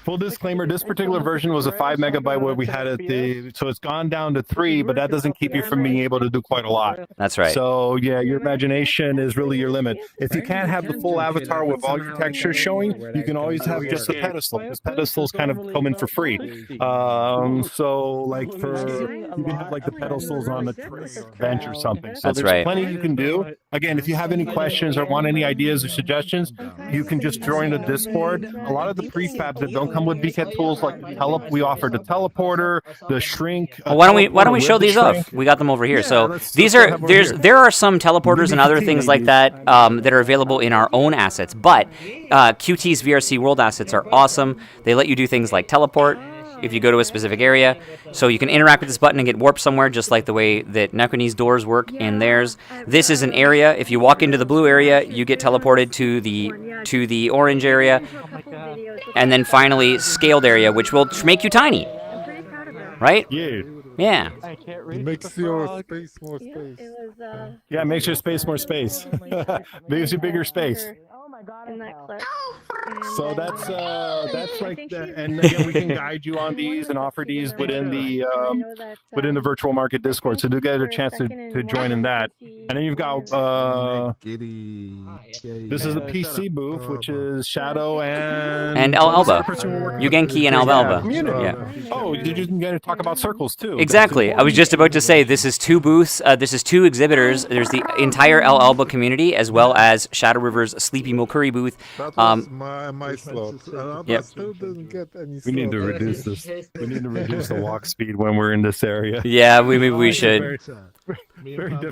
Full disclaimer, this particular version was a 5 megabyte where we had it, so it's gone down to 3, but that doesn't keep you from being able to do quite a lot. That's right. So yeah, your imagination is really your limit. If you can't have the full avatar with all your textures showing, you can always have just a pedestal. Because pedestals kind of come in for free. So like you can have like the pedestals on the bench or something. So That's there's right. plenty you can do. Again, if you have any questions or want any ideas or suggestions, you can just join the Discord. A lot of the prefabs that don't come with VKet tools, like we offer the teleporter, the shrink. Well, why don't we show these off? We got them over here. So there are some teleporters and other things like that that are available in our own assets. But QT's VRC World assets are awesome. They let you do things like teleport if you go to a specific area. So you can interact with this button and get warped somewhere, just like the way that Nekuni's doors work in theirs. This is an area. If you walk into the blue area, you get teleported to the orange area. And then finally, scaled area, which will make you tiny. Right? Yeah. It makes your space more space. Yeah, it makes your space more space. Makes you bigger space. In that clip. So that's like and again we can guide you on these and offer these within the virtual market Discord. So do get a chance to join in that. And then you've got this is the PC booth, which is Shadow and El Alba. Yugenki and El Alba. Yeah. Oh, did you get to talk about circles too? Exactly. I was just about to say this is 2 booths. This is 2 exhibitors. There's the entire El Alba community as well as Shadow River's Sleepy Mokuri booth. That was my slot. Yep. Still didn't get any We need to reduce this. We need to reduce the walk speed when we're in this area. Yeah, we should.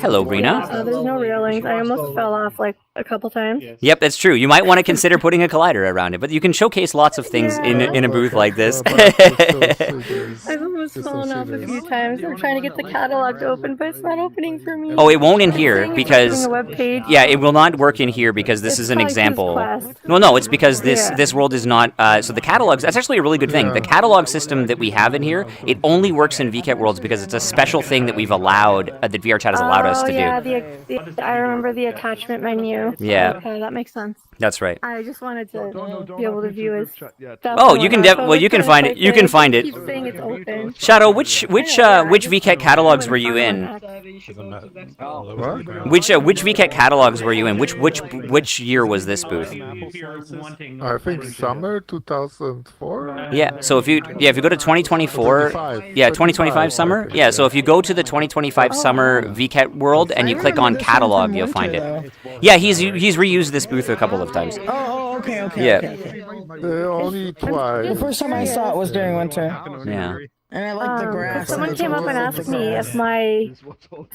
Hello, Rena. There's no railings. I almost fell off like a couple times. Yep, that's true. You might want to consider putting a collider around it, but you can showcase lots of things in a booth like this. I've almost fallen off a few times. I'm trying to get the catalog to open, but it's not opening for me. Oh, it won't in here because webpage. yeah, it will not work in here because this is an example. No, it's because this world is not. So the catalogs. That's actually a really good thing. The catalog system that we have in here, it only works in VKet worlds because it's a special thing that we've allowed that VRChat has allowed us to do. I remember the attachment menu. Yeah. Okay, that makes sense. That's right. I just wanted to be able to view his stuff. Oh, you can you can find it. You can find it. Keep saying it's open. Shadow, which VKet catalogs were you in? Which VKet catalogs were you in? Which year was this booth? I think summer 2004. Yeah. So if you go to 2024, 2025 summer. Yeah. So if you go to the 2025 summer VKet world and you click on catalog, you'll find it. Yeah, he's reused this booth a couple of times. Oh, okay. Yeah. Okay. Only twice. The first time I saw it was during winter. Yeah. And I like the grass. Someone came up and asked me if my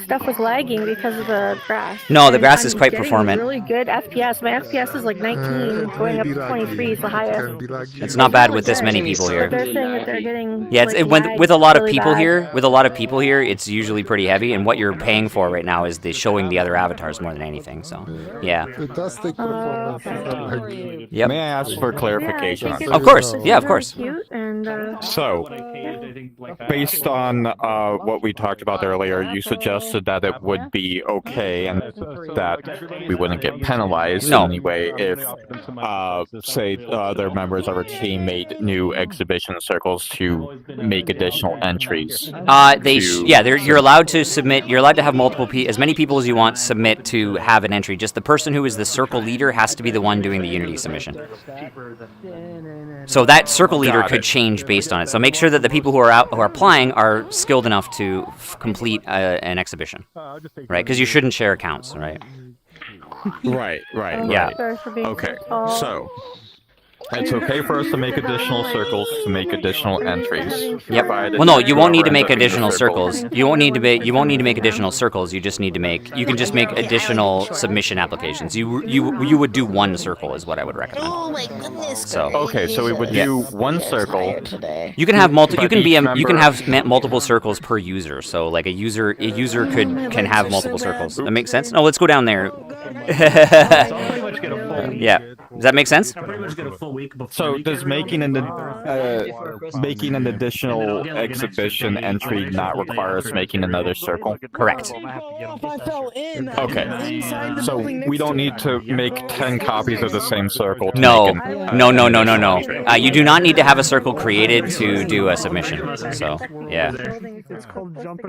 stuff was lagging because of the grass. No, the grass I'm is quite getting performant. Really good FPS. My FPS is like 19, going up to 23 is the highest. It's not bad with this many people here. But they're saying that they're getting Yeah, with a lot of really people bad. here. With a lot of people here, it's usually pretty heavy, and what you're paying for right now is the showing the other avatars more than anything. So, yeah. It does take performance. Yep. May I ask for clarification? Of course. Yeah, of course. Cute and, So, based on what we talked about earlier, you suggested that it would be okay and that we wouldn't get penalized in any way if, say, other members of our team made new exhibition circles to make additional entries. You're allowed to submit. You're allowed to have as many people as you want submit to have an entry. Just the person who is the circle leader has to be the one doing the Unity submission. So that circle leader could change based on it. So make sure that the people who are applying are skilled enough to complete an exhibition, right? Because you shouldn't share accounts, right? Right. Yeah. Okay. So it's okay for us to make additional circles to make additional entries. Yep. Well, no, you won't need to make additional circles. You won't need to make additional circles. You just need to make. You can just make additional submission applications. You would do one circle is what I would recommend. Oh my goodness. So okay, so we would do one circle. You can have multiple. You can have multiple circles per user. So like a user can have multiple circles. That makes sense. No, let's go down there. Yeah. Does that make sense? So does making an additional exhibition entry not require us making another circle? Correct. Okay. So we don't need to make 10 copies of the same circle. No. You do not need to have a circle created to do a submission. So yeah.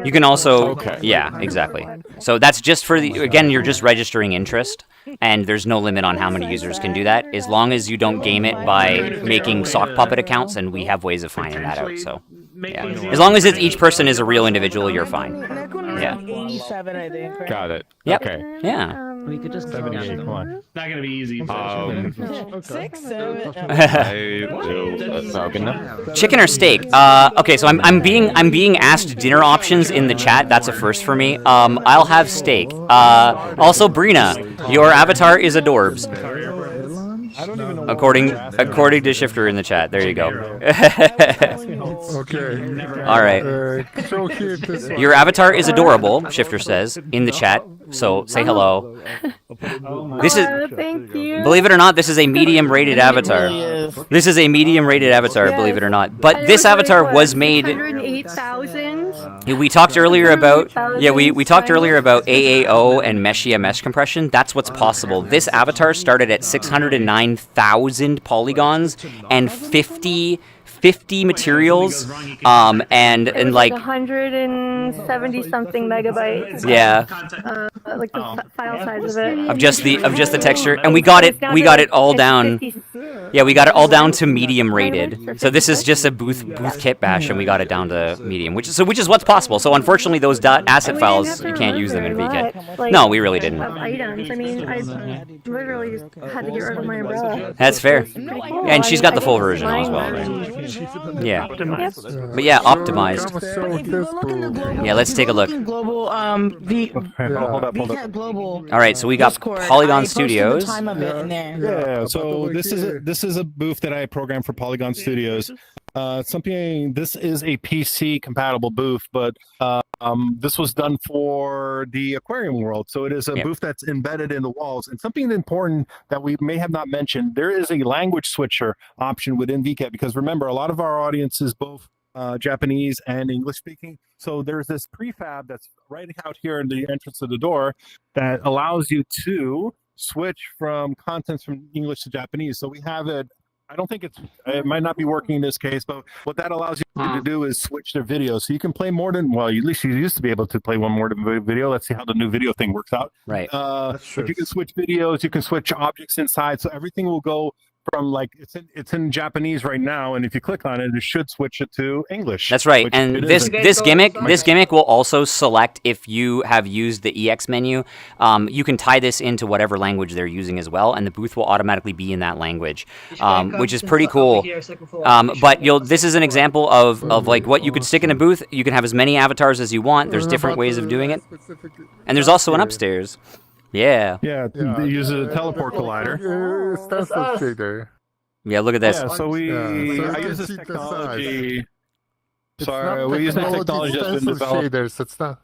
You can also. Yeah, exactly. So that's just for again, you're just registering interest, and there's no limit on how many users can do that, as long as you don't game it by making sock puppet accounts, and we have ways of finding that out. So, yeah, as long as each person is a real individual, you're fine. Yeah. 87, I think. Right? Got it. Yep. Okay. Yeah. We could just 78. Come on. It's not gonna be easy. 6, 7. Chicken or steak? Okay, so I'm being asked dinner options in the chat. That's a first for me. I'll have steak. Also, Brina, your avatar is adorbs. According to Shifter in the chat. There you go. Okay. All right. Your avatar is adorable, Shifter says in the chat. So say hello. This is, thank you. believe it or not, this is a medium-rated avatar. This is a medium-rated avatar, believe it or not. But this avatar was made. 108,000. We talked earlier about we talked earlier about AAO and mesh compression. That's what's possible. This avatar started at 609,000 polygons and 50 materials, and like 170 something megabytes. Yeah. Like the file size of it. Of just the texture, and we got it all down. Yeah, we got it all down to medium rated. So this is just a booth kit bash, and we got it down to medium, which is what's possible. So unfortunately, those asset files you can't use them in VKet. No, we really didn't. Items. I mean, I literally just had to get rid of my umbrella. That's fair. And she's got the full version as well, right? Yeah. But yeah, optimized. Yeah, let's take a look. Global, VKet Global. All right, so we got Discord. Polygon I posted the Studios. time of it in there. Yeah, so this is a booth that I programmed for Polygon Studios. This is a PC compatible booth, but this was done for the aquarium world. So it is a booth that's embedded in the walls. And something important that we may have not mentioned, there is a language switcher option within VKet, because remember, a lot of our audience is both Japanese and English speaking. So there's this prefab that's right out here in the entrance of the door that allows you to switch from contents from English to Japanese. So we have it. I don't think it might not be working in this case, but what that allows you to do is switch their video. So you can play more than, well, at least you used to be able to play one more video. Let's see how the new video thing works out. Right. But you can switch videos, you can switch objects inside. So everything will go from like it's in Japanese right now, and if you click on it, it should switch it to English. That's right. which And it this isn't. this gimmick will also select if you have used the EX menu. You can tie this into whatever language they're using as well, and the booth will automatically be in that language, which is pretty cool. But this is an example of like what you could stick in a booth. You can have as many avatars as you want. There's different ways of doing it, and there's also an upstairs. Yeah. Yeah, they use a teleport collider. Stencil shader. Yeah, look at this. Yeah, so I use this technology. Sorry, we use the technology that's been developed. Shaders. It's not.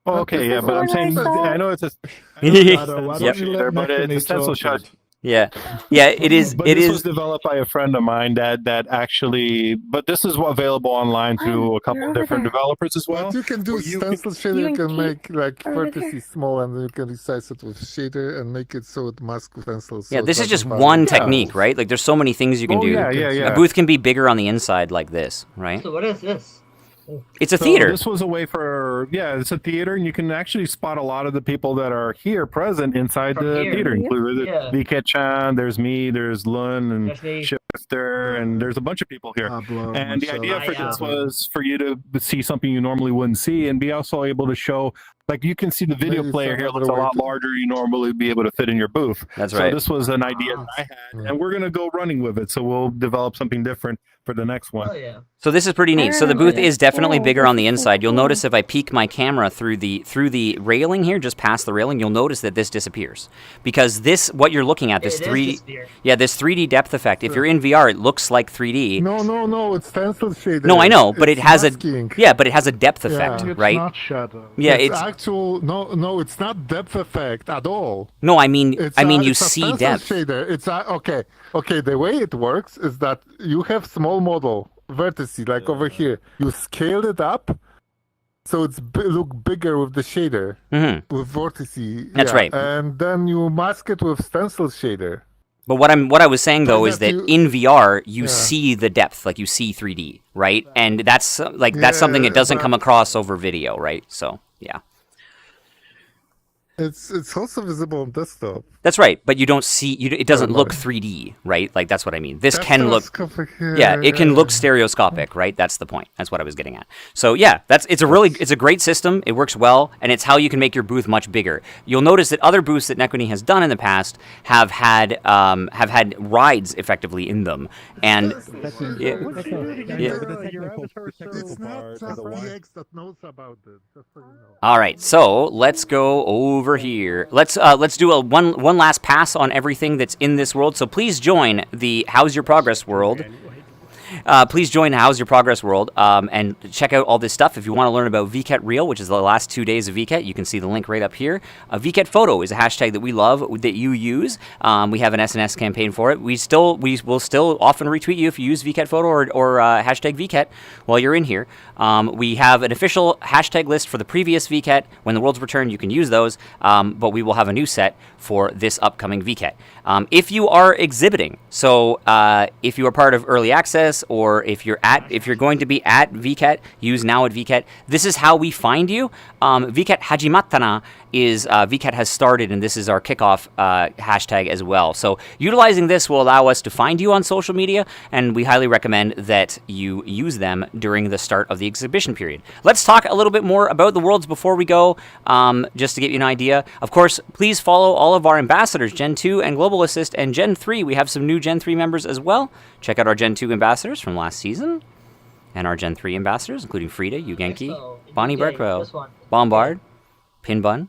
Oh, okay, yeah, but I'm saying I know it's a Yep. but it's a stencil shot. Yeah, it is. But this was developed by a friend of mine that actually. But this is available online through a couple of different developers as well. What you can do stencil shader. You can make like vertices small, and you can resize it with shader and make it so it masks stencils. Yeah, this is just one technique, right? Like, there's so many things you can do. Yeah. A booth can be bigger on the inside like this, right? So what is this? It's a theater. This was a way for it's a theater, and you can actually spot a lot of the people that are here present inside the theater. Including VketChan, there's me, there's Lun and Shifter, and there's a bunch of people here. And the idea for this was for you to see something you normally wouldn't see, and be also able to show. Like, you can see the video player here looks a lot larger. You normally be able to fit in your booth. That's right. So this was an idea that I had, and we're gonna go running with it. So we'll develop something different for the next one. Oh, yeah. So this is pretty neat. So the booth is definitely bigger on the inside. You'll notice if I peek my camera through the railing here, just past the railing, you'll notice that this disappears, because what you're looking at, this 3D depth effect. If you're in VR, it looks like 3D. No, it's stencil shader. No, I know, but it has masking. but it has a depth effect, right? It's not shadow. Yeah, it's actual. No, it's not depth effect at all. No, I mean, you it's a see stencil depth. Shader. It's okay. The way it works is that you have small model vertices like over here. You scale it up, so it's look bigger with the shader with vertices. That's right. And then you mask it with stencil shader. But what I was saying though is that in VR you see the depth, like you see 3D, right? And that's something that doesn't come across over video, right? So yeah. It's also visible on desktop. That's right, but you don't see it doesn't look 3D, right? Like, that's what I mean. This can look it can look stereoscopic, right? That's the point. That's what I was getting at. So yeah, it's a great system. It works well, and it's how you can make your booth much bigger. You'll notice that other booths that Nekuni has done in the past have had rides effectively in them, and It's not just VX that knows about it. Just so you know. all right, so let's go over here. Let's do a one last pass on everything that's in this world. So please join the How's Your Progress world. Please join How's Your Progress world and check out all this stuff. If you want to learn about VKet Reel, which is the last 2 days of VKet, you can see the link right up here. VKet Photo is a hashtag that we love, that you use. We have an SNS campaign for it. We will still often retweet you if you use VKet Photo or hashtag VKet while you're in here. We have an official hashtag list for the previous VKet. When the world's returned, you can use those, but we will have a new set for this upcoming VKet. If you are exhibiting, so if you are part of early access, or if you're going to be at VKet, use now at VKet. This is how we find you. VKet Hajimattana is VKet has started, and this is our kickoff hashtag as well. So utilizing this will allow us to find you on social media, and we highly recommend that you use them during the start of the exhibition period. Let's talk a little bit more about the worlds before we go, just to give you an idea. Of course, please follow all of our ambassadors, Gen 2 and Global Assist, and Gen 3. We have some new Gen 3 members as well. Check out our Gen 2 ambassadors from last season, and our Gen 3 ambassadors, including Frida, Yugenki, Bonnie Berkwell, Bombard, Pinbun,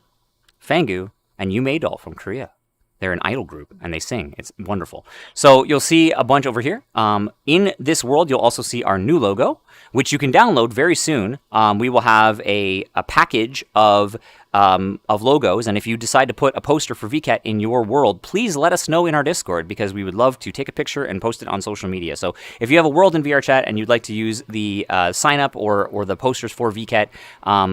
Fangu, and Yume Doll from Korea. They're an idol group, and they sing. It's wonderful. So you'll see a bunch over here. In this world, you'll also see our new logo, which you can download very soon. We will have a package of logos, and if you decide to put a poster for VKet in your world, please let us know in our Discord, because we would love to take a picture and post it on social media. So if you have a world in VRChat and you'd like to use the sign up or the posters for VKet,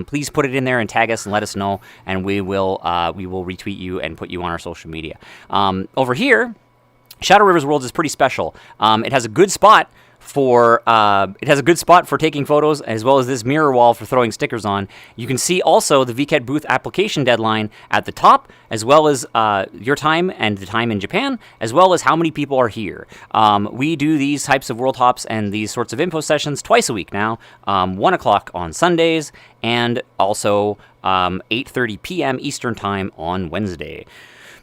please put it in there and tag us and let us know, and we will retweet you and put you on our social media. Over here, Shadow River's world is pretty special. It has a good spot for it has a good spot for taking photos, as well as this mirror wall for throwing stickers on. You can see also the VKet booth application deadline at the top, as well as your time and the time in Japan, as well as how many people are here. We do these types of world hops and these sorts of info sessions twice a week now, 1 o'clock on Sundays, and also 8:30 p.m. Eastern Time on Wednesday.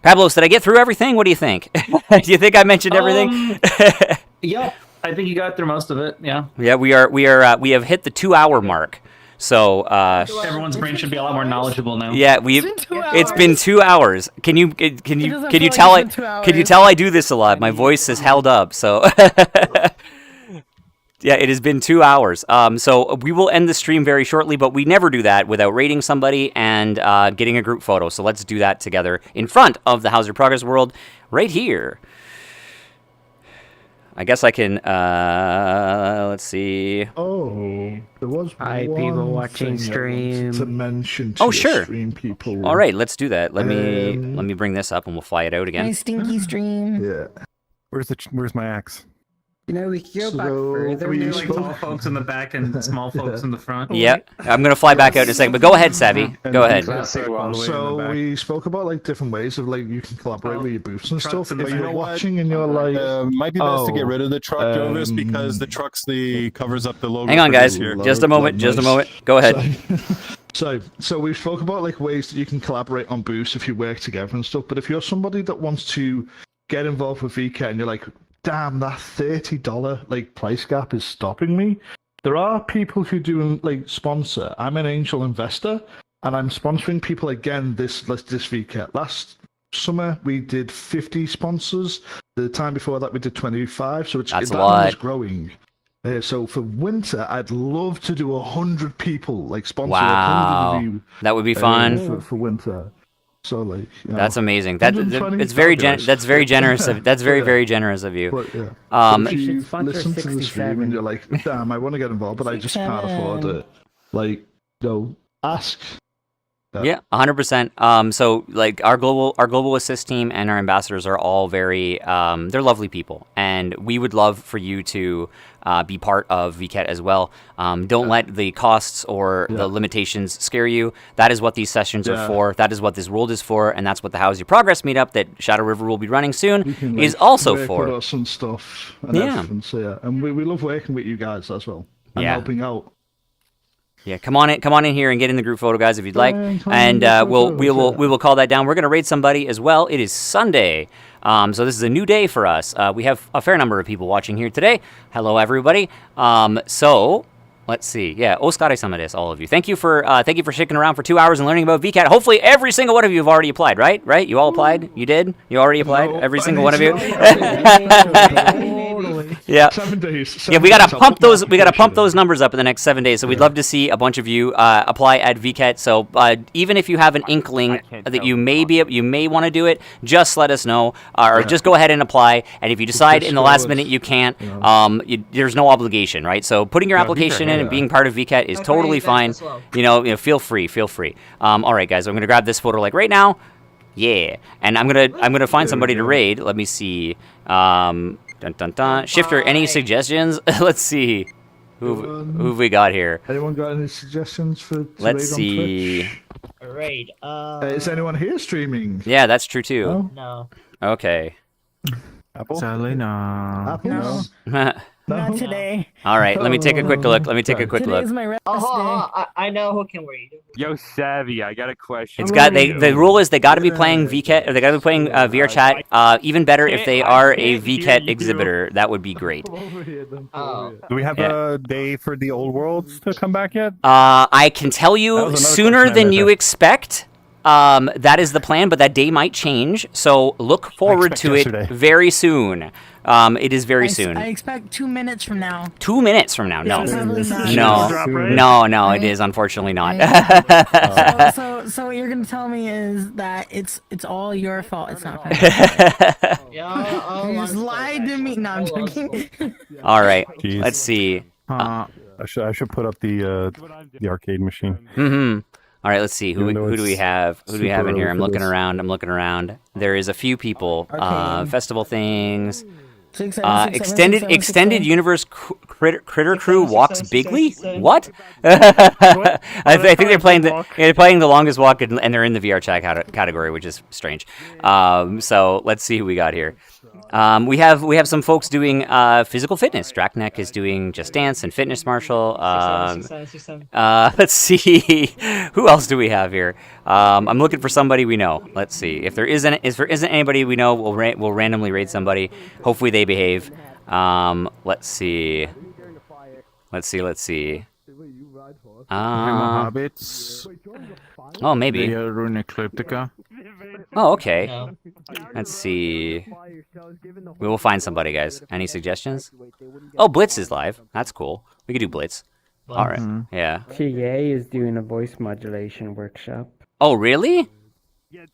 Pablos, did I get through everything? What do you think? Do you think I mentioned everything? Yep. I think you got through most of it. Yeah. Yeah, we have hit the 2-hour mark. So everyone's brain should be a lot more knowledgeable now. yeah, it's been 2 hours. Can you tell I do this a lot? My voice is held up. So yeah, it has been 2 hours. So we will end the stream very shortly, but we never do that without rating somebody and getting a group photo. So let's do that together in front of the How's Your Progress world right here. I guess I can, let's see. Oh, there was Hi, one people watching thing I stream. wanted to mention to Oh, your sure. stream people. All right, let's do that. Let me bring this up and we'll fly it out My again. stinky stream. Yeah. Where's my axe? You know, we could go back So, further. we Like spoke- tall folks in the back and small folks in the front. Yeah, I'm going to fly back out in a second, but go ahead, Savvy. Go ahead. So we spoke about like different ways of like you can collaborate with your booths and Trucks stuff. and If the you're back. watching and you're like, Might be best to get oh, rid of the truck, Jovis, because the truck's covers up the logo. Hang on, for guys. this year. Just a moment. Just a moment. Go ahead. So we spoke about like ways that you can collaborate on booths if you work together and stuff. But if you're somebody that wants to get involved with VKet and you're like, damn, that $30 like price gap is stopping me. There are people who do like sponsor. I'm an angel investor, and I'm sponsoring people again this VKet. Last summer we did 50 sponsors. The time before that we did 25. So That's a that lot. number's growing. So for winter, I'd love to do 100 people like sponsor. Wow. 100 of you, That would be fun. for winter. So like, you know, That's amazing. 120 It's very fabulous. that's very generous. That's very Yeah. very generous of you. But, yeah. Um, If you should sponsor listen to the stream and you're like, damn, I want to get involved, but I just can't afford it. Like, ask. Yeah, 100%. So like our global assist team and our ambassadors are all very they're lovely people, and we would love for you to be part of VKet as well. Don't let the costs or the limitations scare you. That is what these sessions are for. That is what this world is for, and that's what the How's Your Progress meetup that Shadow River will be running soon is also work for. with us and stuff. And Yeah. everything, so, yeah. And we love working with you guys as well. And Yeah. helping out. Yeah, come on in here and get in the group photo, guys, if you'd like, Come on and in the we photos, will call that down. We're gonna raid somebody as well. It is Sunday, so this is a new day for us. We have a fair number of people watching here today. Hello, everybody. So let's see. Yeah, oskare-sama desu, all of you. Thank you for sticking around for 2 hours and learning about VKet. Hopefully, every single one of you have already applied, right? Right? You all applied? You did? You already applied? No, Every I single need one of you? to- Yeah. 7 days. Yeah, we gotta I'll pump put my those. We gotta pump application those numbers up in the next 7 days. So we'd love to see a bunch of you apply at VKet. So even if you have an inkling that you may want to do it, just let us know, or just go ahead and apply. And if you decide in the last minute you can't, there's no obligation, right? So putting your application in and being part of VKet is totally fine. You know, feel free. All right, guys, I'm gonna grab this photo like right now. Yeah, and I'm gonna find somebody to raid. Let me see. Dun dun dun. Shifter, any suggestions? Let's see. Who've we got here? Anyone got any suggestions for to Let's raid on see. Twitch? Right. Is anyone here streaming? Yeah, that's true too. No. Okay. Apple? Sadly, no. Apples? Not today. All right, let me take a quick look. Today's my rest day. I know who can read. Yo, Savvy, I got a question. It's got the rule is they got to be playing VKet, or they got to be playing VRChat. Even better if they are a VKet exhibitor. That would be great. Do we have a day for the old worlds to come back yet? I can tell That you was another sooner question I than meant you to- expect. That is the plan, but that day might change. So look forward expect to yesterday. it very soon. It is very soon. I expect 2 minutes from now. 2 minutes from now. No. Probably No, not. no, it is unfortunately not. So what you're gonna tell me is that it's all your fault. It's not. You just lied to me. No, I'm joking. All right. Jeez. Let's see. I should put up the arcade machine. Mm-hmm. All right, let's see. Who Even though do we it's have? Who do we have in super here? early I'm for looking this. around. There is a few people. Festival things. Extended universe critter crew walks bigly. What? I think they're playing the longest walk, and they're in the VRChat category, which is strange. So let's see who we got here. We have some folks doing physical fitness. Draknek is doing Just Dance and Fitness Marshall. Let's see, who else do we have here? I'm looking for somebody we know. Let's see if there isn't anybody we know. We'll randomly raid somebody. Hopefully they behave. Let's see. Habits. Oh, maybe. Rune Ecliptica. Oh, okay. Let's see. We will find somebody, guys. Any suggestions? Oh, Blitz is live. That's cool. We could do Blitz. All right. Yeah. TA is doing a voice modulation workshop. Oh, really?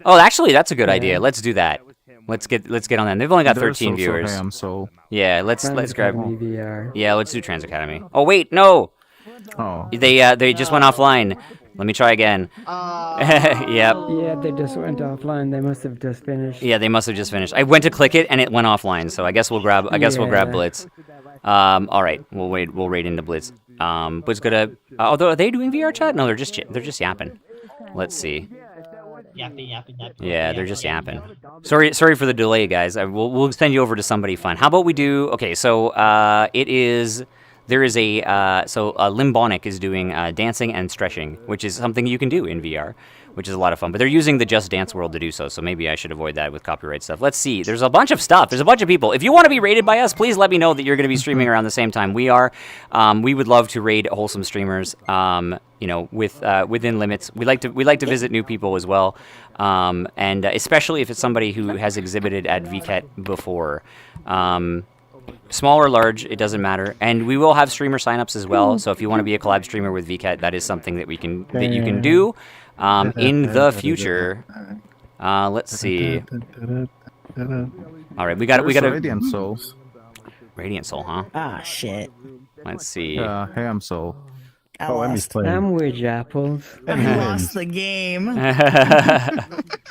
Oh, actually, that's a good idea. Let's do that. Let's get on that. They've only got 13 viewers. Yeah, let's grab. Yeah, let's do Trans Academy. Oh wait, no. Oh. They just went offline. Let me try again. Yep. Yeah, they just went offline. They must have just finished. Yeah, they must have just finished. I went to click it and it went offline. So I guess we'll grab. We'll grab Blitz. All right. We'll wait. We'll raid into Blitz. Blitz gonna. Although are they doing VRChat? No, they're just yapping. Let's see. Yapping. Yeah, they're just yapping. Sorry for the delay, guys. We'll send you over to somebody fun. How about we do? Okay, so there is a Limbonic is doing dancing and stretching, which is something you can do in VR, which is a lot of fun. But they're using the Just Dance world to do so maybe I should avoid that with copyright stuff. Let's see. There's a bunch of stuff. There's a bunch of people. If you want to be rated by us, please let me know that you're going to be streaming around the same time we are. We would love to raid wholesome streamers. Within limits. We like to visit new people as well, and especially if it's somebody who has exhibited at VKet before. Small or large, it doesn't matter. And we will have streamer signups as well. So if you want to be a collab streamer with VKet, that is something that you can do in the future. Let's see. All right, we got a Radiant Soul. Radiant Soul, huh? Ah, shit. Let's see. Ham Soul. I'm with apples. I lost the game.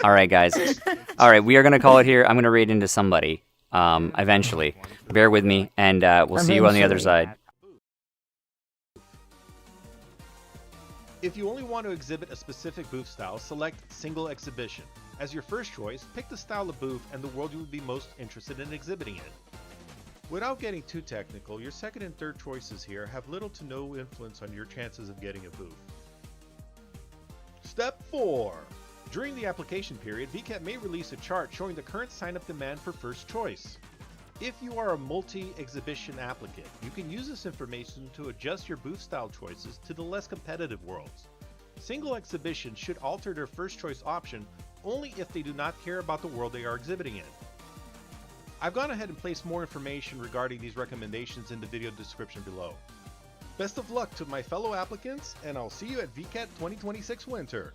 All right, guys. All right, we are gonna call it here. I'm gonna raid into somebody. Eventually. Bear with me, and we'll see you on the other side. If you only want to exhibit a specific booth style, select Single Exhibition. As your first choice, pick the style of booth and the world you would be most interested in exhibiting in. Without getting too technical, your second and third choices here have little to no influence on your chances of getting a booth. Step 4. During the application period, VKet may release a chart showing the current sign-up demand for first choice. If you are a multi-exhibition applicant, you can use this information to adjust your booth style choices to the less competitive worlds. Single exhibition should alter their first choice option only if they do not care about the world they are exhibiting in. I've gone ahead and placed more information regarding these recommendations in the video description below. Best of luck to my fellow applicants, and I'll see you at VKet 2026 Winter.